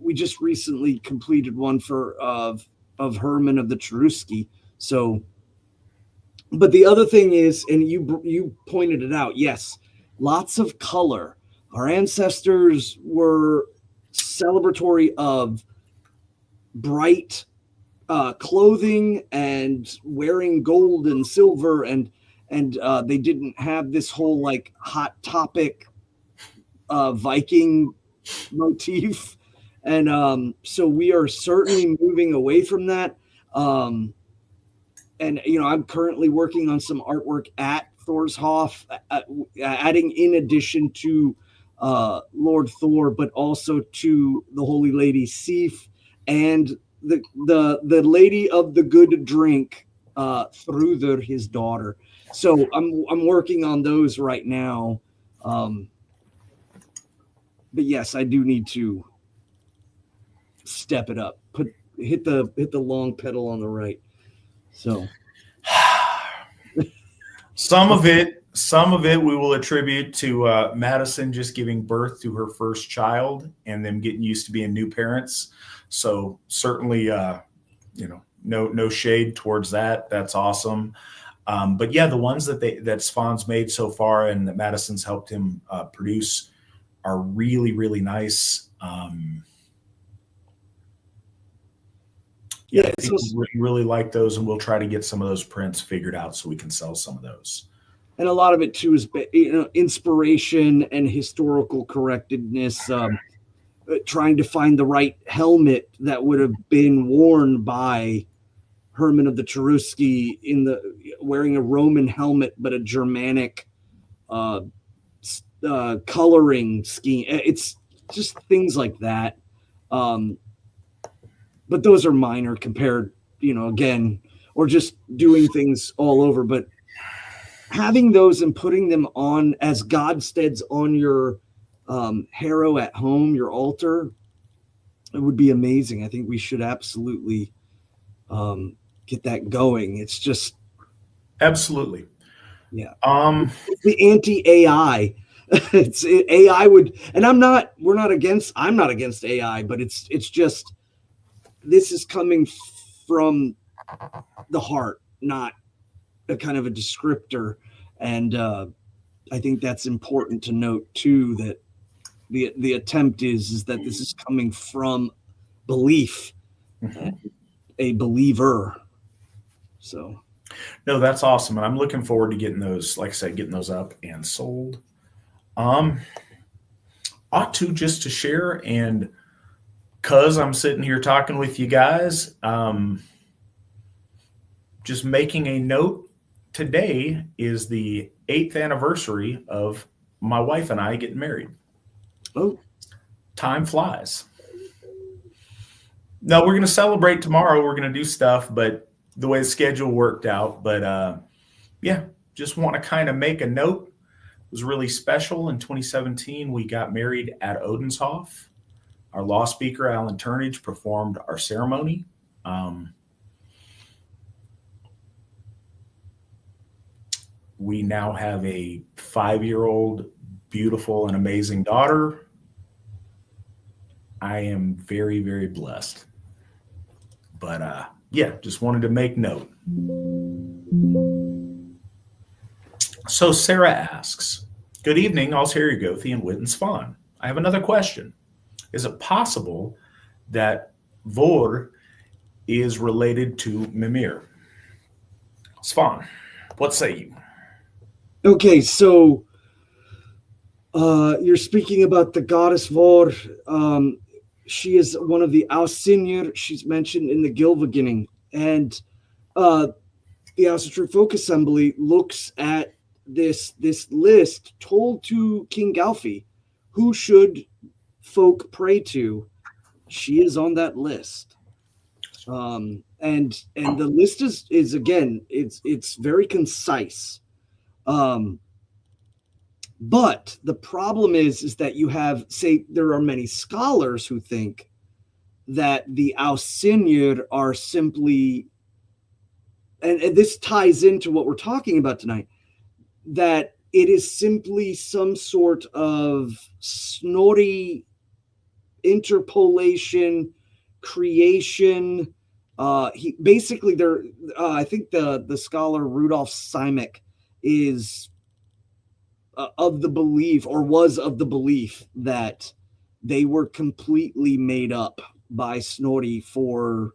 We just recently completed one of Herman of the Cherusci. So, but the other thing is, and you pointed it out, yes, lots of color. Our ancestors were celebratory of bright clothing and wearing gold and silver, and they didn't have this whole like hot topic Viking motif. And so we are certainly moving away from that. And, I'm currently working on some artwork at Thor's Hof, adding in addition to Lord Thor, but also to the Holy Lady Sif and the Lady of the Good Drink, Thrúður, his daughter. So I'm working on those right now. But yes, I do need to step it up. Hit the long pedal on the right. So some of it we will attribute to Madison just giving birth to her first child and them getting used to being new parents. So certainly, no shade towards that. That's awesome. But yeah, the ones that Svan's made so far and that Madison's helped him produce are really, really nice. I think we really like those, and we'll try to get some of those prints figured out so we can sell some of those. And a lot of it too is inspiration and historical correctedness. trying to find the right helmet that would have been worn by Herman of the Cherusci wearing a Roman helmet, but a Germanic coloring scheme. It's just things like that. But those are minor compared, again, or just doing things all over. But having those and putting them on as godsteads on your harrow at home, your altar, it would be amazing. I think we should absolutely get that going. It's just absolutely, yeah. It's the anti-AI. It's AI would, and I'm not against AI, but it's just, this is coming from the heart, not a kind of a descriptor. And I think that's important to note too, that the attempt is that this is coming from belief, a believer. So no, that's awesome. And I'm looking forward to getting those, like I said, getting those up and sold. Ought to just to share, and cause I'm sitting here talking with you guys, just making a note, today is the 8th anniversary of my wife and I getting married. Oh, time flies. No, we're going to celebrate tomorrow. We're going to do stuff, but the way the schedule worked out. But yeah, just want to kind of make a note. It was really special. In 2017, we got married at Odenshof. Our law speaker, Alan Turnage, performed our ceremony. We now have a 5-year-old, beautiful and amazing daughter. I am very, very blessed. But yeah, just wanted to make note. So Sarah asks, good evening, Allsherjargoði and Witan Svan. I have another question. Is it possible that Vor is related to Mimir? Svan, what say you? Okay, so you're speaking about the goddess Vor. She is one of the Ásatrú. She's mentioned in the Gylfaginning. And the Asatru Folk Assembly looks at this list told to King Galfi, who should folk pray to. She is on that list. And the list is again, it's very concise. But the problem is that you have, say, there are many scholars who think that the Ásatrú are simply, and this ties into what we're talking about tonight, that it is simply some sort of Snorri interpolation, creation. He basically, I think the scholar Rudolf Simek is of the belief, or was of the belief, that they were completely made up by Snorri for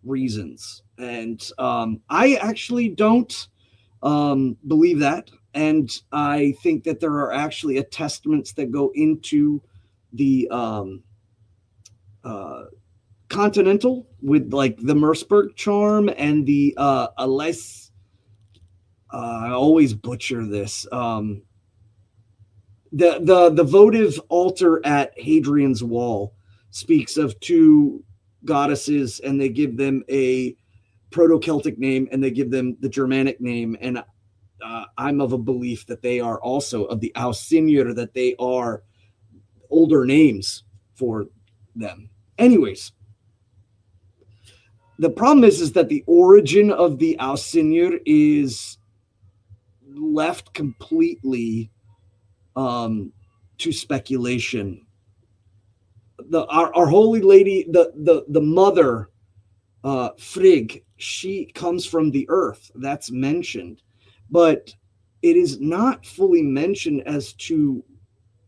reasons. And I actually don't believe that. And I think that there are actually attestments that go into the continental, with like the Merseburg charm and the Aless. I always butcher this. The votive altar at Hadrian's Wall speaks of two goddesses, and they give them a Proto-Celtic name and they give them the Germanic name. And I'm of a belief that they are also of the Ásatrú, that they are older names for them. Anyways, the problem is that the origin of the Ásatrú is left completely to speculation. Our holy lady, the mother, Frigg, she comes from the earth. That's mentioned, but it is not fully mentioned as to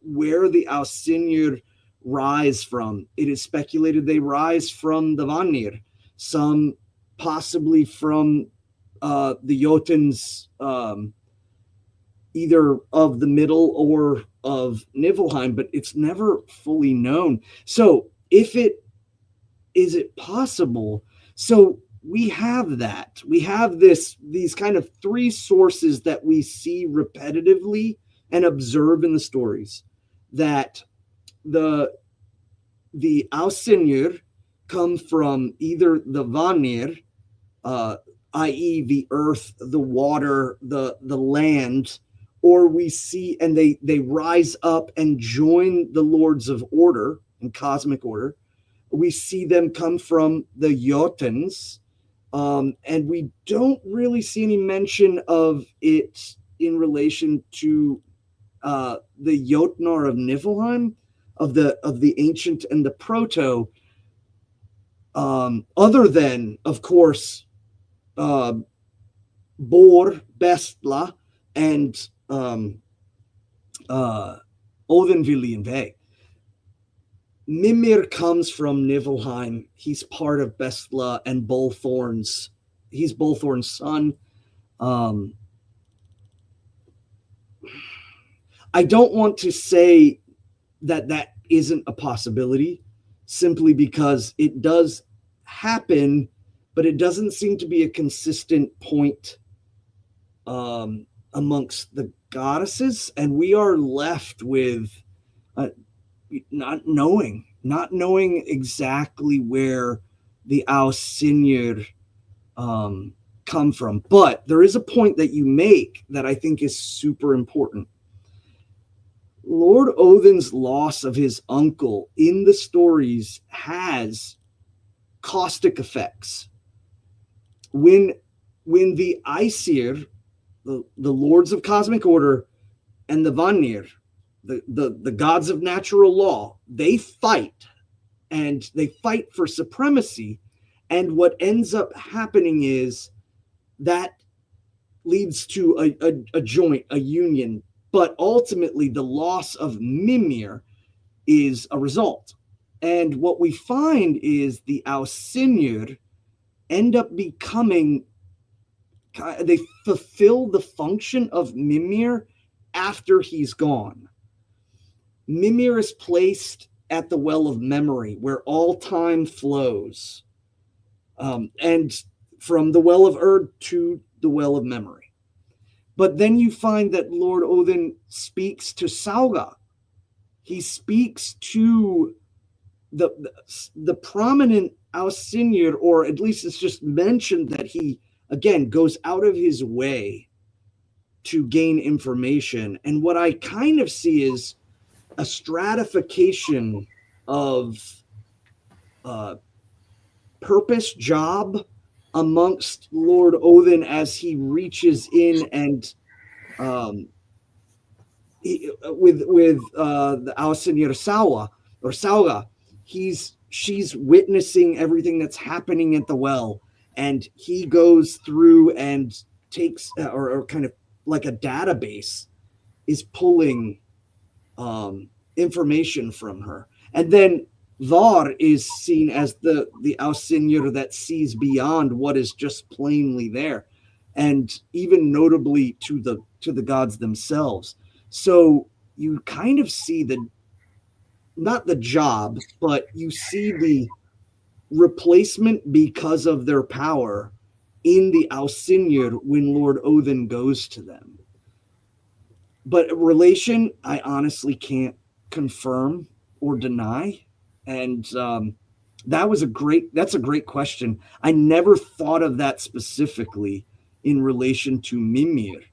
where the Ásatrú rise from. It is speculated they rise from the Vanir, some possibly from the Jotuns, either of the middle or of Niflheim, but it's never fully known. So is it possible? So we have that. We have these kind of three sources that we see repetitively and observe in the stories, that the Ásatrú come from either the Vanir, i.e. the earth, the water, the land, or we see, and they rise up and join the Lords of Order and Cosmic Order. We see them come from the Jotuns, and we don't really see any mention of it in relation to the Jotnar of Niflheim, of the ancient and the proto, other than, of course, Bor, Bestla, and Óðinvili and Ve. Mimir comes from Niflheim. He's part of Bestla and Bolthorn's. He's Bolthorn's son. I don't want to say that isn't a possibility, simply because it does happen, but it doesn't seem to be a consistent point amongst the goddesses, and we are left with not knowing exactly where the Ásatrú come from. But there is a point that you make that I think is super important. Lord Odin's loss of his uncle in the stories has caustic effects. When the Aesir, the Lords of Cosmic Order, and the Vanir, the gods of natural law, they fight, and they fight for supremacy. And what ends up happening is that leads to a joint, a union. But ultimately, the loss of Mimir is a result. And what we find is the Ásatrú end up becoming, they fulfill the function of Mimir after he's gone. Mimir is placed at the well of memory, where all time flows. And from the well of Erd to the well of memory. But then you find that Lord Odin speaks to Sauga. He speaks to the prominent Ásatrú, or at least it's just mentioned that he, again, goes out of his way to gain information. And what I kind of see is a stratification of purpose, job, amongst Lord Odin as he reaches in and with the Ásatrú Sauga, she's witnessing everything that's happening at the well, and he goes through and takes or kind of like a database is pulling information from her. And then Var is seen as the Ásatrú that sees beyond what is just plainly there, and even notably to the gods themselves. So you kind of see not the job, but you see the replacement because of their power in the Ásatrú when Lord Odin goes to them. But relation, I honestly can't confirm or deny. And that's a great question. I never thought of that specifically in relation to Mimir,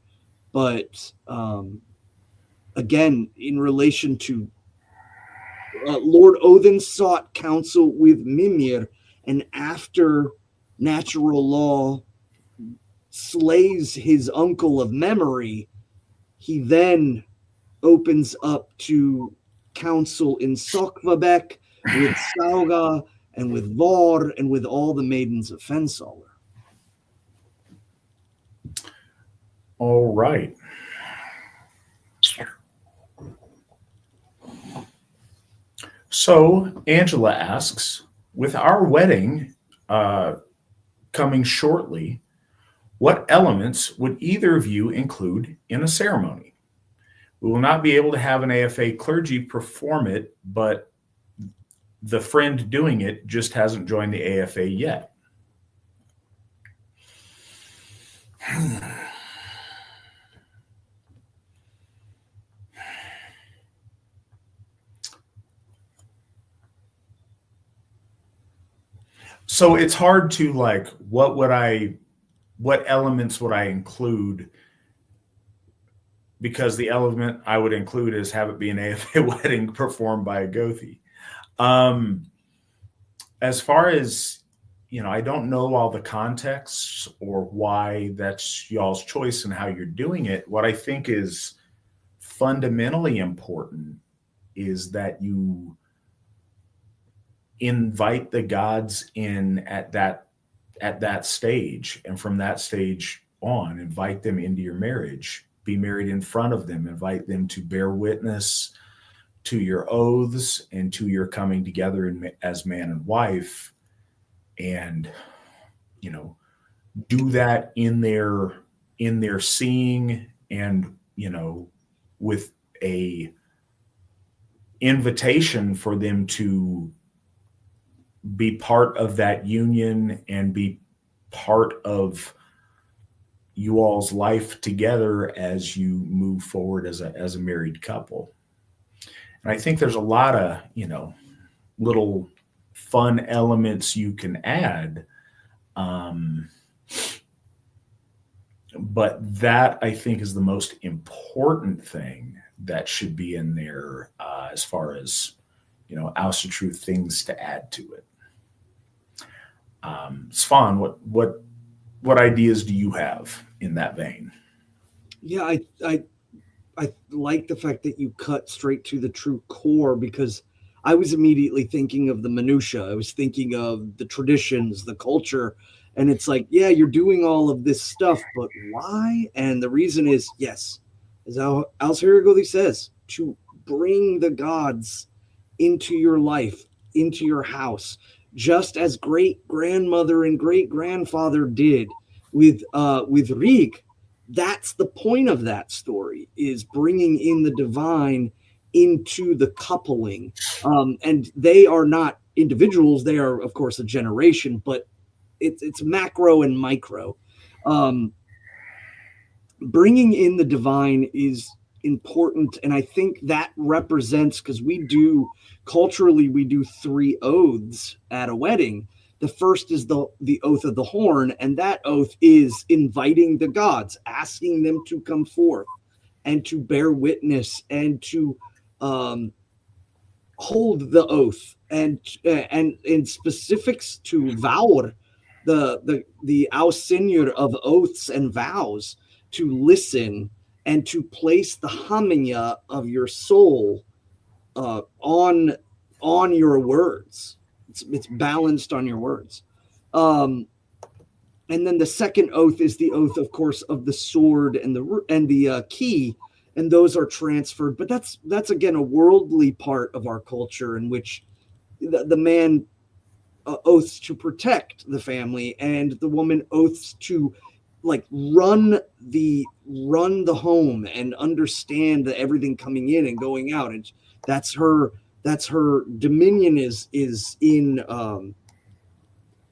but again, in relation to Lord Odin sought counsel with Mimir, and after natural law slays his uncle of memory, he then opens up to counsel in Sokvabek, with Sauga, and with Var, and with all the maidens of Fensaler. All right. So Angela asks, with our wedding coming shortly, what elements would either of you include in a ceremony? We will not be able to have an AFA clergy perform it, but the friend doing it just hasn't joined the AFA yet. So it's hard to like, what elements would I include? Because the element I would include is have it be an AFA wedding performed by a Gothi. As far as, I don't know all the contexts or why that's y'all's choice and how you're doing it. What I think is fundamentally important is that you invite the gods in at that stage, and from that stage on, invite them into your marriage. Be married in front of them. Invite them to bear witness to your oaths and to your coming together as man and wife, and do that in their seeing, and with a invitation for them to be part of that union and be part of you all's life together as you move forward as a married couple. And I think there's a lot of, little fun elements you can add. But that, I think, is the most important thing that should be in there as far as, Asatru things to add to it. Svan, what ideas do you have in that vein? Yeah, I like the fact that you cut straight to the true core, because I was immediately thinking of the minutia. I was thinking of the traditions, the culture, and it's like, yeah, you're doing all of this stuff, but why? And the reason is, yes, as Allsherjargoði says, to bring the gods into your life, into your house, just as great grandmother and great grandfather did with Rig. That's the point of that story, is bringing in the divine into the coupling. And they are not individuals. They are, of course, a generation, but it's macro and micro. Bringing in the divine is important. And I think that represents, because culturally, we do 3 oaths at a wedding. The first is the oath of the horn, and that oath is inviting the gods, asking them to come forth and to bear witness and to hold the oath, and in specifics to Vaur, the Ausinjur of oaths and vows, to listen and to place the hamingja of your soul on your words. It's balanced on your words. And then the second oath is the oath, of course, of the sword and the key, and those are transferred. But that's again a worldly part of our culture, in which the man oaths to protect the family, and the woman oaths to like run the home and understand that everything coming in and going out, and that's her dominion is in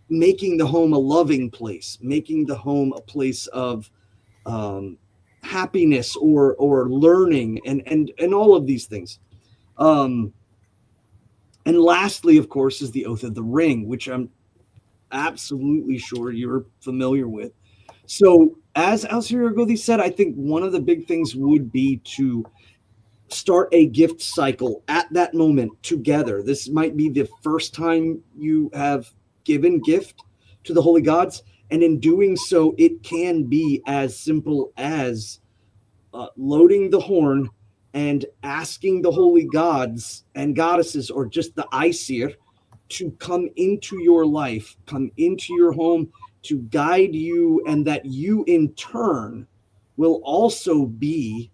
making the home a loving place, making the home a place of happiness or learning and all of these things. And lastly, of course, is the oath of the ring, which I'm absolutely sure you're familiar with. So as Allsherjargoði said, I think one of the big things would be to start a gift cycle at that moment together. This might be the first time you have given gift to the holy gods. And in doing so, it can be as simple as loading the horn and asking the holy gods and goddesses, or just the Aesir, to come into your life, come into your home, to guide you, and that you in turn will also be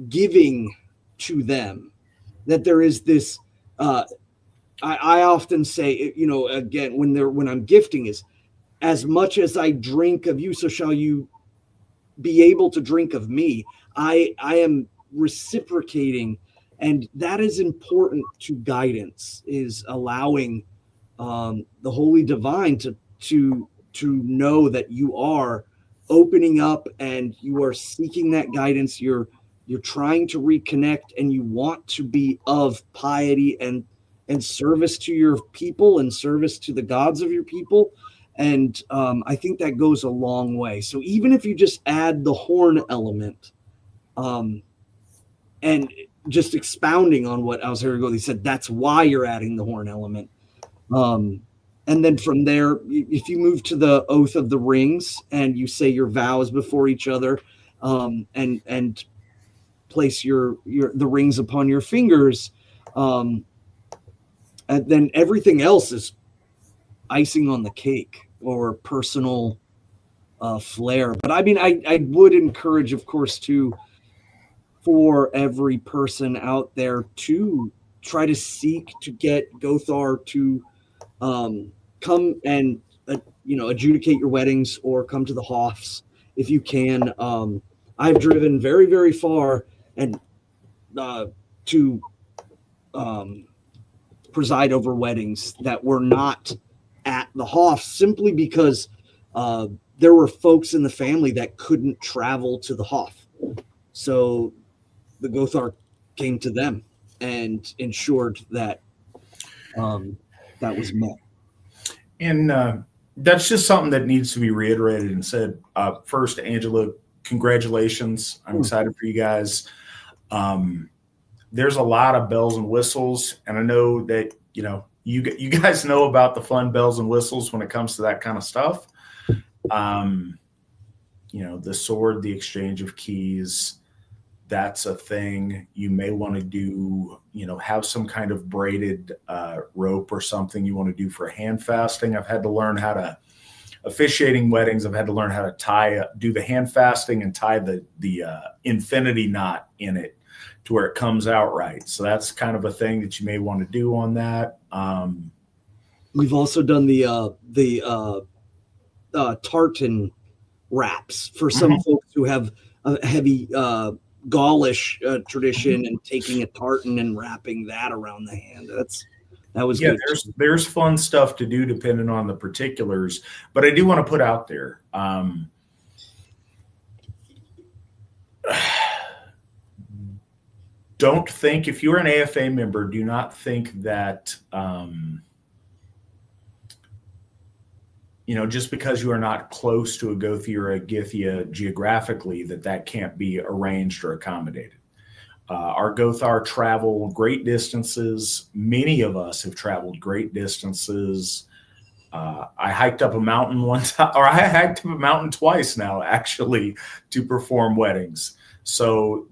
giving to them. That there is this I often say, again, when I'm gifting, is as much as I drink of you, so shall you be able to drink of me. I am reciprocating, and that is important to guidance, is allowing the Holy Divine to know that you are opening up and you are seeking that guidance. You're trying to reconnect, and you want to be of piety and service to your people and service to the gods of your people. And I think that goes a long way. So even if you just add the horn element, and just expounding on what Allsherjargoði said, that's why you're adding the horn element. And then from there, if you move to the Oath of the Rings and you say your vows before each other, and place the rings upon your fingers, and then everything else is icing on the cake or personal flair. But I mean, I would encourage, of course, for every person out there to try to seek to get Gothar to come and adjudicate your weddings, or come to the Hofs if you can. I've driven very, very far and to preside over weddings that were not at the Hofs, simply because there were folks in the family that couldn't travel to the Hof. So the Gothar came to them and ensured that that was met. And that's just something that needs to be reiterated and said. First, Angela, congratulations. I'm excited for you guys. There's a lot of bells and whistles, and I know that, you guys know about the fun bells and whistles when it comes to that kind of stuff. The sword, the exchange of keys, that's a thing. You may want to do, have some kind of braided rope or something you want to do for hand fasting. I've had to learn how to, officiating weddings, I've had to learn how to do the hand fasting and tie the infinity knot in it to where it comes out right. So that's kind of a thing that you may want to do on that. We've also done the tartan wraps for some folks who have a heavy Gaulish tradition, and taking a tartan and wrapping that around the hand. That was good. There's fun stuff to do depending on the particulars, but I do want to put out there, don't think, if you're an AFA member, do not think that just because you are not close to a Gothi or a Githia geographically, that can't be arranged or accommodated. Our Gothar travel great distances. Many of us have traveled great distances. I hiked up a mountain one time, or I hiked up a mountain twice now, actually, to perform weddings. So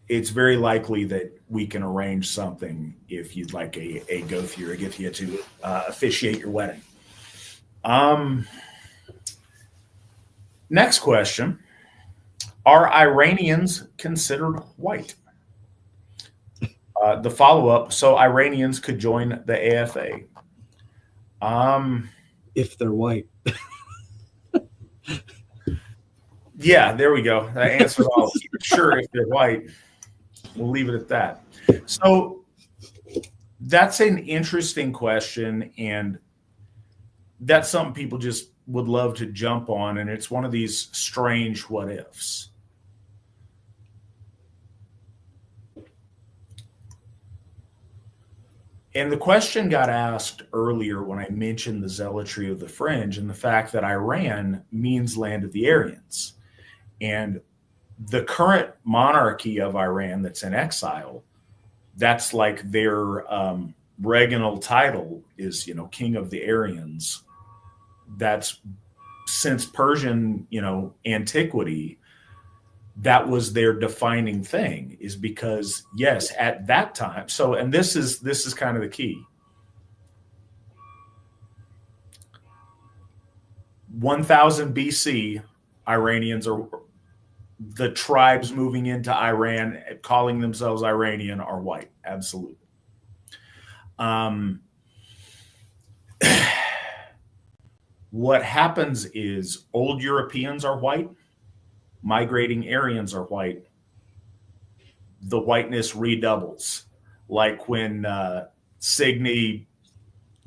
it's very likely that we can arrange something if you'd like a Gothi or a Githia to officiate your wedding. Next question. Are Iranians considered white? The follow-up, so Iranians could join the AFA. If they're white. Yeah, there we go. That answers all. Sure, if they're white. We'll leave it at that. So that's an interesting question, and that's something people just would love to jump on, and it's one of these strange what ifs. And the question got asked earlier when I mentioned the zealotry of the fringe and the fact that Iran means land of the Aryans. And the current monarchy of Iran that's in exile, that's like their regnal title is, King of the Aryans. That's since Persian, antiquity, that was their defining thing, is because, yes, at that time. So, and this is kind of the key. 1000 BC, Iranians are the tribes moving into Iran, calling themselves Iranian, are white. Absolutely. What happens is old Europeans are white, migrating Aryans are white. The whiteness redoubles, like when Signy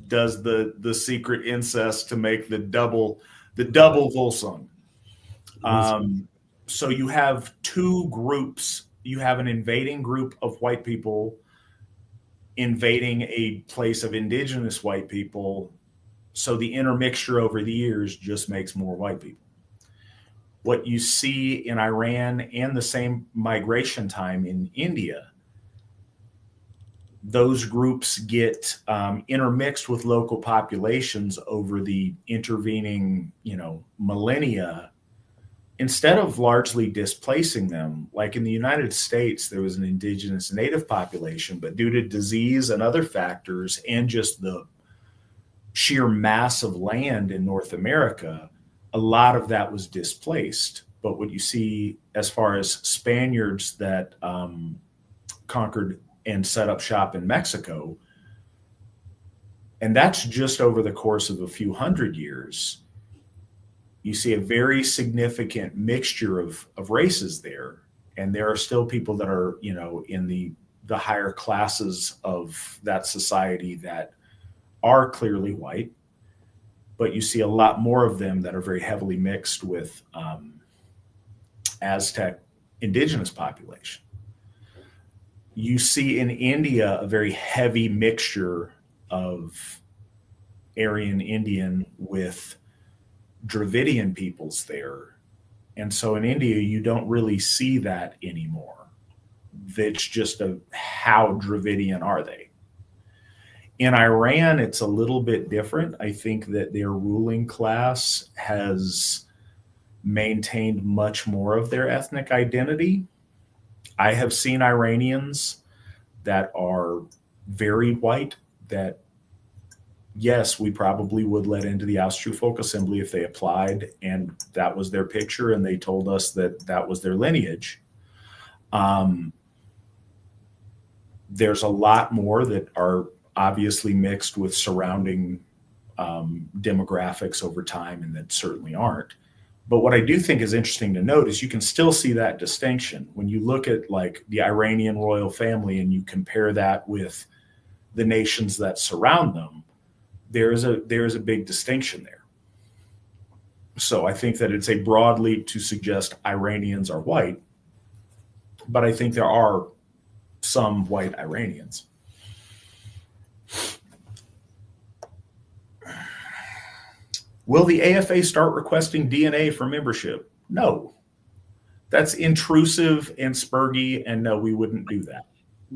does the secret incest to make the double Volsung. So you have two groups. You have an invading group of white people invading a place of indigenous white people. So the intermixture over the years just makes more white people. What you see in Iran and the same migration time in India, those groups get intermixed with local populations over the intervening, millennia, instead of largely displacing them. Like in the United States, there was an indigenous native population, but due to disease and other factors and just the sheer mass of land in North America, a lot of that was displaced. But what you see as far as Spaniards that conquered and set up shop in Mexico, and that's just over the course of a few hundred years, you see a very significant mixture of races there. And there are still people that are, in the higher classes of that society that are clearly white, but you see a lot more of them that are very heavily mixed with Aztec indigenous population. You see in India a very heavy mixture of Aryan Indian with Dravidian peoples there. And so in India, you don't really see that anymore. It's just how Dravidian are they? In Iran, it's a little bit different. I think that their ruling class has maintained much more of their ethnic identity. I have seen Iranians that are very white that, yes, we probably would let into the Asatru Folk Assembly if they applied and that was their picture and they told us that that was their lineage. There's a lot more that are obviously mixed with surrounding demographics over time and that certainly aren't. But what I do think is interesting to note is you can still see that distinction when you look at like the Iranian royal family and you compare that with the nations that surround them. There is a big distinction there. So I think that it's a broad leap to suggest Iranians are white, but I think there are some white Iranians. Will the AFA start requesting DNA for membership? No. That's intrusive and spurgy, and no, we wouldn't do that.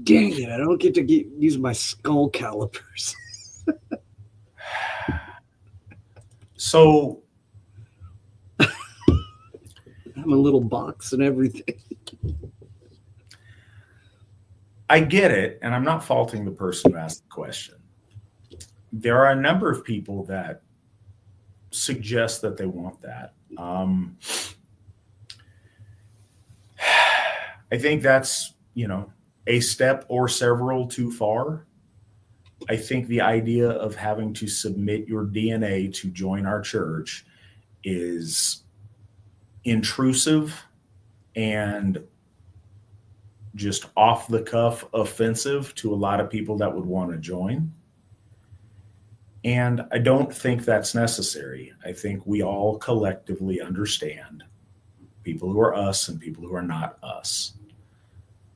Dang it, I don't get to use my skull calipers. So I'm a little box and everything. I get it, and I'm not faulting the person who asked the question. There are a number of people that suggest that they want that. I think that's, a step or several too far. I think the idea of having to submit your DNA to join our church is intrusive and just off the cuff offensive to a lot of people that would want to join. And I don't think that's necessary. I think we all collectively understand people who are us and people who are not us.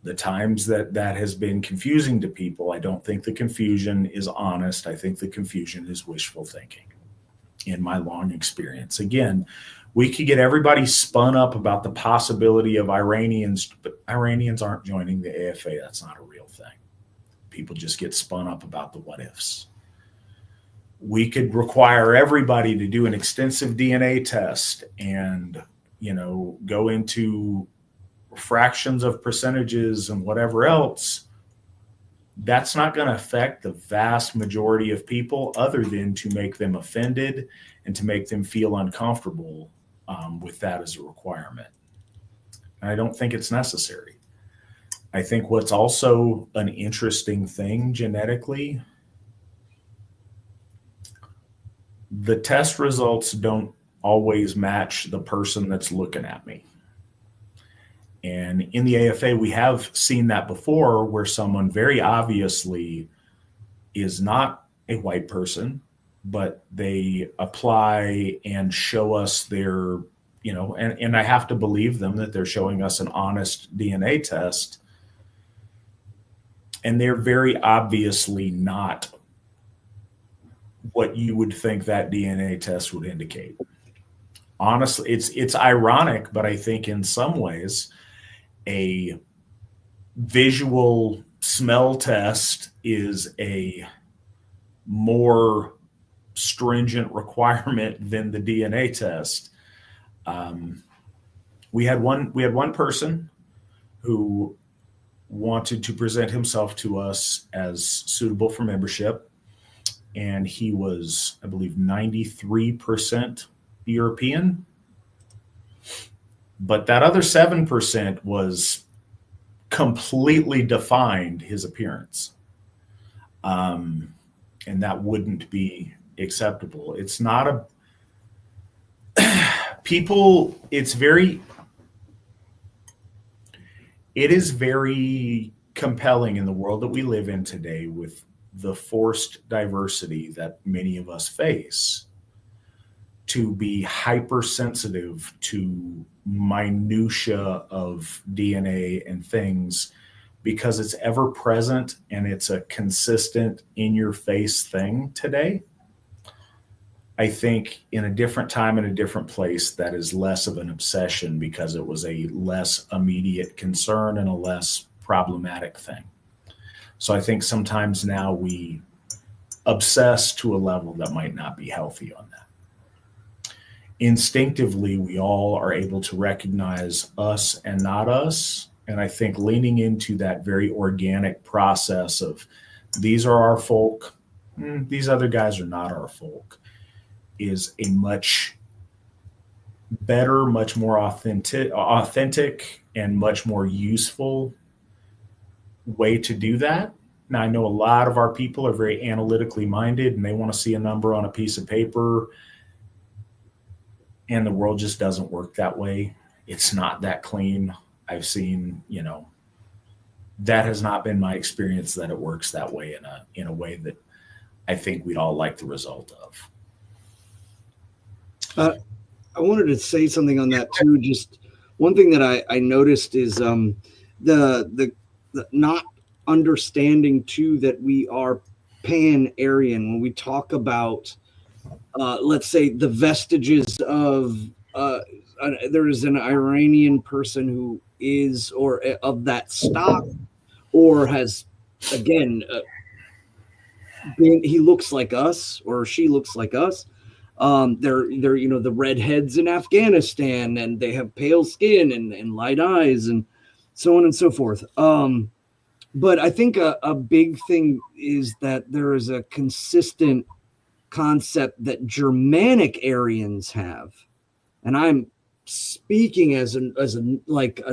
The times that has been confusing to people, I don't think the confusion is honest. I think the confusion is wishful thinking in my long experience. Again, we could get everybody spun up about the possibility of Iranians, but Iranians aren't joining the AFA. That's not a real thing. People just get spun up about the what ifs. We could require everybody to do an extensive DNA test and, go into fractions of percentages and whatever else. That's not going to affect the vast majority of people other than to make them offended and to make them feel uncomfortable with that as a requirement. And I don't think it's necessary. I think what's also an interesting thing genetically, the test results don't always match the person that's looking at me. And in the AFA, we have seen that before, where someone very obviously is not a white person, but they apply and show us their, and I have to believe them that they're showing us an honest DNA test. And they're very obviously not what you would think that DNA test would indicate. Honestly, it's ironic, but I think in some ways a visual smell test is a more stringent requirement than the DNA test. We had one person who wanted to present himself to us as suitable for membership, and he was, I believe, 93% European. But that other 7% was completely defined his appearance. And that wouldn't be acceptable. It's not it is very compelling in the world that we live in today with the forced diversity that many of us face to be hypersensitive to minutia of DNA and things, because it's ever present and it's a consistent in your face thing today. I think in a different time and a different place, that is less of an obsession because it was a less immediate concern and a less problematic thing. So I think sometimes now we obsess to a level that might not be healthy on that. Instinctively, we all are able to recognize us and not us. And I think leaning into that very organic process of these are our folk, these other guys are not our folk, is a much better, much more authentic and much more useful way to do that. Now, I know a lot of our people are very analytically minded and they want to see a number on a piece of paper, and the world just doesn't work that way. It's not that clean. I've seen, that has not been my experience, that it works that way in a way that I think we'd all like the result of. I wanted to say something on that too. Just one thing that I noticed is the not understanding too that we are pan-Aryan when we talk about let's say the vestiges of there is an Iranian person who is or of that stock or has again he looks like us or she looks like us. They're the redheads in Afghanistan and they have pale skin and light eyes and so on and so forth. But I think a big thing is that there is a consistent concept that Germanic Aryans have, and I'm speaking as a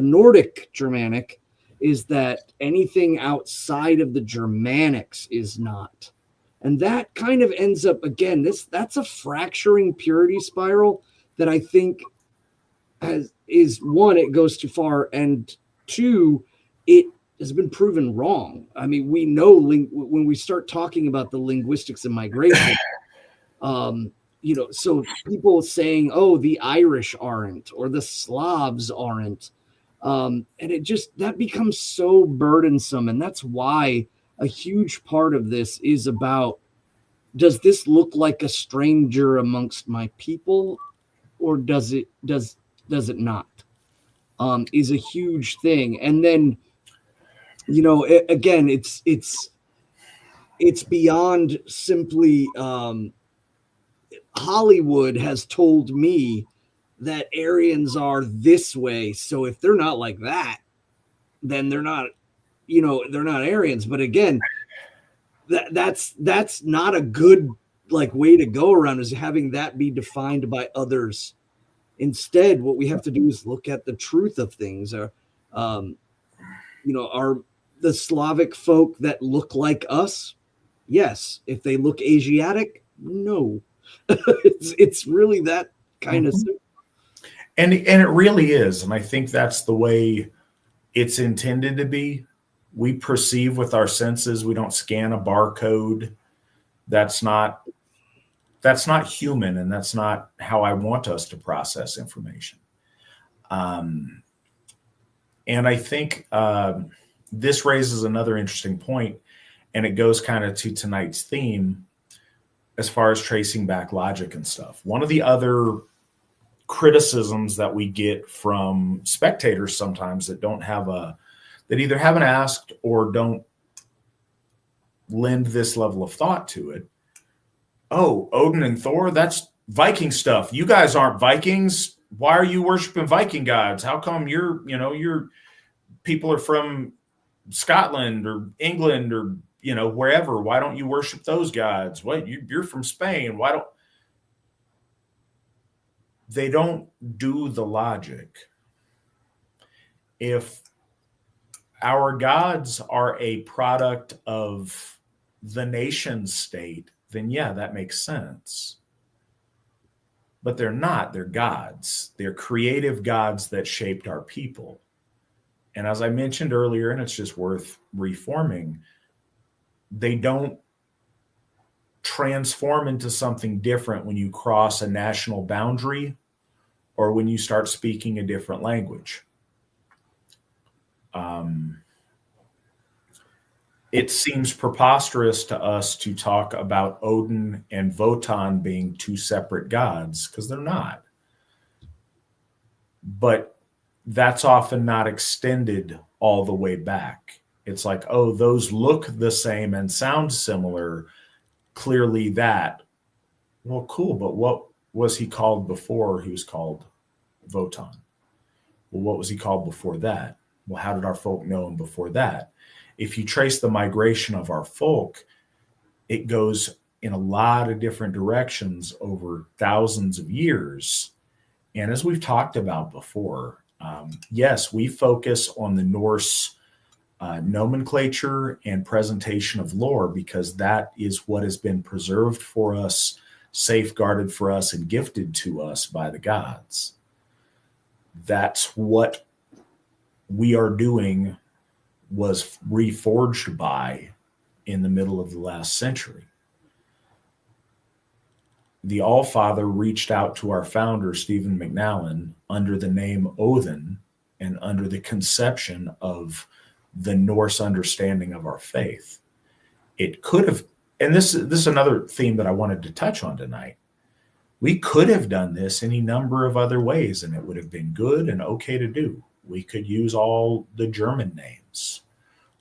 Nordic Germanic, is that anything outside of the Germanics is not. And that kind of ends up, again, that's a fracturing purity spiral that I think is one, it goes too far, and two, it has been proven wrong. I mean, we know when we start talking about the linguistics of migration, so people saying, oh, the Irish aren't, or the Slavs aren't, and it just, that becomes so burdensome. And that's why a huge part of this is about, does this look like a stranger amongst my people, or does it not? Is a huge thing. And then, again, it's beyond simply, Hollywood has told me that Aryans are this way. So if they're not like that, then they're not, they're not Aryans. But again, that's not a good way to go around, is having that be defined by others. Instead, what we have to do is look at the truth of things. Are the Slavic folk that look like us? Yes. If they look Asiatic, no. It's really that kind of simple. And it really is. And I think that's the way it's intended to be. We perceive with our senses. We don't scan a barcode. That's not human, and that's not how I want us to process information. And I think this raises another interesting point, and it goes kind of to tonight's theme as far as tracing back logic and stuff. One of the other criticisms that we get from spectators sometimes that either haven't asked or don't lend this level of thought to it. Oh, Odin and Thor, that's Viking stuff. You guys aren't Vikings. Why are you worshiping Viking gods? How come your people are from Scotland or England or, wherever? Why don't you worship those gods? What, you're from Spain. They don't do the logic. If our gods are a product of the nation state, then yeah, that makes sense. But they're not. They're gods. They're creative gods that shaped our people. And as I mentioned earlier, and it's just worth reforming, they don't transform into something different when you cross a national boundary or when you start speaking a different language. It seems preposterous to us to talk about Odin and Wotan being two separate gods, because they're not. But that's often not extended all the way back. It's like, oh, those look the same and sound similar. Clearly that. Well, cool, but what was he called before he was called Wotan? Well, what was he called before that? Well, how did our folk know him before that? If you trace the migration of our folk, it goes in a lot of different directions over thousands of years. And as we've talked about before, yes, we focus on the Norse nomenclature and presentation of lore because that is what has been preserved for us, safeguarded for us, and gifted to us by the gods. That's what we are doing, was reforged by in the middle of the last century. The Allfather reached out to our founder, Stephen McNallen, under the name Odin and under the conception of the Norse understanding of our faith. It could have, and this is another theme that I wanted to touch on tonight. We could have done this any number of other ways, and it would have been good and okay to do. We could use all the German names,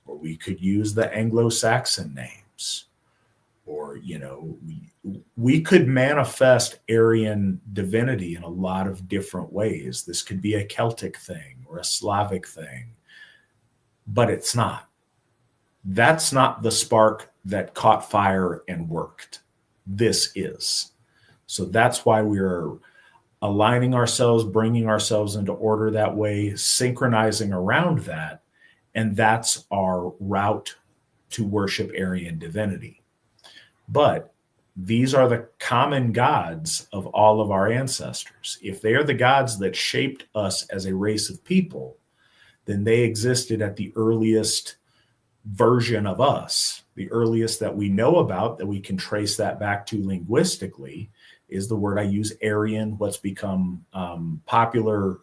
or we could use the Anglo-Saxon names, or, we could manifest Aryan divinity in a lot of different ways. This could be a Celtic thing or a Slavic thing, but it's not. That's not the spark that caught fire and worked. This is. So that's why we're aligning ourselves, bringing ourselves into order that way, synchronizing around that. And that's our route to worship Aryan divinity. But these are the common gods of all of our ancestors. If they are the gods that shaped us as a race of people, then they existed at the earliest version of us. The earliest that we know about, that we can trace that back to linguistically, is the word I use, Aryan, what's become popular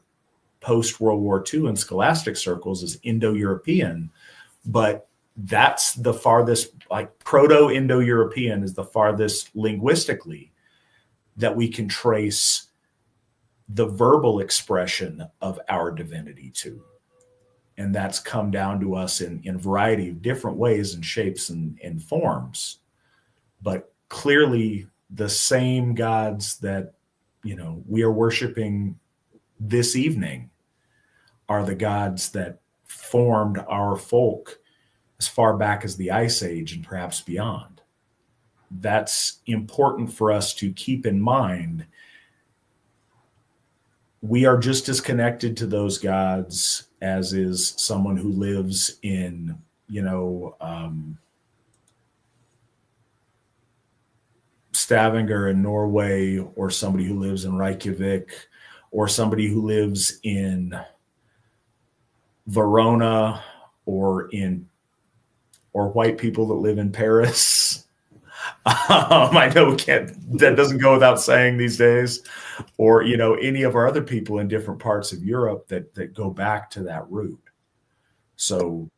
post-World War II in scholastic circles is Indo-European. But that's the farthest, like Proto-Indo-European is the farthest linguistically that we can trace the verbal expression of our divinity to. And that's come down to us in a variety of different ways and shapes and forms. But clearly the same gods that, we are worshiping this evening are the gods that formed our folk as far back as the Ice Age and perhaps beyond. That's important for us to keep in mind. We are just as connected to those gods as is someone who lives in, Stavanger in Norway, or somebody who lives in Reykjavik, or somebody who lives in Verona, or white people that live in Paris. I know that doesn't go without saying these days, or any of our other people in different parts of Europe that go back to that root. So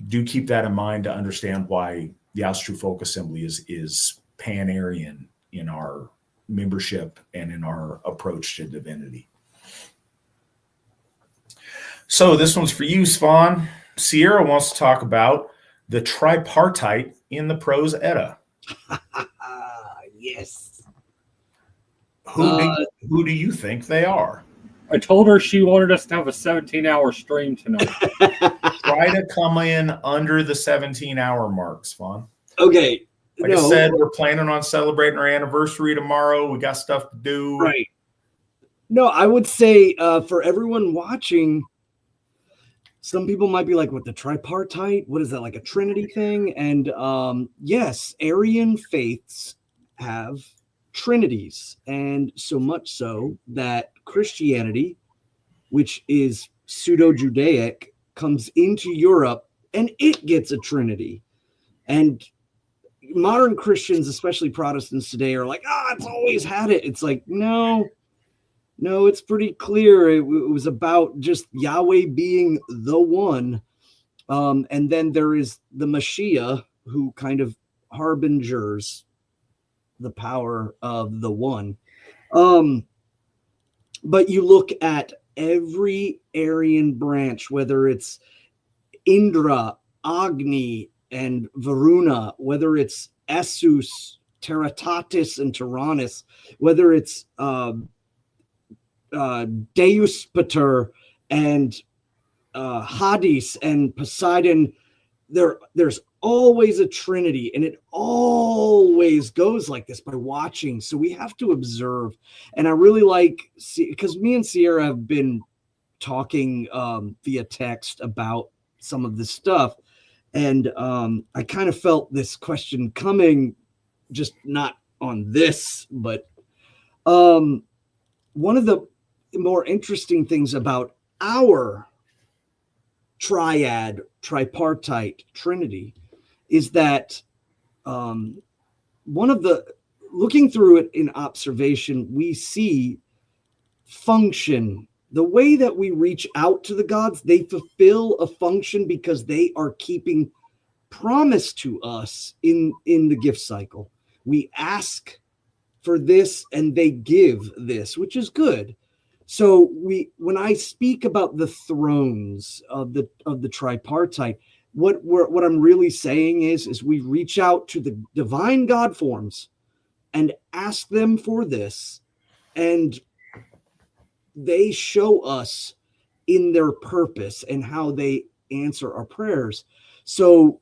do keep that in mind to understand why the Asatru Folk Assembly is pan-Aryan in our membership and in our approach to divinity. So this one's for you, Svan. Sierra wants to talk about the tripartite in the prose Edda. Yes. Who do you think they are? I told her she wanted us to have a 17-hour stream tonight. Try to come in under the 17-hour mark, Svan. Okay. Like I said, we're planning on celebrating our anniversary tomorrow. We got stuff to do. Right. No, I would say for everyone watching, some people might be like, what, the tripartite? What is that, like a Trinity thing? And yes, Aryan faiths have trinities. And so much so that Christianity, which is pseudo-Judaic, comes into Europe and it gets a Trinity. And modern Christians, especially Protestants today, are like, it's always had it. It's like, no, it's pretty clear. It was about just Yahweh being the one. And then there is the Mashiach, who kind of harbingers the power of the one. But you look at every Aryan branch, whether it's Indra, Agni, and Varuna, whether it's Essus, Teratatis, and Tyrannus, whether it's Deus Pater and Hades and Poseidon, there's always a Trinity, and it always goes like this by watching. So we have to observe. And I really like, because me and Sierra have been talking via text about some of this stuff. And I kind of felt this question coming, just not on this, but one of the more interesting things about our tripartite Trinity is that looking through it in observation, we see function. The way that we reach out to the gods, they fulfill a function because they are keeping promise to us in the gift cycle. We ask for this and they give this, which is good. So when I speak about the thrones of the tripartite, what I'm really saying is we reach out to the divine God forms and ask them for this, and they show us in their purpose and how they answer our prayers. So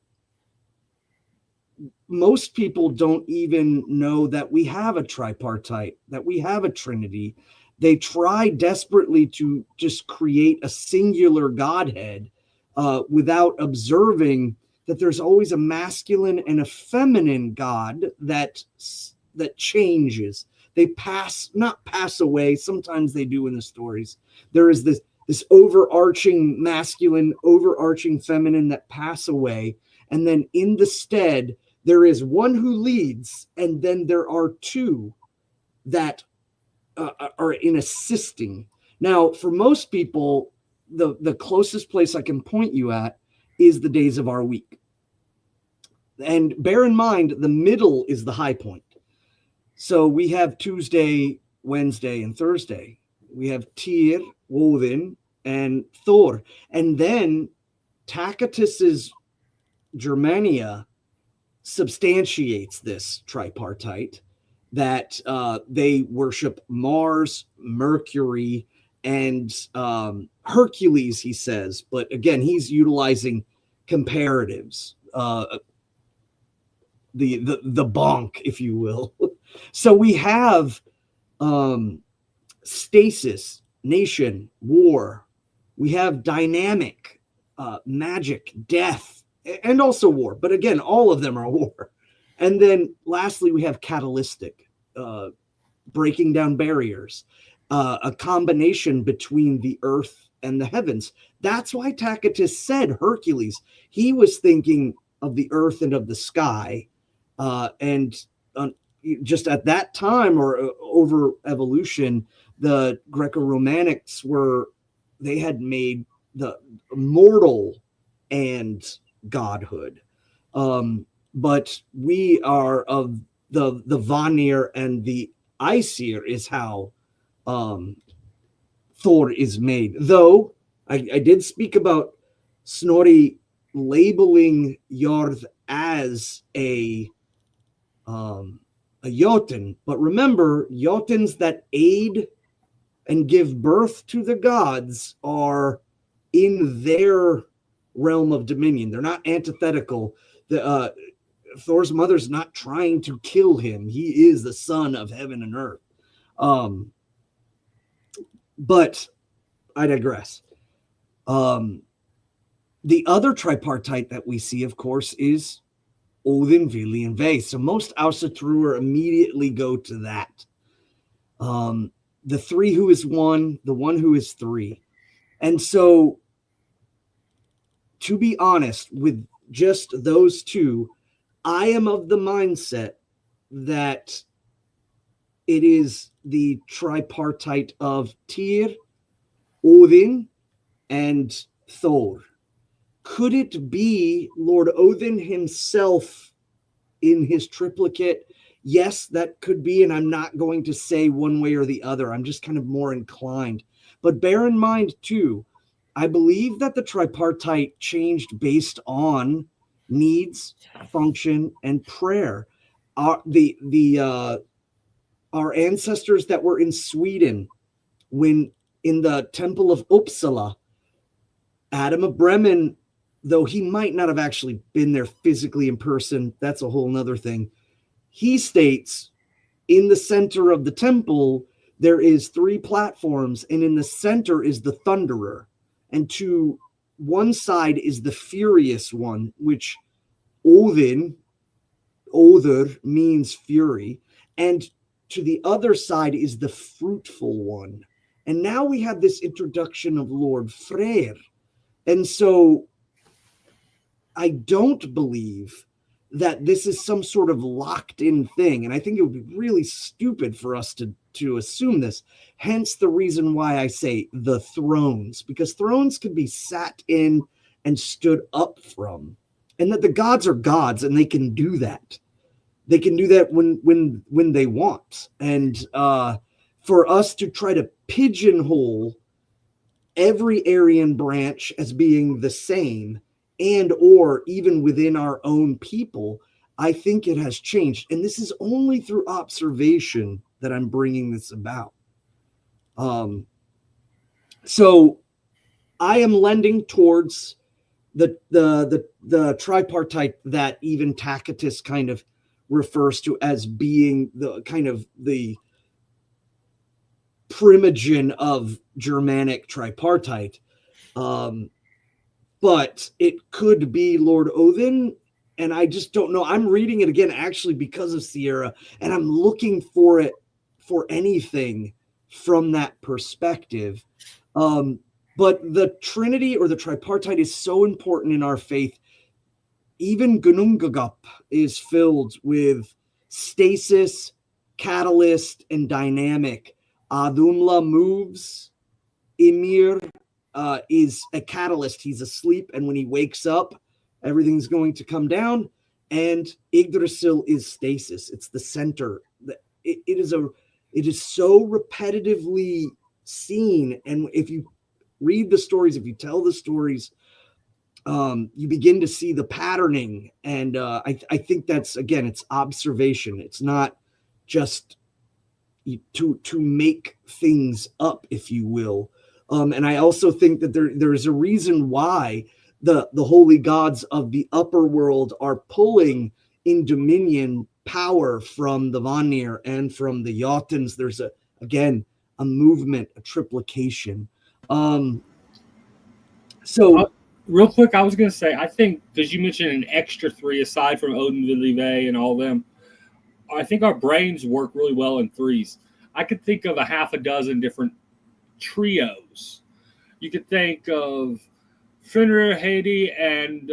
most people don't even know that we have a tripartite, that we have a Trinity. They try desperately to just create a singular Godhead without observing that there's always a masculine and a feminine God that changes. They not pass away. Sometimes they do in the stories. There is this overarching masculine, overarching feminine that pass away. And then in the stead, there is one who leads, and then there are two that are in assisting. Now, for most people, the closest place I can point you at is the days of our week. And bear in mind, the middle is the high point. So we have Tuesday, Wednesday, and Thursday. We have Tyr, Woden, and Thor. And then Tacitus's Germania substantiates this tripartite, that they worship Mars, Mercury, and Hercules, he says. But again, he's utilizing comparatives, the bonk, if you will. So we have stasis, nation, war. We have dynamic, magic, death, and also war. But again, all of them are war. And then lastly, we have catalytic, breaking down barriers, a combination between the earth and the heavens. That's why Tacitus said Hercules. He was thinking of the earth and of the sky. And just at that time, or over evolution, the Greco-Romanics they had made the mortal and godhood. But we are of the Vanir and the Aesir is how Thor is made. Though I did speak about Snorri labeling Jörð as a Jotun, but remember, Jotuns that aid and give birth to the gods are in their realm of dominion. They're not antithetical. Thor's mother's not trying to kill him. He is the son of heaven and earth. But I digress. The other tripartite that we see, of course, is Odin, Vili, and Ve. So most Ásatrúar immediately go to that. The three who is one, the one who is three. And so, to be honest, with just those two, I am of the mindset that it is the tripartite of Tyr, Odin, and Thor. Could it be Lord Odin himself in his triplicate? Yes, that could be, and I'm not going to say one way or the other. I'm just kind of more inclined. But bear in mind, too, I believe that the tripartite changed based on needs, function, and prayer. Our ancestors that were in Sweden, when in the Temple of Uppsala, Adam of Bremen, though he might not have actually been there physically in person, that's a whole nother thing. He states in the center of the temple, there is 3 platforms, and in the center is the Thunderer. And to one side is the Furious One, which Odr means fury. And to the other side is the Fruitful One. And now we have this introduction of Lord Freyr. And so I don't believe that this is some sort of locked in thing. And I think it would be really stupid for us to assume this. Hence the reason why I say the thrones, because thrones can be sat in and stood up from, and that the gods are gods and they can do that. They can do that when they want. And for us to try to pigeonhole every Aryan branch as being the same, and or even within our own people, I think it has changed. And this is only through observation that I'm bringing this about. So I am lending towards the tripartite that even Tacitus kind of refers to as being the kind of the primogen of Germanic tripartite. But it could be Lord Odin, and I just don't know. I'm reading it again, actually, because of Sierra, and I'm looking for anything from that perspective. But the Trinity or the tripartite is so important in our faith. Even Gunungagap is filled with stasis, catalyst, and dynamic. Adumla moves. Ymir is a catalyst. He's asleep, and when he wakes up, everything's going to come down. And Yggdrasil is stasis. It's the center. It is so repetitively seen. And if you read the stories, if you tell the stories, you begin to see the patterning. And I think that's, again, it's observation. It's not just to make things up, if you will. And I also think that there is a reason why the holy gods of the upper world are pulling in dominion power from the Vanir and from the Jotuns. There's a movement, a triplication. So Real quick, I was going to say, I think, because you mentioned an extra 3 aside from Odin, Villive, and all them, I think our brains work really well in 3s. I could think of a half a dozen different trios. You could think of Fenrir, Heidi, and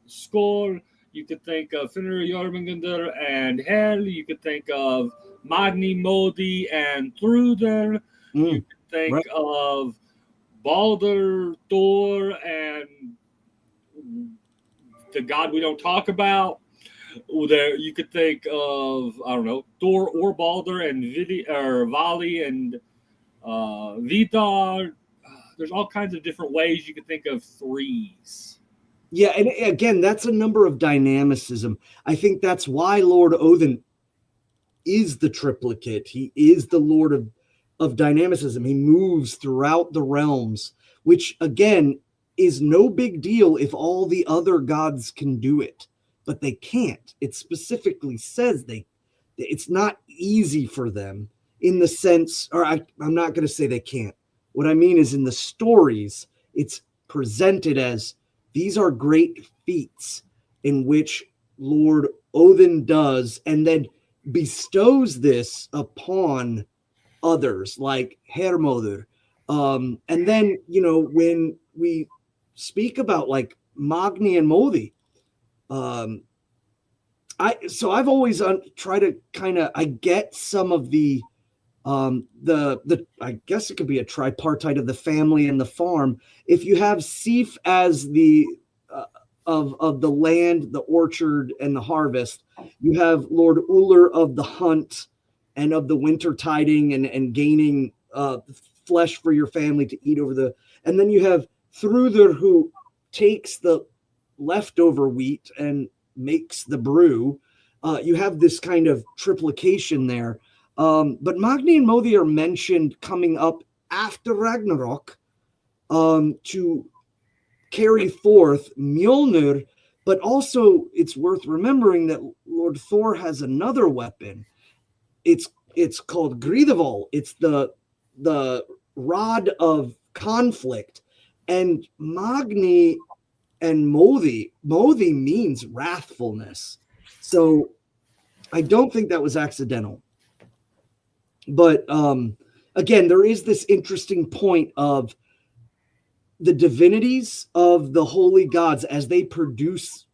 Skor. You could think of Fenrir, Jormungandr, and Hel. You could think of Magni, Modi, and Thruder. You could think of Baldur, Thor, and the god we don't talk about. There, you could think of, I don't know, Thor or Baldur and Vali and Vidar. There's all kinds of different ways you could think of 3s. Yeah, and again, that's a number of dynamicism. I think that's why Lord Odin is the triplicate. He is the Lord of dynamicism. He moves throughout the realms, which again is no big deal if all the other gods can do it, but they can't. It specifically says it's not easy for them in the sense, or I'm not going to say they can't. What I mean is in the stories, it's presented as these are great feats in which Lord Odin does and then bestows this upon others like Hermodr. And then, when we speak about like Magni and Modi, I've always tried to I get some of the I guess it could be a tripartite of the family and the farm. If you have Sif as the of the land, the orchard, and the harvest, you have Lord Uller of the hunt and of the winter tiding and gaining flesh for your family to eat and then you have Thruder, who takes the leftover wheat and makes the brew. You have this kind of triplication there. But Magni and Modi are mentioned coming up after Ragnarok to carry forth Mjolnir, but also it's worth remembering that Lord Thor has another weapon. It's called Gríðarvál. It's the rod of conflict. And Magni and Modi means wrathfulness. So I don't think that was accidental. But again, there is this interesting point of the divinities of the holy gods as they produce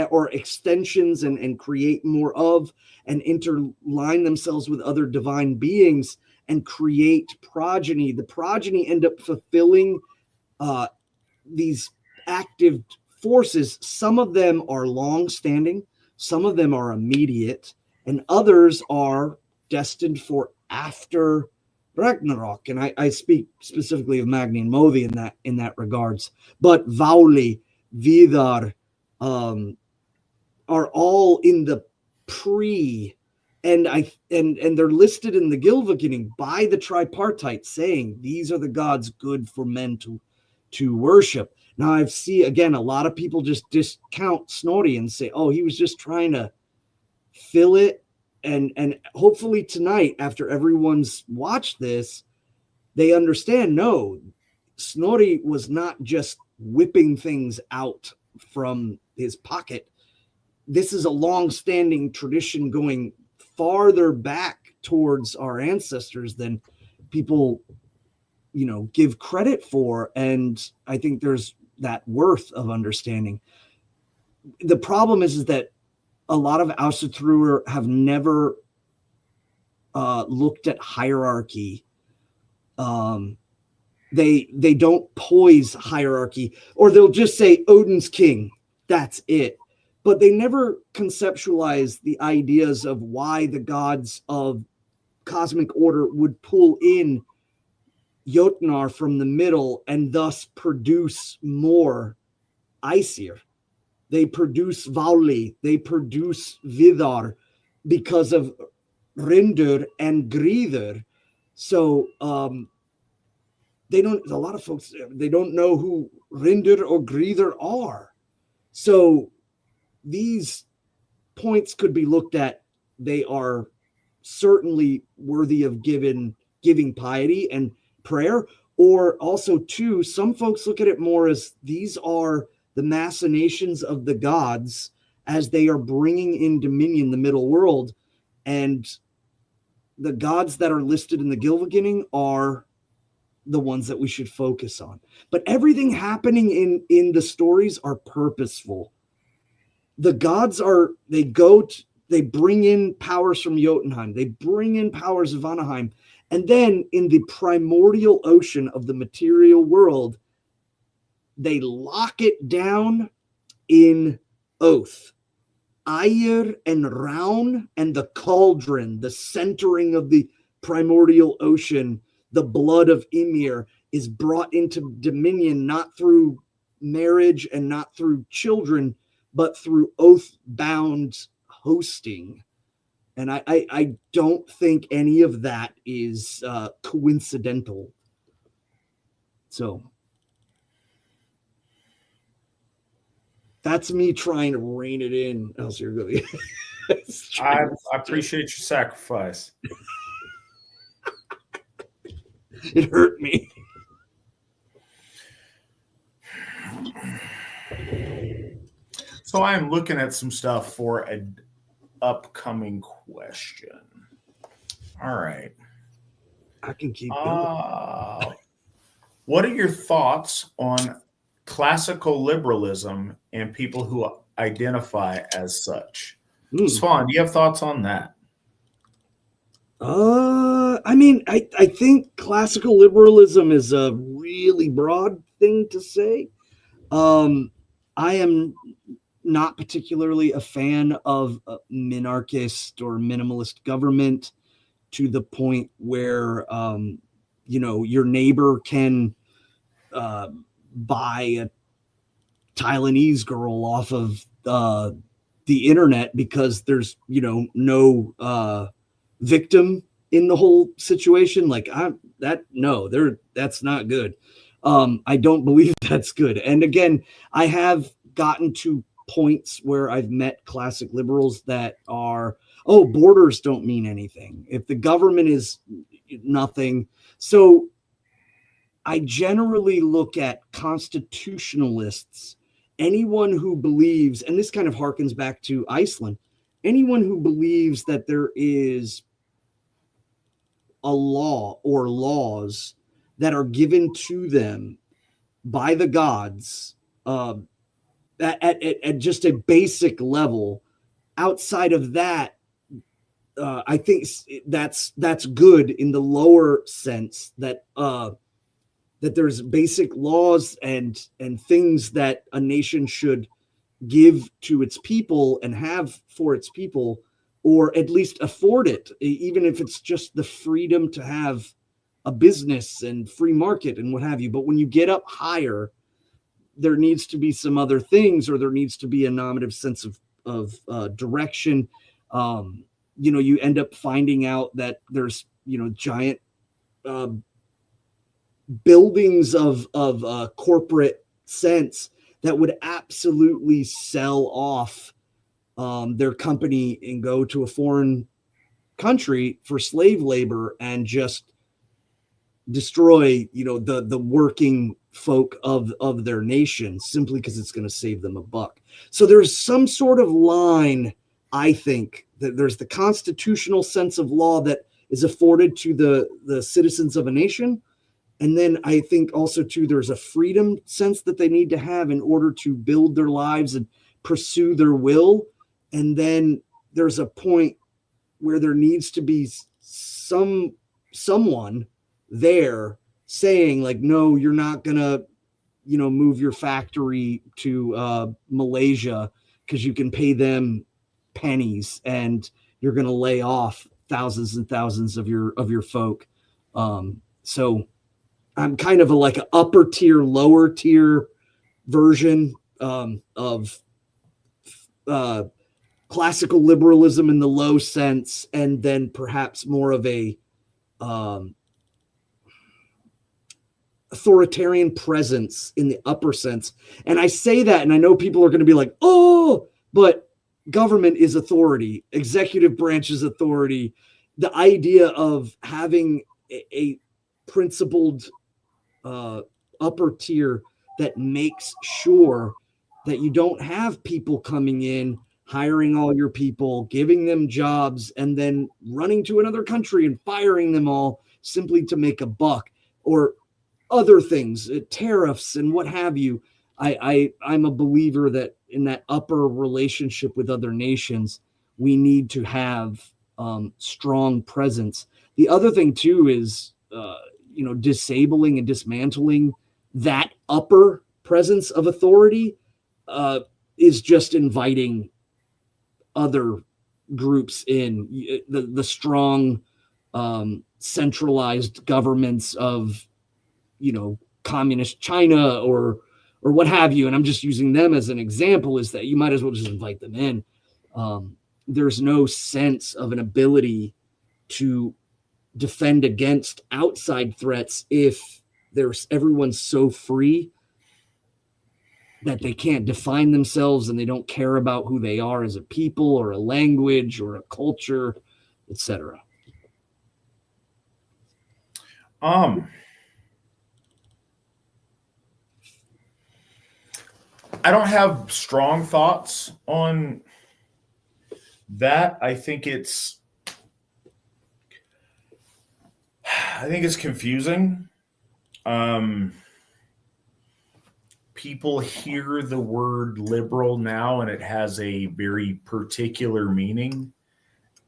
or extensions and create more of and interline themselves with other divine beings and create progeny. The progeny end up fulfilling these active forces. Some of them are long-standing, some of them are immediate, and others are destined for after Ragnarok. And I speak specifically of Magni and Modi in that regards. But Vauli, Vidar are all in the pre, and they're listed in the Gylfaginning by the tripartite, saying these are the gods good for men to worship. Now I see again a lot of people just discount Snorri and say, oh, he was just trying to fill it. And hopefully tonight, after everyone's watched this, they understand, no, Snorri was not just whipping things out from his pocket. This is a long-standing tradition going farther back towards our ancestors than people, give credit for. And I think there's that worth of understanding. The problem is that a lot of Asatru have never looked at hierarchy. They don't poise hierarchy, or they'll just say Odin's king. That's it. But they never conceptualize the ideas of why the gods of cosmic order would pull in Jotnar from the middle and thus produce more Aesir. They produce Vauli, they produce Vidar because of Rindur and Gríðr. So a lot of folks, they don't know who Rindur or Gríðr are. So these points could be looked at. They are certainly worthy of giving piety and prayer, Or also, too, some folks look at it more as these are the machinations of the gods as they are bringing in dominion the middle world. And the gods that are listed in the Gylfaginning are the ones that we should focus on. But everything happening in the stories are purposeful. The gods are, they bring in powers from Jotunheim. They bring in powers of Vanaheim. And then in the primordial ocean of the material world, they lock it down in oath. Ægir and Rán and the cauldron, the centering of the primordial ocean, the blood of Ymir is brought into dominion not through marriage and not through children, but through oath-bound hosting. And I don't think any of that is coincidental. So that's me trying to rein it in. Allsherjargoði. I appreciate your sacrifice. It hurt me. So I am looking at some stuff for an upcoming question. All right. I can keep going. What are your thoughts on classical liberalism and people who identify as such? Svan, do you have thoughts on that? I mean, I think classical liberalism is a really broad thing to say. I am not particularly a fan of minarchist or minimalist government to the point where, your neighbor can buy a Taiwanese girl off of the internet because there's, no victim in the whole situation. Like that's not good. I don't believe that's good. And again, I have gotten to points where I've met classic liberals that are, borders don't mean anything. If the government is nothing. So I generally look at constitutionalists, anyone who believes, and this kind of harkens back to Iceland, anyone who believes that there is a law or laws that are given to them by the gods at just a basic level. Outside of that, I think that's good in the lower sense that that there's basic laws and things that a nation should give to its people and have for its people, or at least afford it, even if it's just the freedom to have a business and free market and what have you. But when you get up higher, there needs to be some other things, or there needs to be a normative sense of direction. You end up finding out that there's, giant buildings of corporate sense that would absolutely sell off their company and go to a foreign country for slave labor and just destroy, the working folk of their nation simply because it's going to save them a buck. So there's some sort of line, I think, that there's the constitutional sense of law that is afforded to the citizens of a nation. And then I think also, too, there's a freedom sense that they need to have in order to build their lives and pursue their will. And then there's a point where there needs to be someone there saying, like, no, you're not going to, move your factory to Malaysia because you can pay them pennies and you're going to lay off thousands and thousands of your folk. So I'm kind of like an upper tier, lower tier version of classical liberalism in the low sense, and then perhaps more of a authoritarian presence in the upper sense. And I say that, and I know people are going to be like, oh, but government is authority, executive branch is authority. The idea of having a principled upper tier that makes sure that you don't have people coming in, hiring all your people, giving them jobs, and then running to another country and firing them all simply to make a buck, or other things, tariffs and what have you. I'm a believer that in that upper relationship with other nations, we need to have strong presence. The other thing too is, disabling and dismantling that upper presence of authority is just inviting other groups in. The strong centralized governments of, communist China or what have you. And I'm just using them as an example, is that you might as well just invite them in. There's no sense of an ability to defend against outside threats if everyone's so free that they can't define themselves and they don't care about who they are as a people or a language or a culture, etc. I don't have strong thoughts on that. I think it's confusing. People hear the word liberal now and it has a very particular meaning.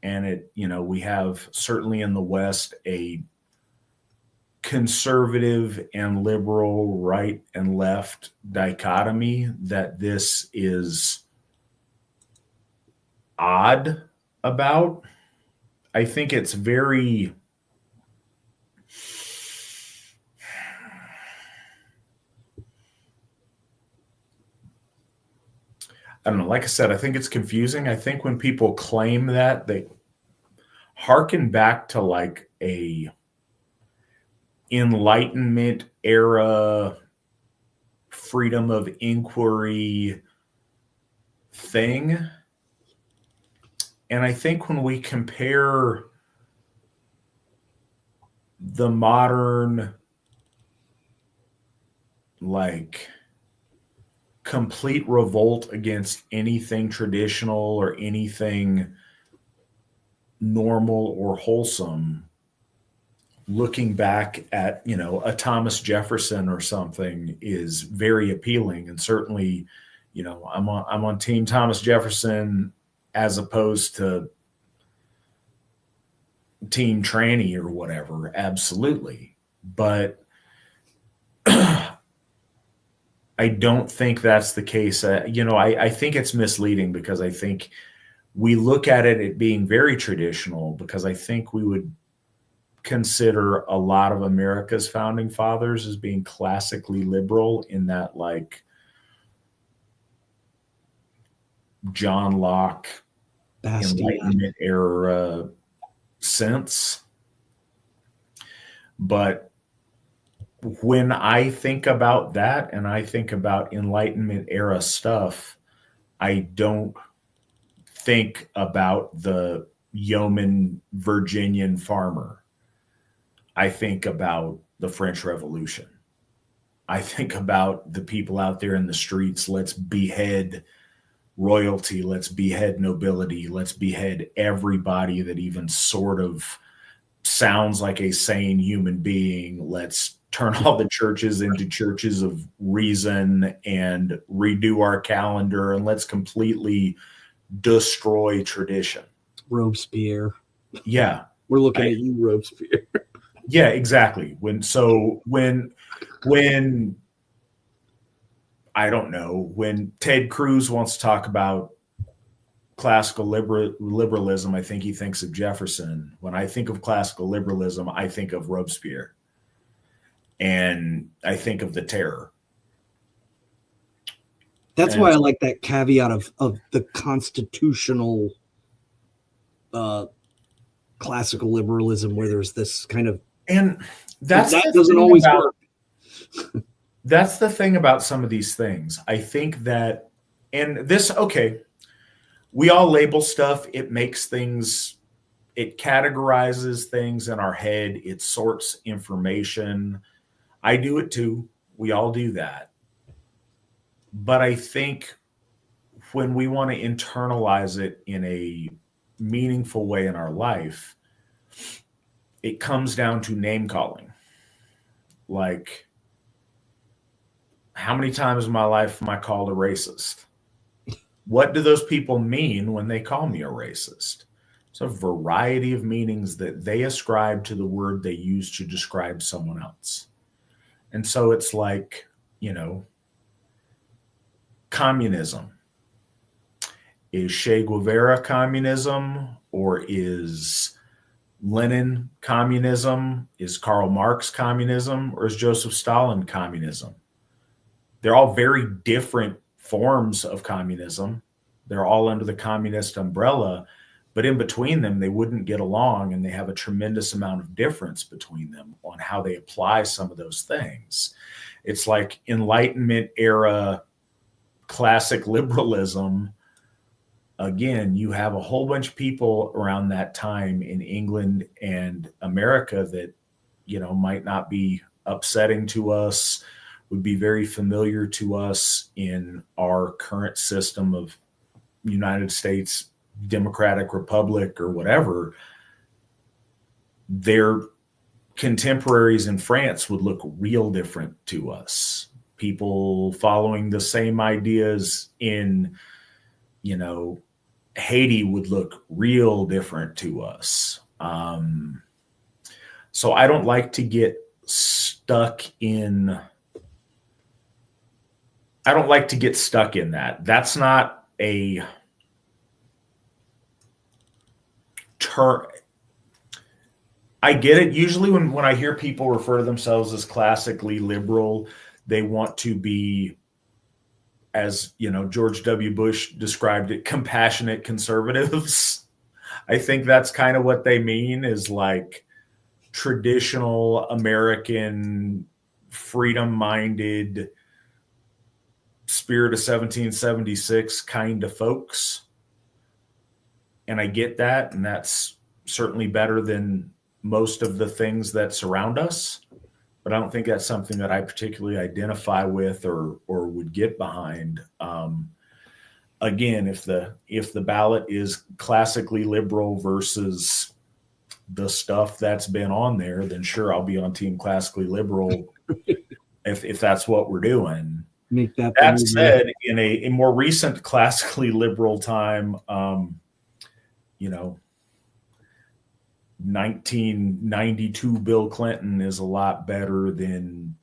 And we have certainly in the West a conservative and liberal, right and left dichotomy that this is odd about. I think it's very I don't know. Like I said, I think it's confusing. I think when people claim that, they harken back to like a Enlightenment era freedom of inquiry thing. And I think when we compare the modern, like, complete revolt against anything traditional or anything normal or wholesome, looking back at, a Thomas Jefferson or something is very appealing. And certainly, I'm on Team Thomas Jefferson as opposed to Team Tranny or whatever. Absolutely. But I don't think that's the case. I think it's misleading because I think we look at it being very traditional, because I think we would consider a lot of America's founding fathers as being classically liberal in that, like, John Locke, Enlightenment era sense. But when I think about that and I think about Enlightenment era stuff, I don't think about the yeoman Virginian farmer. I think about the French Revolution. I think about the people out there in the streets. Let's behead royalty. Let's behead nobility. Let's behead everybody that even sort of sounds like a sane human being. Let's turn all the churches into churches of reason and redo our calendar, and let's completely destroy tradition. Robespierre. Yeah. We're looking at you, Robespierre. Yeah, exactly. When I don't know, when Ted Cruz wants to talk about classical liberalism, I think he thinks of Jefferson. When I think of classical liberalism, I think of Robespierre. And I think of the terror. That's why I like that caveat of the constitutional classical liberalism, where there's this kind of, and that doesn't always work. That's the thing about some of these things. I think that, and this, okay, we all label stuff. It makes things, it categorizes things in our head. It sorts information. I do it too. We all do that. But I think when we want to internalize it in a meaningful way in our life, it comes down to name calling. Like, how many times in my life am I called a racist? What do those people mean when they call me a racist? It's a variety of meanings that they ascribe to the word they use to describe someone else. And so it's like, communism. Is Che Guevara communism, or is Lenin communism? Is Karl Marx communism, or is Joseph Stalin communism? They're all very different forms of communism. They're all under the communist umbrella, but in between them, they wouldn't get along, and they have a tremendous amount of difference between them on how they apply some of those things. It's like Enlightenment era classic liberalism. Again, you have a whole bunch of people around that time in England and America that, might not be upsetting to us, would be very familiar to us in our current system of United States Democratic Republic or whatever. Their contemporaries in France would look real different to us. People following the same ideas in, Haiti would look real different to us. So I don't like to get stuck in that. That's not a term. I get it. Usually when I hear people refer to themselves as classically liberal, they want to be, as George W. Bush described it, compassionate conservatives. I think that's kind of what they mean, is like traditional American, freedom-minded, spirit of 1776 kind of folks. And I get that, and that's certainly better than most of the things that surround us. But I don't think that's something that I particularly identify with or would get behind. Again, if the ballot is classically liberal versus the stuff that's been on there, then sure, I'll be on team classically liberal if that's what we're doing. Make that said, in a more recent classically liberal time, 1992 Bill Clinton is a lot better than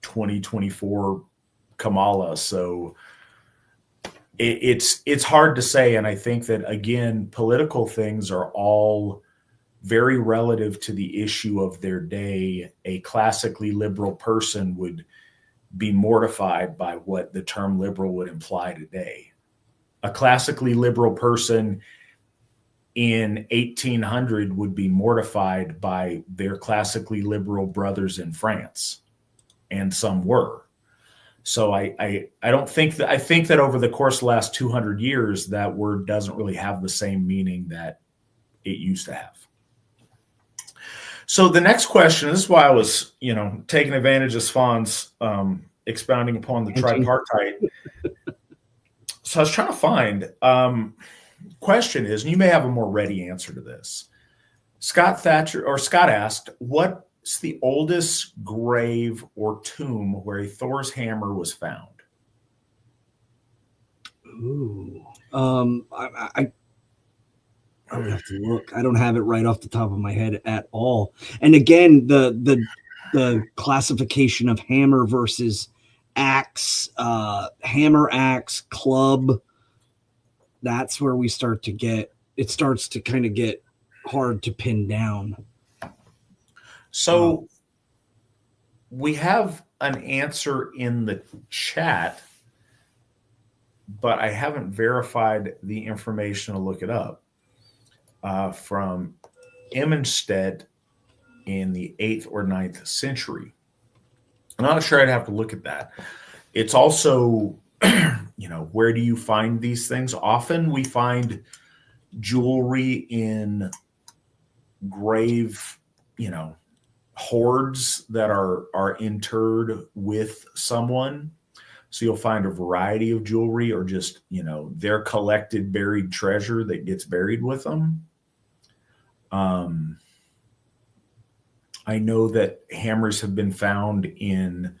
2024 Kamala. So it's hard to say. And I think that, again, political things are all very relative to the issue of their day. A classically liberal person would be mortified by what the term liberal would imply today. A classically liberal person in 1800 would be mortified by their classically liberal brothers in France, and some were. So I don't think that, I think that over the course of the last 200 years, that word doesn't really have the same meaning that it used to have. So the next question, this is why I was, taking advantage of Svan's expounding upon the tripartite. So I was trying to find, question is, and you may have a more ready answer to this. Scott asked, what's the oldest grave or tomb where a Thor's hammer was found? Ooh, I would have to look. I don't have it right off the top of my head at all. And again, the classification of hammer versus axe, hammer, axe, club, that's where it starts to kind of get hard to pin down. So we have an answer in the chat, but I haven't verified the information to look it up. From Immenstedt in the 8th or 9th century. I'm not sure, I'd have to look at that. It's also, where do you find these things? Often we find jewelry in grave, hoards that are interred with someone. So you'll find a variety of jewelry, or just, their collected buried treasure that gets buried with them. I know that hammers have been found in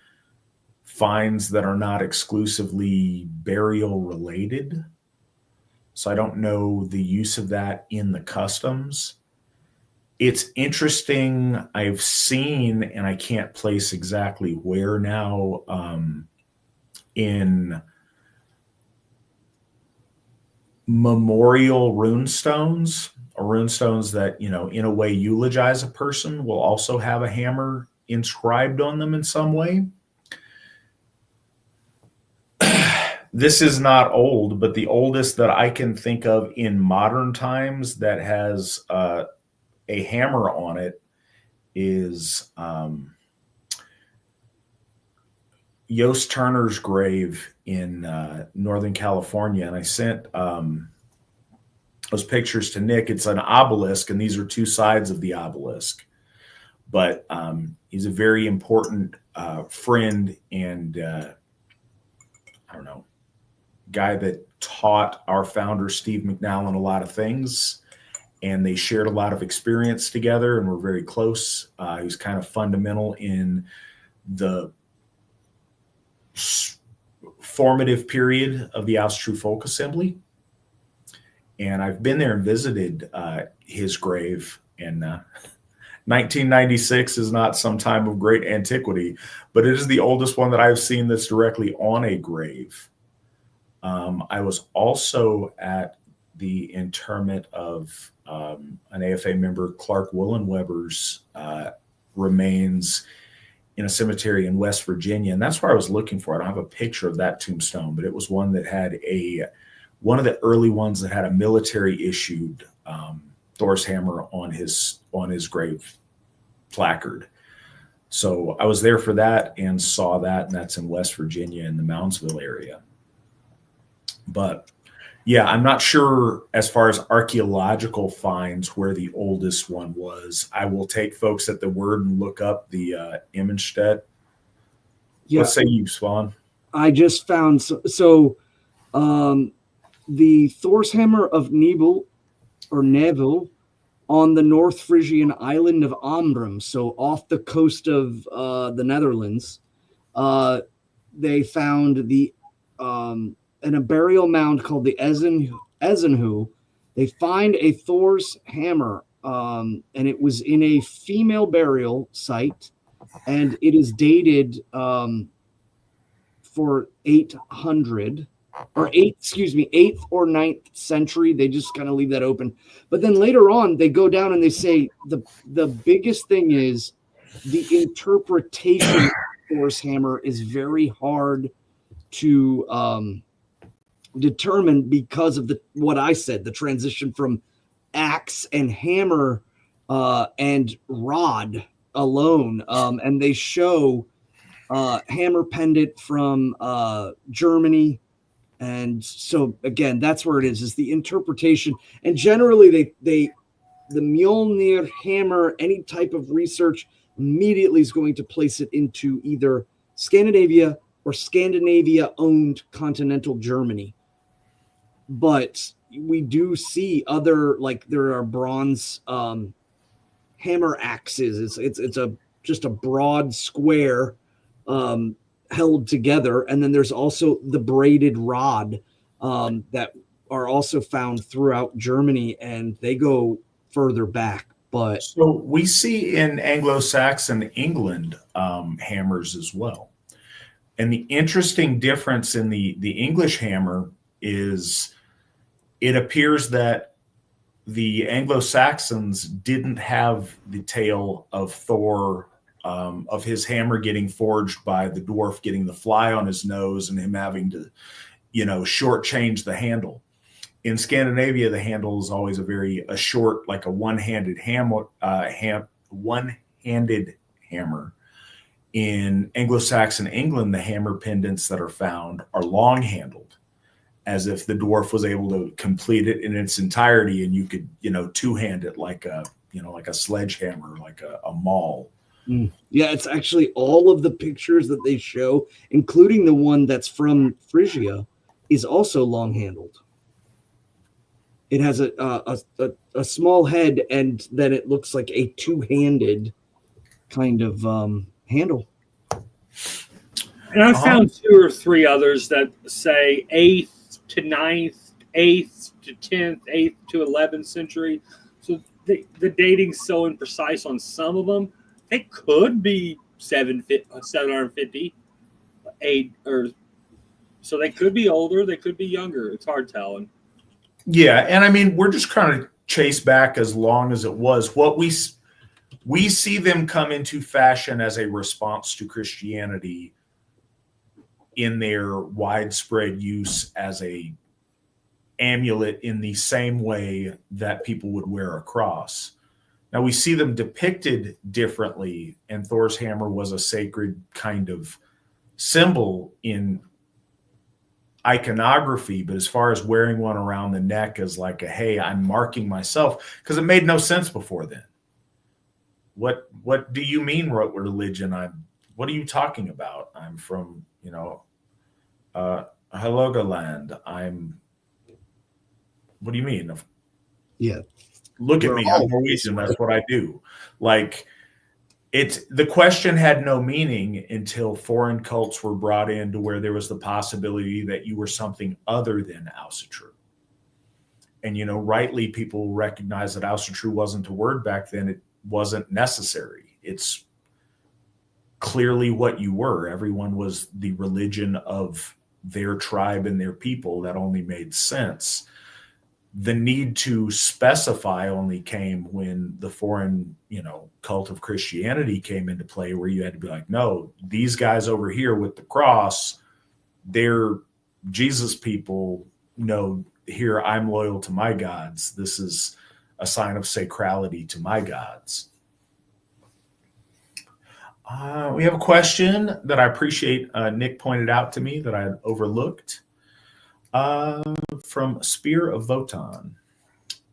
finds that are not exclusively burial related. So I don't know the use of that in the customs. It's interesting. I've seen, and I can't place exactly where now, in memorial runestones, or runestones that, in a way eulogize a person, will also have a hammer inscribed on them in some way. This is not old, but the oldest that I can think of in modern times that has a hammer on it is Yost Turner's grave in Northern California. And I sent those pictures to Nick. It's an obelisk, and these are two sides of the obelisk. But he's a very important friend and, I don't know, guy that taught our founder, Steve McNallen, a lot of things. And they shared a lot of experience together and were very close. He was kind of fundamental in the formative period of the Asatru Folk Assembly. And I've been there and visited his grave. And 1996 is not some time of great antiquity, but it is the oldest one that I've seen that's directly on a grave. I was also at the interment of an AFA member, Clark Willenweber's remains in a cemetery in West Virginia. And that's where I was looking for. I don't have a picture of that tombstone, but it was one that had one of the early ones that had a military issued Thor's hammer on his grave placard. So I was there for that and saw that, and that's in West Virginia in the Moundsville area. But yeah, I'm not sure as far as archaeological finds where the oldest one was. I will take folks at the word and look up the Immenstedt. Yeah. What say you, Svan? I just found the Thor's hammer of Nebel on the North Frisian island of Amrum, so off the coast of the Netherlands. They found in a burial mound called the Ezenhu. They find a Thor's hammer, and it was in a female burial site, and it is dated for 8th or 9th century. They just kind of leave that open. But then later on, they go down and they say the biggest thing is the interpretation of Thor's hammer is very hard to determine because of what I said, the transition from axe and hammer and rod alone. And they show hammer pendant from Germany. And so again, that's where it is the interpretation. And generally the Mjolnir hammer, any type of research immediately is going to place it into either Scandinavia or Scandinavia-owned continental Germany. But we do see other, like there are bronze hammer axes. It's just a broad square held together, and then there's also the braided rod that are also found throughout Germany, and they go further back. But so we see in Anglo-Saxon England hammers as well. And the interesting difference in the English hammer is it appears that the Anglo-Saxons didn't have the tale of Thor, of his hammer getting forged by the dwarf getting the fly on his nose and him having to, shortchange the handle. In Scandinavia, the handle is always a short, like a one-handed hammer. In Anglo-Saxon England, the hammer pendants that are found are long-handled, as if the dwarf was able to complete it in its entirety, and you could, two-hand it like a sledgehammer, like a maul. Yeah, it's actually all of the pictures that they show, including the one that's from Phrygia, is also long-handled. It has a small head, and then it looks like a two-handed kind of handle. And I found 2 or 3 others that say 8th to 9th, 8th to 10th, 8th to 11th century. So the dating's so imprecise on some of them. They could be 750, 8, or so they could be older, they could be younger. It's hard telling. Yeah, and I mean, we're just trying to chase back as long as it was. What we see them come into fashion as a response to Christianity in their widespread use as a amulet in the same way that people would wear a cross. Now we see them depicted differently, and Thor's hammer was a sacred kind of symbol in iconography, but as far as wearing one around the neck as like a, hey, I'm marking myself, because it made no sense before then. What do you mean, what religion? What are you talking about? I'm from, Haloga land. What do you mean? Yeah. Look at me, I'm Norwegian, that's what I do. Like, the question had no meaning until foreign cults were brought in to where there was the possibility that you were something other than Asatru. And, rightly people recognize that Asatru wasn't a word back then. It wasn't necessary. It's clearly what you were. Everyone was the religion of their tribe and their people. That only made sense. The need to specify only came when the foreign, cult of Christianity came into play, where you had to be like, no, these guys over here with the cross, they're Jesus people. No, here I'm loyal to my gods. This is a sign of sacrality to my gods. We have a question that I appreciate Nick pointed out to me that I had overlooked. From Spear of Votan.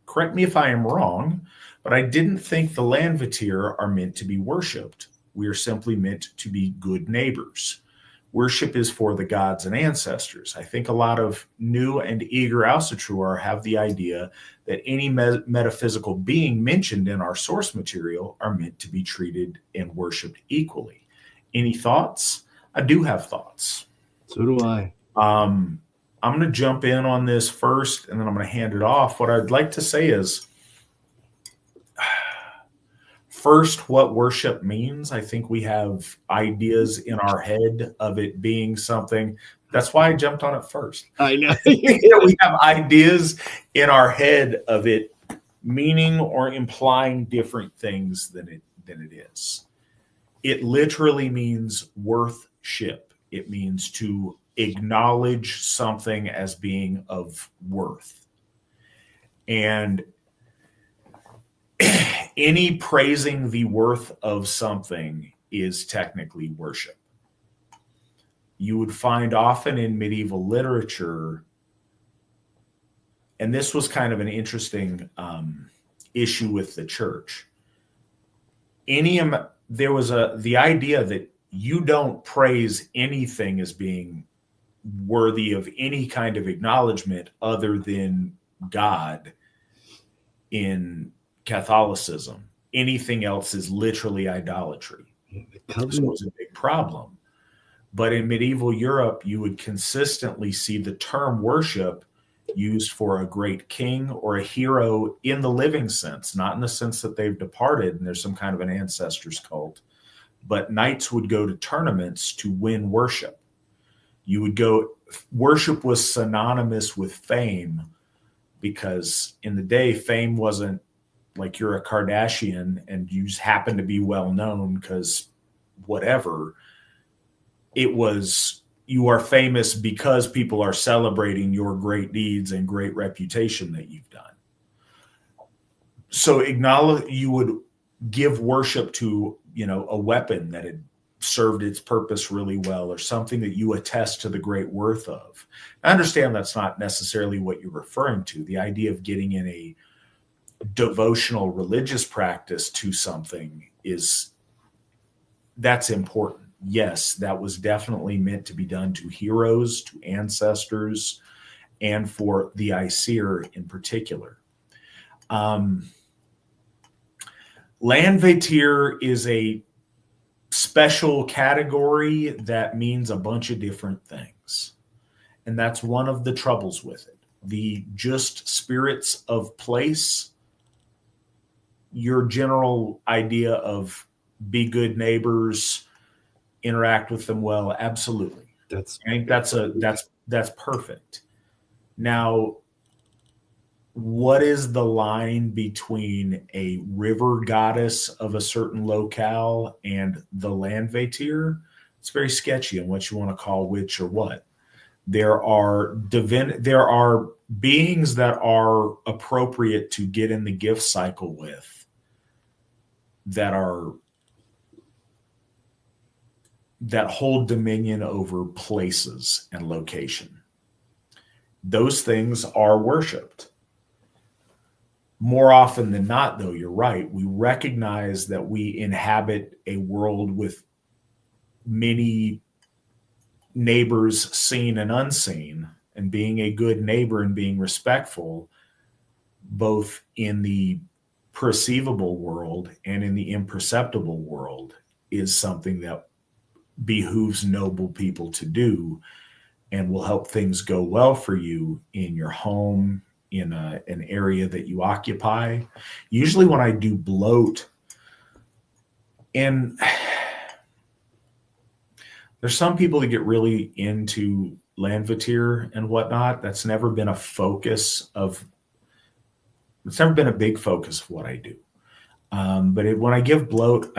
Correct me if I am wrong, but I didn't think the Landvatir are meant to be worshipped. We are simply meant to be good neighbors. Worship is for the gods and ancestors. I think a lot of new and eager Asatruar have the idea that any metaphysical being mentioned in our source material are meant to be treated and worshipped equally. Any thoughts? I do have thoughts. So do I. I'm going to jump in on this first, and then I'm going to hand it off. What I'd like to say is, first, what worship means. I think we have ideas in our head of it being something. That's why I jumped on it first. I know. We have ideas in our head of it meaning or implying different things than it is. It literally means worthship. It means to acknowledge something as being of worth. And any praising the worth of something is technically worship. You would find often in medieval literature, and this was kind of an interesting issue with the church. There was the idea that you don't praise anything as being worthy of any kind of acknowledgement other than God in Catholicism. Anything else is literally idolatry. So it was a big problem. But in medieval Europe, you would consistently see the term worship used for a great king or a hero in the living sense, not in the sense that they've departed and there's some kind of an ancestors cult. But knights would go to tournaments to win worship. Worship was synonymous with fame, because in the day, fame wasn't like you're a Kardashian and you just happen to be well known because whatever. It was, you are famous because people are celebrating your great deeds and great reputation that you've done. So you would give worship to, a weapon that had served its purpose really well, or something that you attest to the great worth of. I understand that's not necessarily what you're referring to. The idea of getting in a devotional religious practice to something is that's important. Yes, that was definitely meant to be done to heroes, to ancestors, and for the Aesir in particular. Landvættir is a special category that means a bunch of different things. And that's one of the troubles with it. The just spirits of place, your general idea of be good neighbors, interact with them well, absolutely. I think that's perfect. Now, what is the line between a river goddess of a certain locale and the Landvættir? It's very sketchy on what you want to call which or what. There are beings that are appropriate to get in the gift cycle with that hold dominion over places and location. Those things are worshipped. More often than not, though, you're right. We recognize that we inhabit a world with many neighbors, seen and unseen, and being a good neighbor and being respectful, both in the perceivable world and in the imperceptible world, is something that behooves noble people to do and will help things go well for you in your home, in an area that you occupy. Usually when I do bloat, and there's some people that get really into Landvættir and whatnot. It's never been a big focus of what I do. But when I give bloat,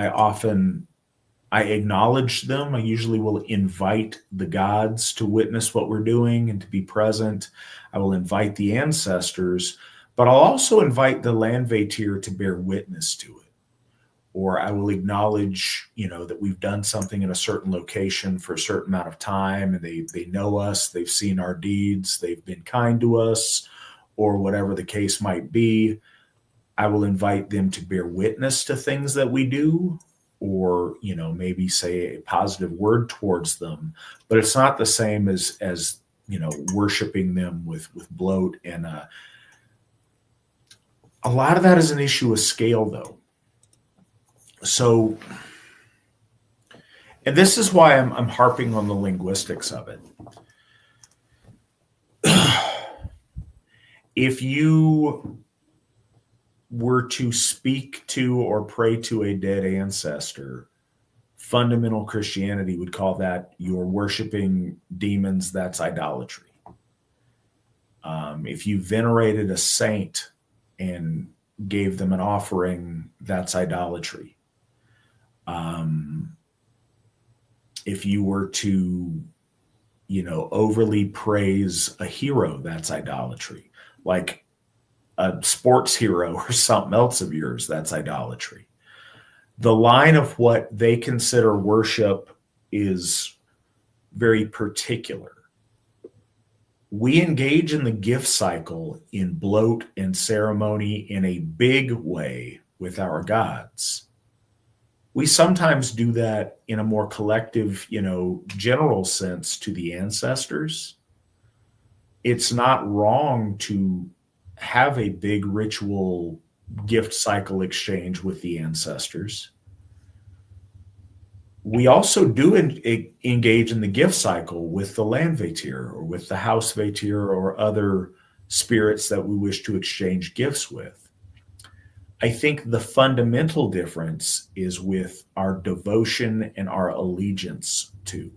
I acknowledge them. I usually will invite the gods to witness what we're doing and to be present. I will invite the ancestors, but I'll also invite the Landvættir to bear witness to it. Or I will acknowledge, that we've done something in a certain location for a certain amount of time, and they know us, they've seen our deeds, they've been kind to us, or whatever the case might be. I will invite them to bear witness to things that we do, or maybe say a positive word towards them, but it's not the same as worshiping them with bloat. And a lot of that is an issue of scale, though. So, and this is why I'm harping on the linguistics of it. If you were to speak to or pray to a dead ancestor, fundamental Christianity would call that you're worshiping demons. That's idolatry. If you venerated a saint and gave them an offering, that's idolatry. If you were to, overly praise a hero, that's idolatry. Like a sports hero or something else of yours, that's idolatry. The line of what they consider worship is very particular. We engage in the gift cycle in bloat and ceremony in a big way with our gods. We sometimes do that in a more collective, general sense to the ancestors. It's not wrong to have a big ritual gift cycle exchange with the ancestors. We also do engage in the gift cycle with the Landvættir or with the Húsvættir or other spirits that we wish to exchange gifts with. I think the fundamental difference is with our devotion and our allegiance to.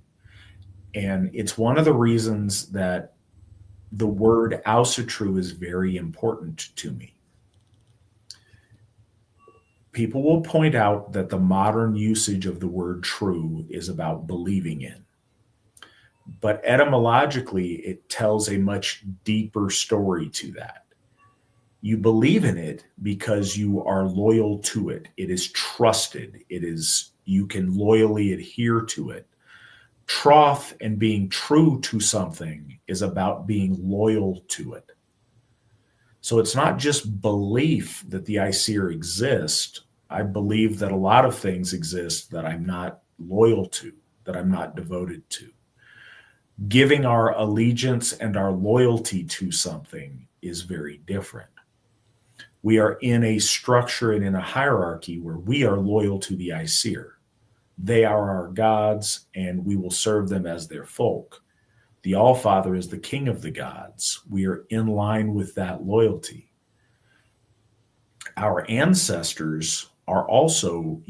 And it's one of the reasons that the word Ásatrú is very important to me. People will point out that the modern usage of the word true is about believing in. But etymologically, it tells a much deeper story to that. You believe in it because you are loyal to it. It is trusted. You can loyally adhere to it. Troth and being true to something is about being loyal to it. So it's not just belief that the Aesir exist. I believe that a lot of things exist that I'm not loyal to, that I'm not devoted to. Giving our allegiance and our loyalty to something is very different. We are in a structure and in a hierarchy where we are loyal to the Aesir. They are our gods, and we will serve them as their folk. The Allfather is the king of the gods. We are in line with that loyalty. Our ancestors are also,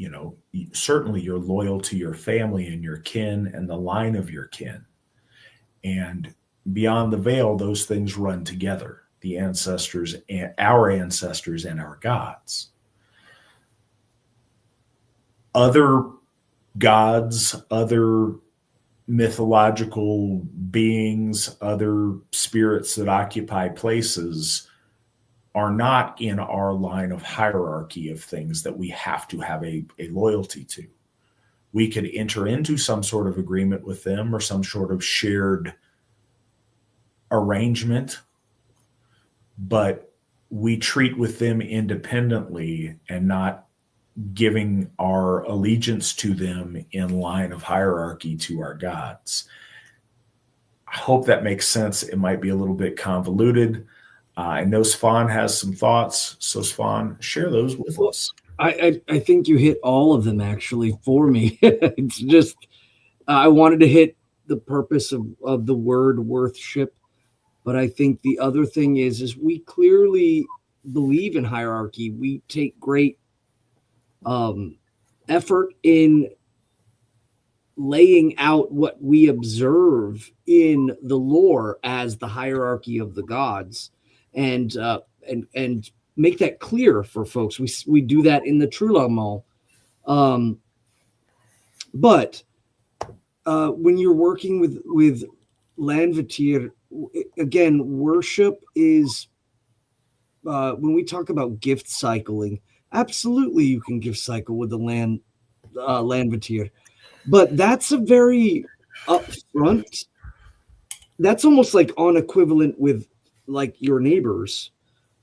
certainly you're loyal to your family and your kin and the line of your kin. And beyond the veil, those things run together. The ancestors and our gods. Other gods, other mythological beings, other spirits that occupy places are not in our line of hierarchy of things that we have to have a loyalty to. We could enter into some sort of agreement with them or some sort of shared arrangement, but we treat with them independently and not giving our allegiance to them in line of hierarchy to our gods. I hope that makes sense. It might be a little bit convoluted. I know Svan has some thoughts. So Svan, share those with us. I think you hit all of them actually for me. It's just, I wanted to hit the purpose of the word worship. But I think the other thing is we clearly believe in hierarchy. We take great effort in laying out what we observe in the lore as the hierarchy of the gods, and make that clear for folks. We do that in the Trulamal. But when you're working with Landvatir, again, worship is, when we talk about gift cycling, absolutely you can gift cycle with the Landvatir, but that's a very upfront, that's almost like on equivalent with like your neighbors.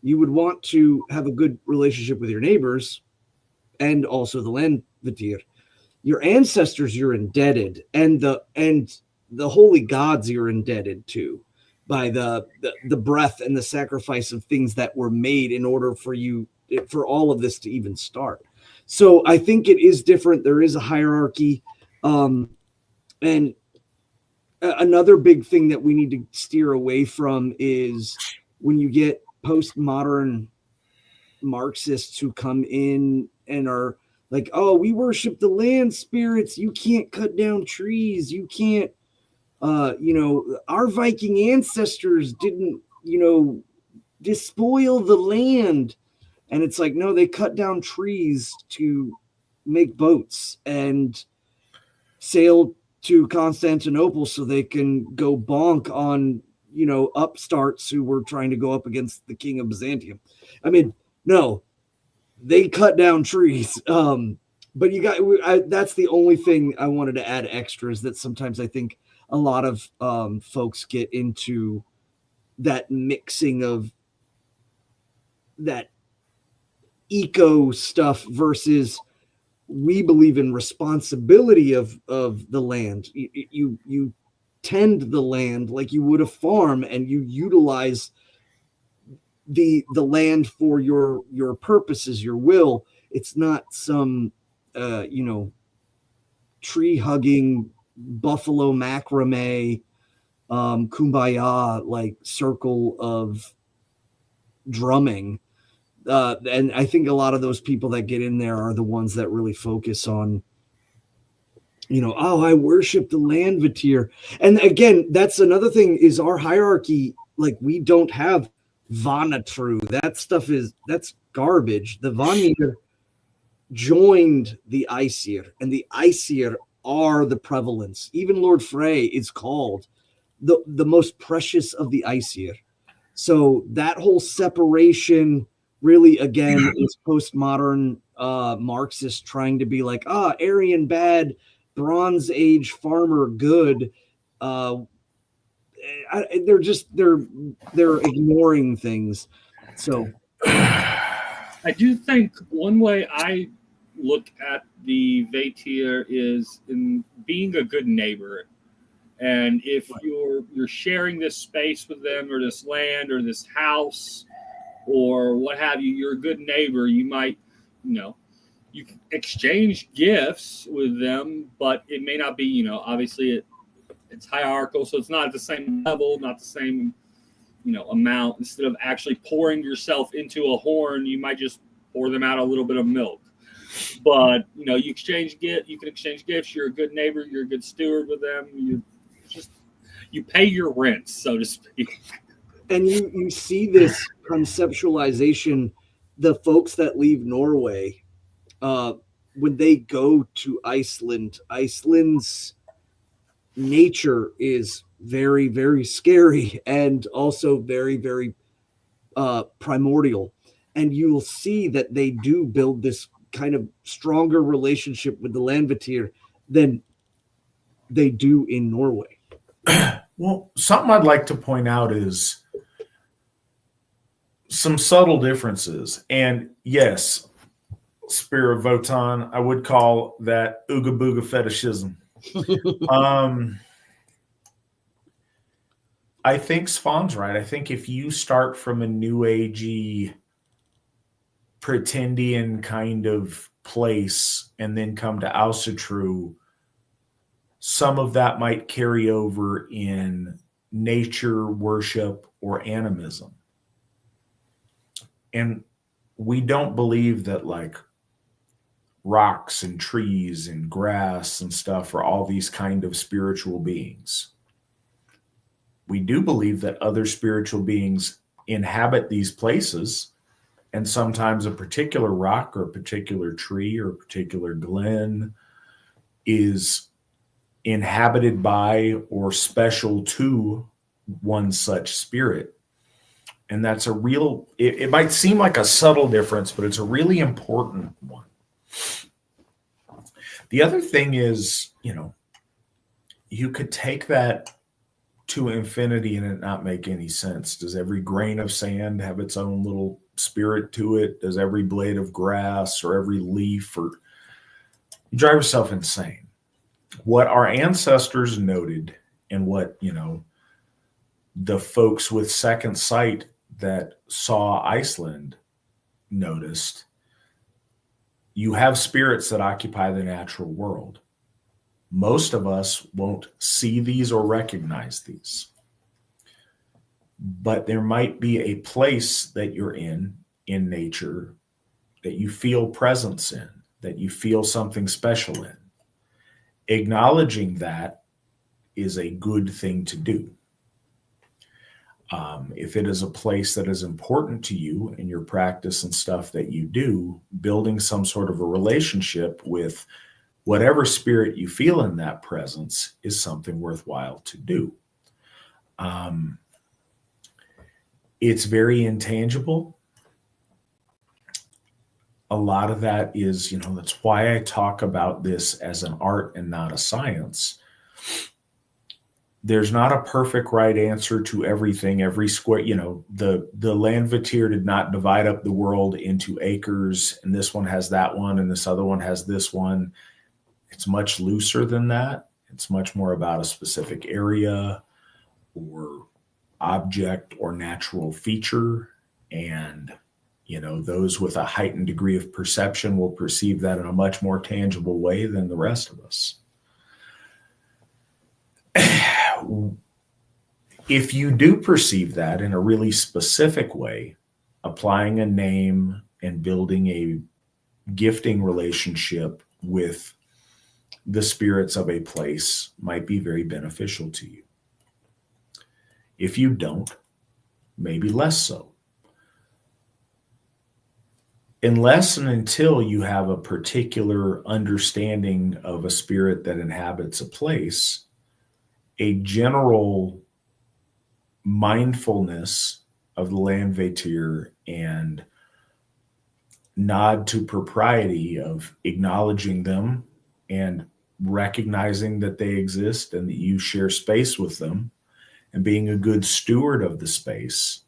You would want to have a good relationship with your neighbors and also the Landvatir. Your ancestors, you're indebted, and the holy gods you're indebted to by the breath and the sacrifice of things that were made in order for all of this to even start. So I think it is different. There is a hierarchy. And another big thing that we need to steer away from is when you get postmodern Marxists who come in and are like, oh, we worship the land spirits. You can't cut down trees. You can't, our Viking ancestors didn't, despoil the land. And it's like, no, they cut down trees to make boats and sail to Constantinople so they can go bonk on, upstarts who were trying to go up against the king of Byzantium. I mean, no, they cut down trees. But that's the only thing I wanted to add extra, is that sometimes I think a lot of folks get into that mixing of that eco stuff versus we believe in responsibility of the land. You tend the land like you would a farm, and you utilize the land for your purposes, your will. It's not some tree hugging buffalo macrame kumbaya like circle of drumming. And I think a lot of those people that get in there are the ones that really focus on, I worship the Landvatir. And again, that's another thing, is our hierarchy. Like, we don't have Vanatru. That stuff that's garbage. The Vanir joined the Aesir, and the Aesir are the prevalence. Even Lord Frey is called the most precious of the Aesir. So that whole separation really, again, is postmodern Marxists trying to be like, Aryan bad, Bronze Age farmer good. They're ignoring things. So I do think one way I look at the Vatir is in being a good neighbor. And if you're sharing this space with them, or this land, or this house, or what have you, you're a good neighbor. You might, you can exchange gifts with them, but it may not be, obviously it's hierarchical, so it's not at the same level, not the same, amount. Instead of actually pouring yourself into a horn, you might just pour them out a little bit of milk. But you can exchange gifts. You're a good neighbor. You're a good steward with them. You pay your rent, so to speak. And you see this conceptualization. The folks that leave Norway, when they go to Iceland's nature is very, very scary, and also very, very primordial. And you'll see that they do build this kind of stronger relationship with the Landvatir than they do in Norway. Well, something I'd like to point out is some subtle differences. And yes, Spirit of Wotan, I would call that ooga booga fetishism. I think Svan's right. I think if you start from a new agey, pretendian kind of place and then come to Asatru, some of that might carry over in nature worship or animism. And we don't believe that like rocks and trees and grass and stuff are all these kind of spiritual beings. We do believe that other spiritual beings inhabit these places, and sometimes a particular rock or a particular tree or a particular glen is inhabited by or special to one such spirit. And that's a real, it might seem like a subtle difference, but it's a really important one. The other thing is, you could take that to infinity and it not make any sense. Does every grain of sand have its own little spirit to it? Does every blade of grass or every leaf, or you drive yourself insane? What our ancestors noted, and what, the folks with second sight that saw Iceland noticed, you have spirits that occupy the natural world. Most of us won't see these or recognize these. But there might be a place that you're in nature that you feel presence in, that you feel something special in. Acknowledging that is a good thing to do. If it is a place that is important to you in your practice and stuff that you do, building some sort of a relationship with whatever spirit you feel in that presence is something worthwhile to do. It's very intangible. A lot of that is, that's why I talk about this as an art and not a science. There's not a perfect right answer to everything, every square, the Landvatir did not divide up the world into acres, and this one has that one, and this other one has this one. It's much looser than that. It's much more about a specific area or object or natural feature. And, those with a heightened degree of perception will perceive that in a much more tangible way than the rest of us. If you do perceive that in a really specific way, applying a name and building a gifting relationship with the spirits of a place might be very beneficial to you. If you don't, maybe less so. Unless and until you have a particular understanding of a spirit that inhabits a place, a general mindfulness of the Landvatir and nod to propriety of acknowledging them and recognizing that they exist and that you share space with them and being a good steward of the space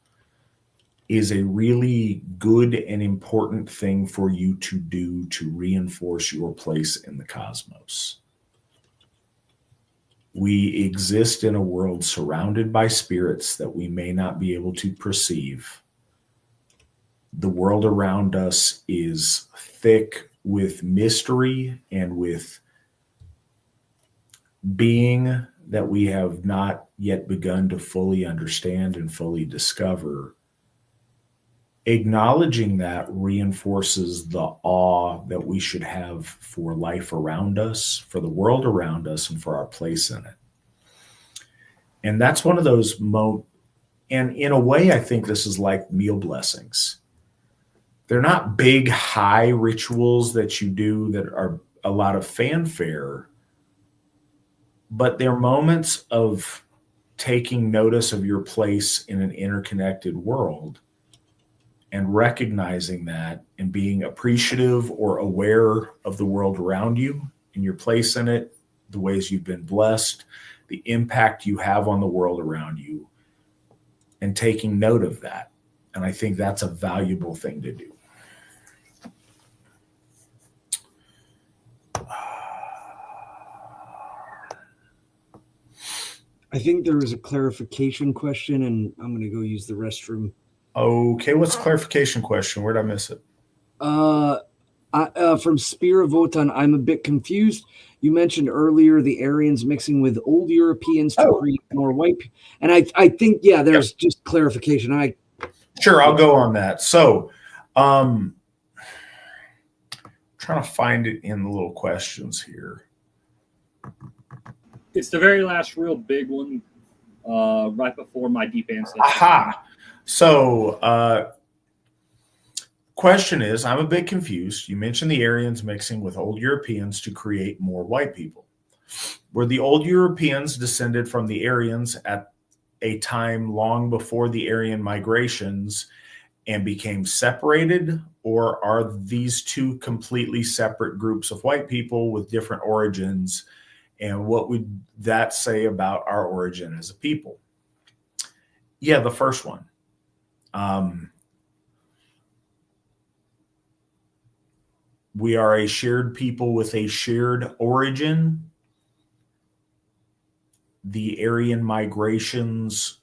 is a really good and important thing for you to do to reinforce your place in the cosmos. We exist in a world surrounded by spirits that we may not be able to perceive. The world around us is thick with mystery and with being that we have not yet begun to fully understand and fully discover. Acknowledging that reinforces the awe that we should have for life around us, for the world around us, and for our place in it. And that's one of those and in a way, I think this is like meal blessings. They're not big, high rituals that you do that are a lot of fanfare, but they're moments of taking notice of your place in an interconnected world and recognizing that and being appreciative or aware of the world around you and your place in it, the ways you've been blessed, the impact you have on the world around you, and taking note of that. And I think that's a valuable thing to do. I think there was a clarification question, and I'm going to go use the restroom. Okay, what's the clarification question? Where did I miss it? From Spear of Wotan, I'm a bit confused. You mentioned earlier the Aryans mixing with old Europeans to create more white. And I think, yeah, there's just clarification. Sure, I'll go on that. So, trying to find it in the little questions here. It's the very last real big one, right before my deep ancestry. Aha. So, question is, I'm a bit confused. You mentioned the Aryans mixing with old Europeans to create more white people. Were the old Europeans descended from the Aryans at a time long before the Aryan migrations and became separated, or are these two completely separate groups of white people with different origins? And what would that say about our origin as a people? Yeah, the first one. We are a shared people with a shared origin. The Aryan migrations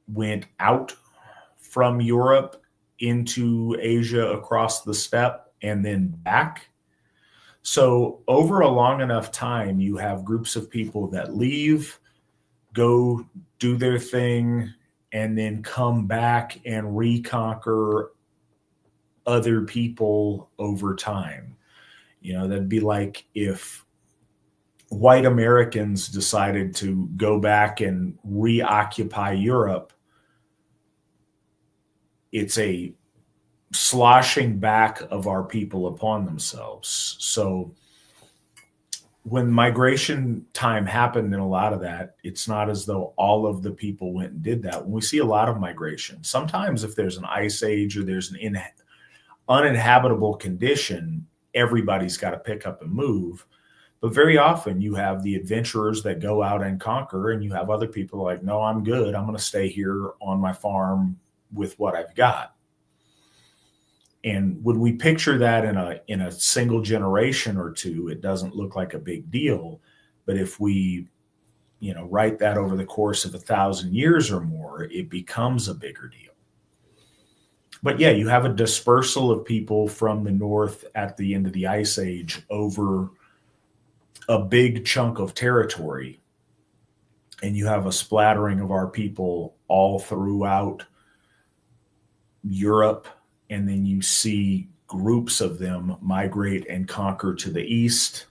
went out from Europe into Asia across the steppe and then back. So over a long enough time, you have groups of people that leave, go do their thing, and then come back and reconquer other people over time. You know, that'd be like if white Americans decided to go back and reoccupy Europe. It's a sloshing back of our people upon themselves. So when migration time happened in a lot of that, it's not as though all of the people went and did that. When we see a lot of migration, sometimes if there's an ice age or there's an uninhabitable condition, everybody's got to pick up and move. But very often you have the adventurers that go out and conquer, and you have other people like, no, I'm good. I'm going to stay here on my farm with what I've got. And when we picture that in a single generation or two, it doesn't look like a big deal. But if we, write that over the course of 1,000 years or more, it becomes a bigger deal. But yeah, you have a dispersal of people from the north at the end of the Ice Age over a big chunk of territory. And you have a splattering of our people all throughout Europe. And then you see groups of them migrate and conquer to the east,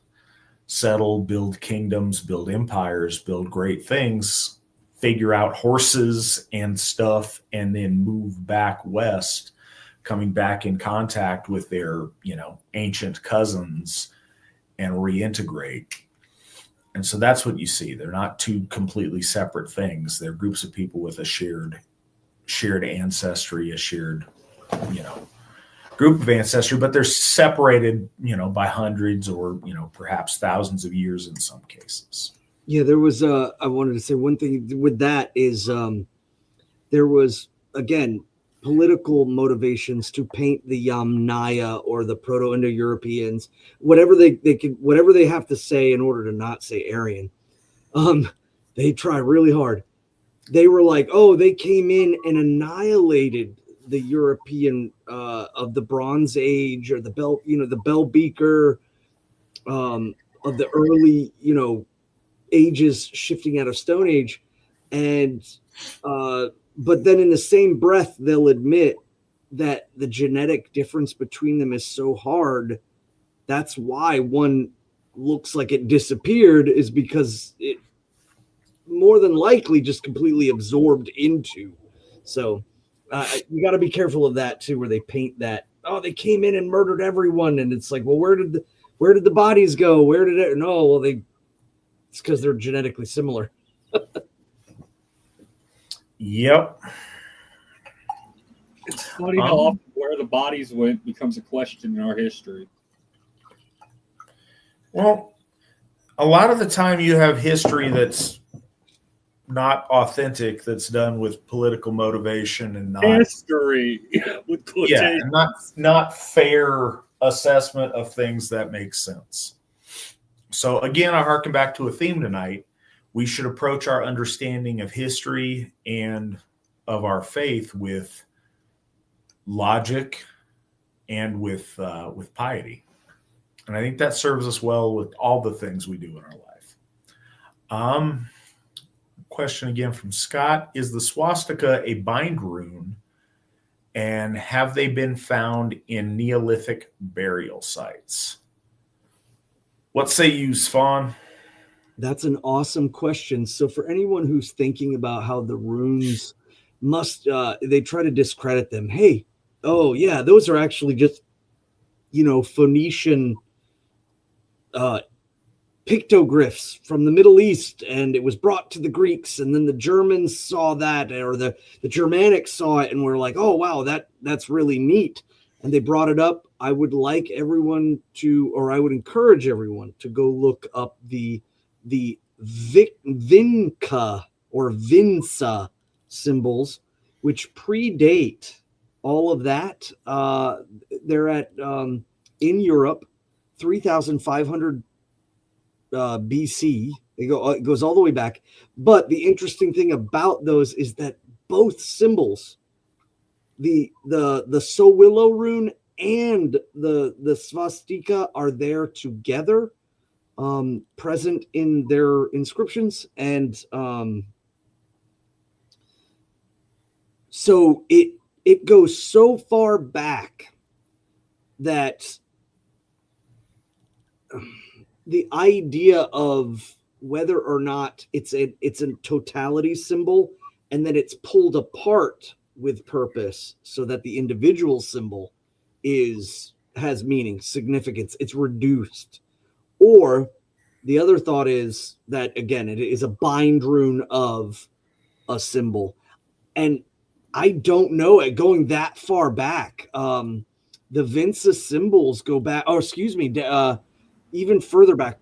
settle, build kingdoms, build empires, build great things, figure out horses and stuff, and then move back west, coming back in contact with their, ancient cousins and reintegrate. And so that's what you see. They're not two completely separate things. They're groups of people with a shared ancestry, a shared, group of ancestry, but they're separated, by hundreds or, perhaps thousands of years in some cases. Yeah, there was I wanted to say one thing with that is there was, again, political motivations to paint the Yamnaya or the Proto-Indo-Europeans, whatever they have to say in order to not say Aryan. They try really hard. They were like, oh, they came in and annihilated the European of the Bronze Age, or the bell beaker of the early, ages shifting out of Stone Age. And but then in the same breath, they'll admit that the genetic difference between them is so hard. That's why one looks like it disappeared, is because it more than likely just completely absorbed into. So you got to be careful of that too, where they paint that, oh, they came in and murdered everyone. And it's like, well, where did the bodies go? Where did it? No, well, it's because they're genetically similar. Yep. It's funny how often where the bodies went becomes a question in our history. Well, a lot of the time you have history that's not authentic, that's done with political motivation and not history with quotation. Yeah, not fair assessment of things that make sense. So again, I harken back to a theme tonight. We should approach our understanding of history and of our faith with logic and with piety. And I think that serves us well with all the things we do in our life. Question again from Scott. Is the swastika a bind rune? And have they been found in Neolithic burial sites? What say you, Svan? That's an awesome question. So for anyone who's thinking about how the runes they try to discredit them. Hey, oh yeah, those are actually just, Phoenician pictoglyphs from the Middle East, and it was brought to the Greeks, and then the Germans saw that, or the Germanics saw it and were like, oh wow, that's really neat, and they brought it up. I would encourage everyone to go look up the Vinca or Vinca symbols, which predate all of that. They're at in Europe, 3,500 BC. It goes all the way back. But the interesting thing about those is that both symbols, the Sowilo rune and the swastika, are there together, present in their inscriptions. And so it goes so far back that the idea of whether or not it's a totality symbol and that it's pulled apart with purpose so that the individual symbol has meaning, significance, it's reduced. Or the other thought is that, again, it is a bind rune of a symbol. And I don't know it going that far back. The Vinca symbols go back, even further back,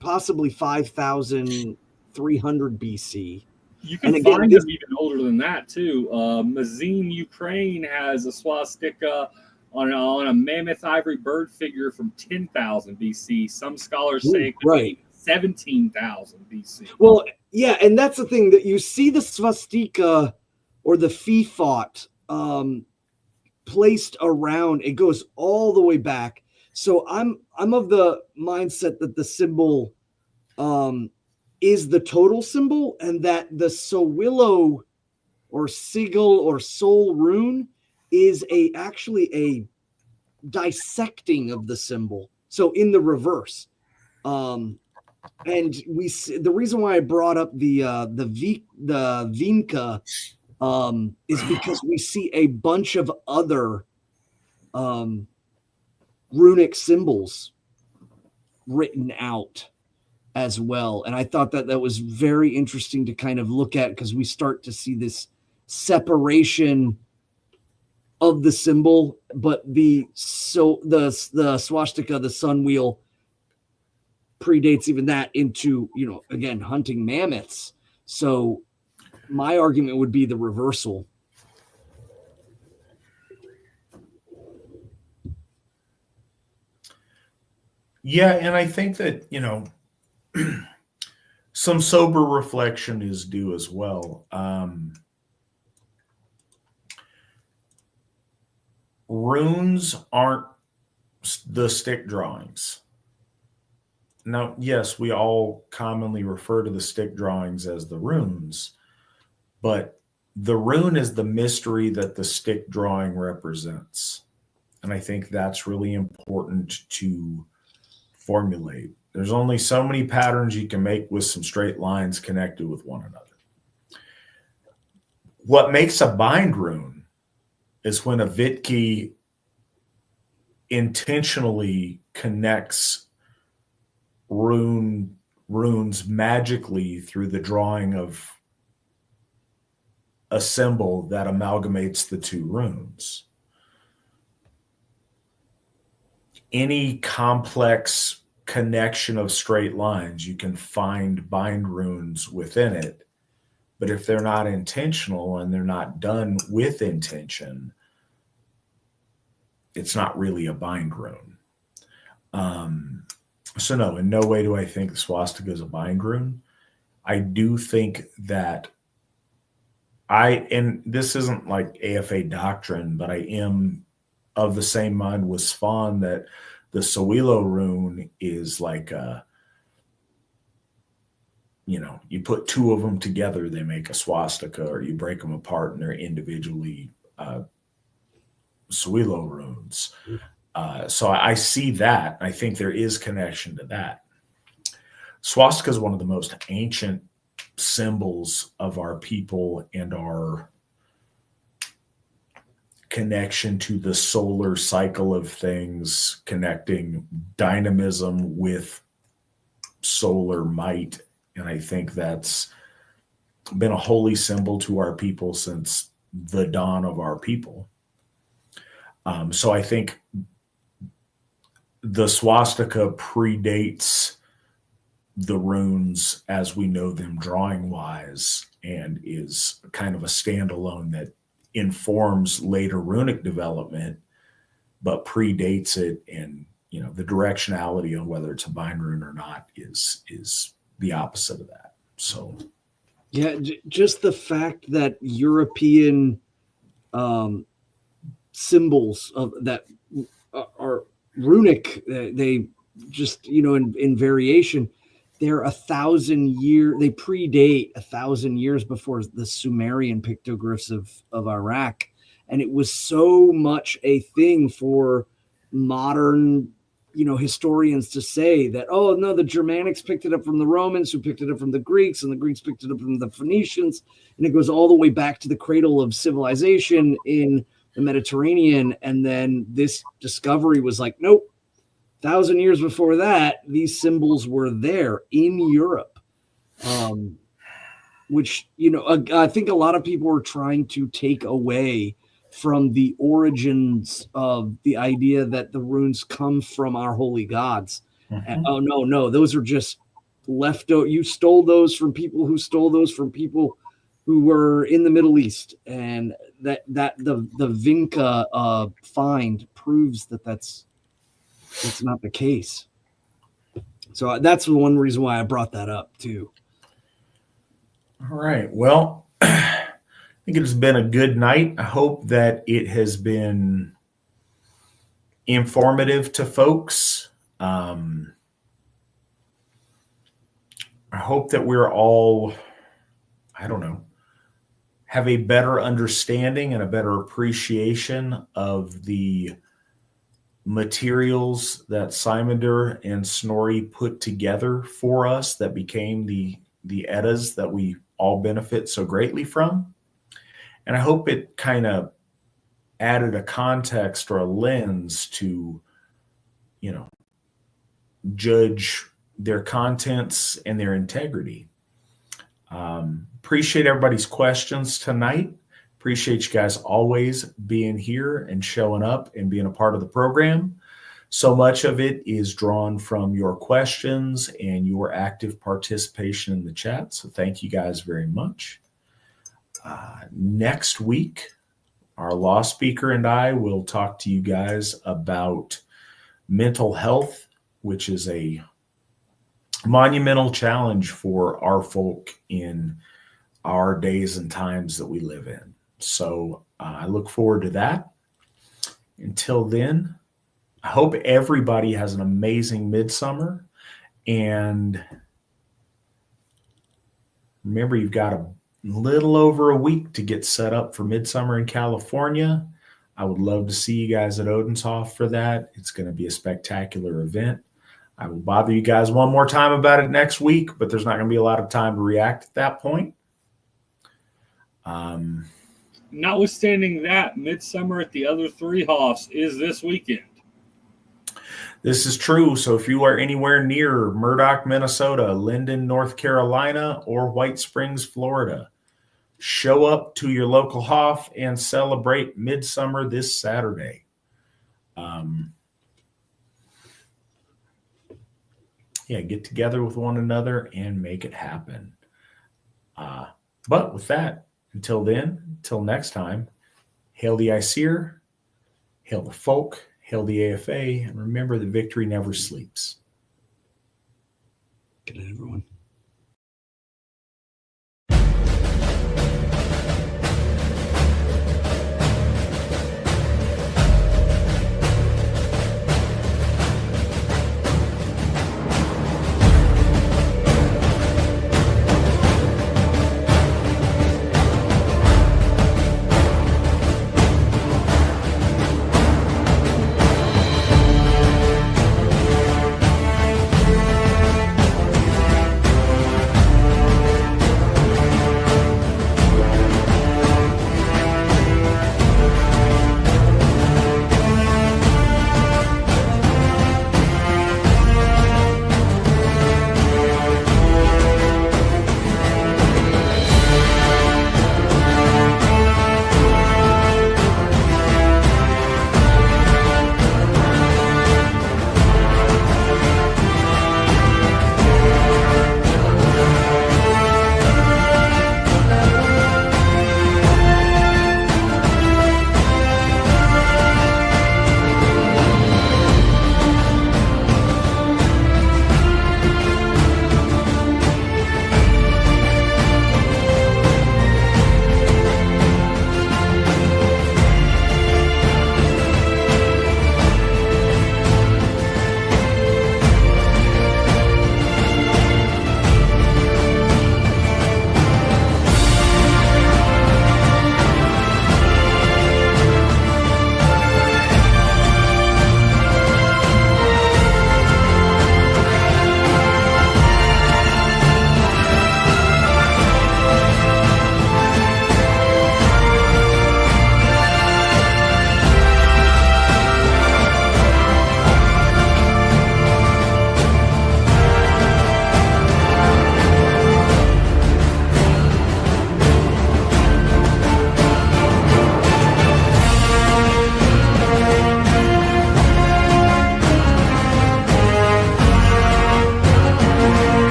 possibly 5,300 BC. You can find them even older than that too. Mazin, Ukraine, has a swastika on a mammoth ivory bird figure from 10,000 BC. Some scholars say right 17,000 BC. Well, yeah, and that's the thing, that you see the swastika or the phthot placed around. It goes all the way back. So I'm of the mindset that the symbol is the total symbol, and that the Sowilo or sigil or soul rune is actually a dissecting of the symbol. So in the reverse. And the reason why I brought up the Vinca is because we see a bunch of other runic symbols written out as well. And I thought that was very interesting to kind of look at, because we start to see this separation of the symbol, but the swastika, the sun wheel, predates even that into, again, hunting mammoths. So my argument would be the reversal. Yeah, and I think that, some sober reflection is due as well. Runes aren't the stick drawings. Now, yes, we all commonly refer to the stick drawings as the runes, but the rune is the mystery that the stick drawing represents. And I think that's really important to formulate. There's only so many patterns you can make with some straight lines connected with one another. What makes a bind rune is when a Vitki intentionally connects runes magically through the drawing of a symbol that amalgamates the two runes. Any complex connection of straight lines, you can find bind runes within it. But if they're not intentional and they're not done with intention, it's not really a bind rune. So no, in no way do I think the swastika is a bind rune. I do think that and this isn't like AFA doctrine, but I am of the same mind with Svan that the Sawilo rune is like you put two of them together, they make a swastika, or you break them apart and they're individually Sawilo runes. So I see that. I think there is connection to that. Swastika is one of the most ancient symbols of our people and our connection to the solar cycle of things, connecting dynamism with solar might. And I think that's been a holy symbol to our people since the dawn of our people. So I think the swastika predates the runes as we know them drawing wise, and is kind of a standalone that informs later runic development, but predates it. And the directionality on whether it's a bind rune or not is the opposite of that. So yeah, just the fact that European symbols of that are runic, they just in variation, they're 1,000 years. They predate 1,000 years before the Sumerian pictographs of Iraq, and it was so much a thing for modern historians to say that, oh no, the Germanics picked it up from the Romans, who picked it up from the Greeks, and the Greeks picked it up from the Phoenicians, and it goes all the way back to the cradle of civilization in the Mediterranean. And then this discovery was like, nope, 1,000 years before that, these symbols were there in Europe, which, I think a lot of people were trying to take away from the origins of the idea that the runes come from our holy gods. Mm-hmm. And, oh, no, those are just leftover. You stole those from people who stole those from people who were in the Middle East. And that the Vinca find proves that that's not the case. So that's the one reason why I brought that up too. All right. Well, I think it has been a good night. I hope that it has been informative to folks. I hope that we're all, have a better understanding and a better appreciation of the materials that Sæmundr and Snorri put together for us that became the Eddas that we all benefit so greatly from. And I hope it kind of added a context or a lens to, judge their contents and their integrity. Appreciate everybody's questions tonight. Appreciate you guys always being here and showing up and being a part of the program. So much of it is drawn from your questions and your active participation in the chat. So thank you guys very much. Next week, our law speaker and I will talk to you guys about mental health which is a monumental challenge for our folk in our days and times that we live in. So I look forward to that. Until then, I hope everybody has an amazing midsummer. And remember, you've got a little over a week to get set up for midsummer in California. I would love to see you guys at Odenshof for that. It's going to be a spectacular event. I will bother you guys one more time about it next week, but there's not going to be a lot of time to react at that point. Notwithstanding that, midsummer at the other 3 Hofs is this weekend. This is true. So if you are anywhere near Murdoch, Minnesota, Linden, North Carolina, or White Springs, Florida, show up to your local Hof and celebrate midsummer this Saturday. Get together with one another and make it happen. But with that, until then, until next time, hail the Aesir, hail the folk, hail the AFA, and remember that victory never sleeps. Good night, everyone.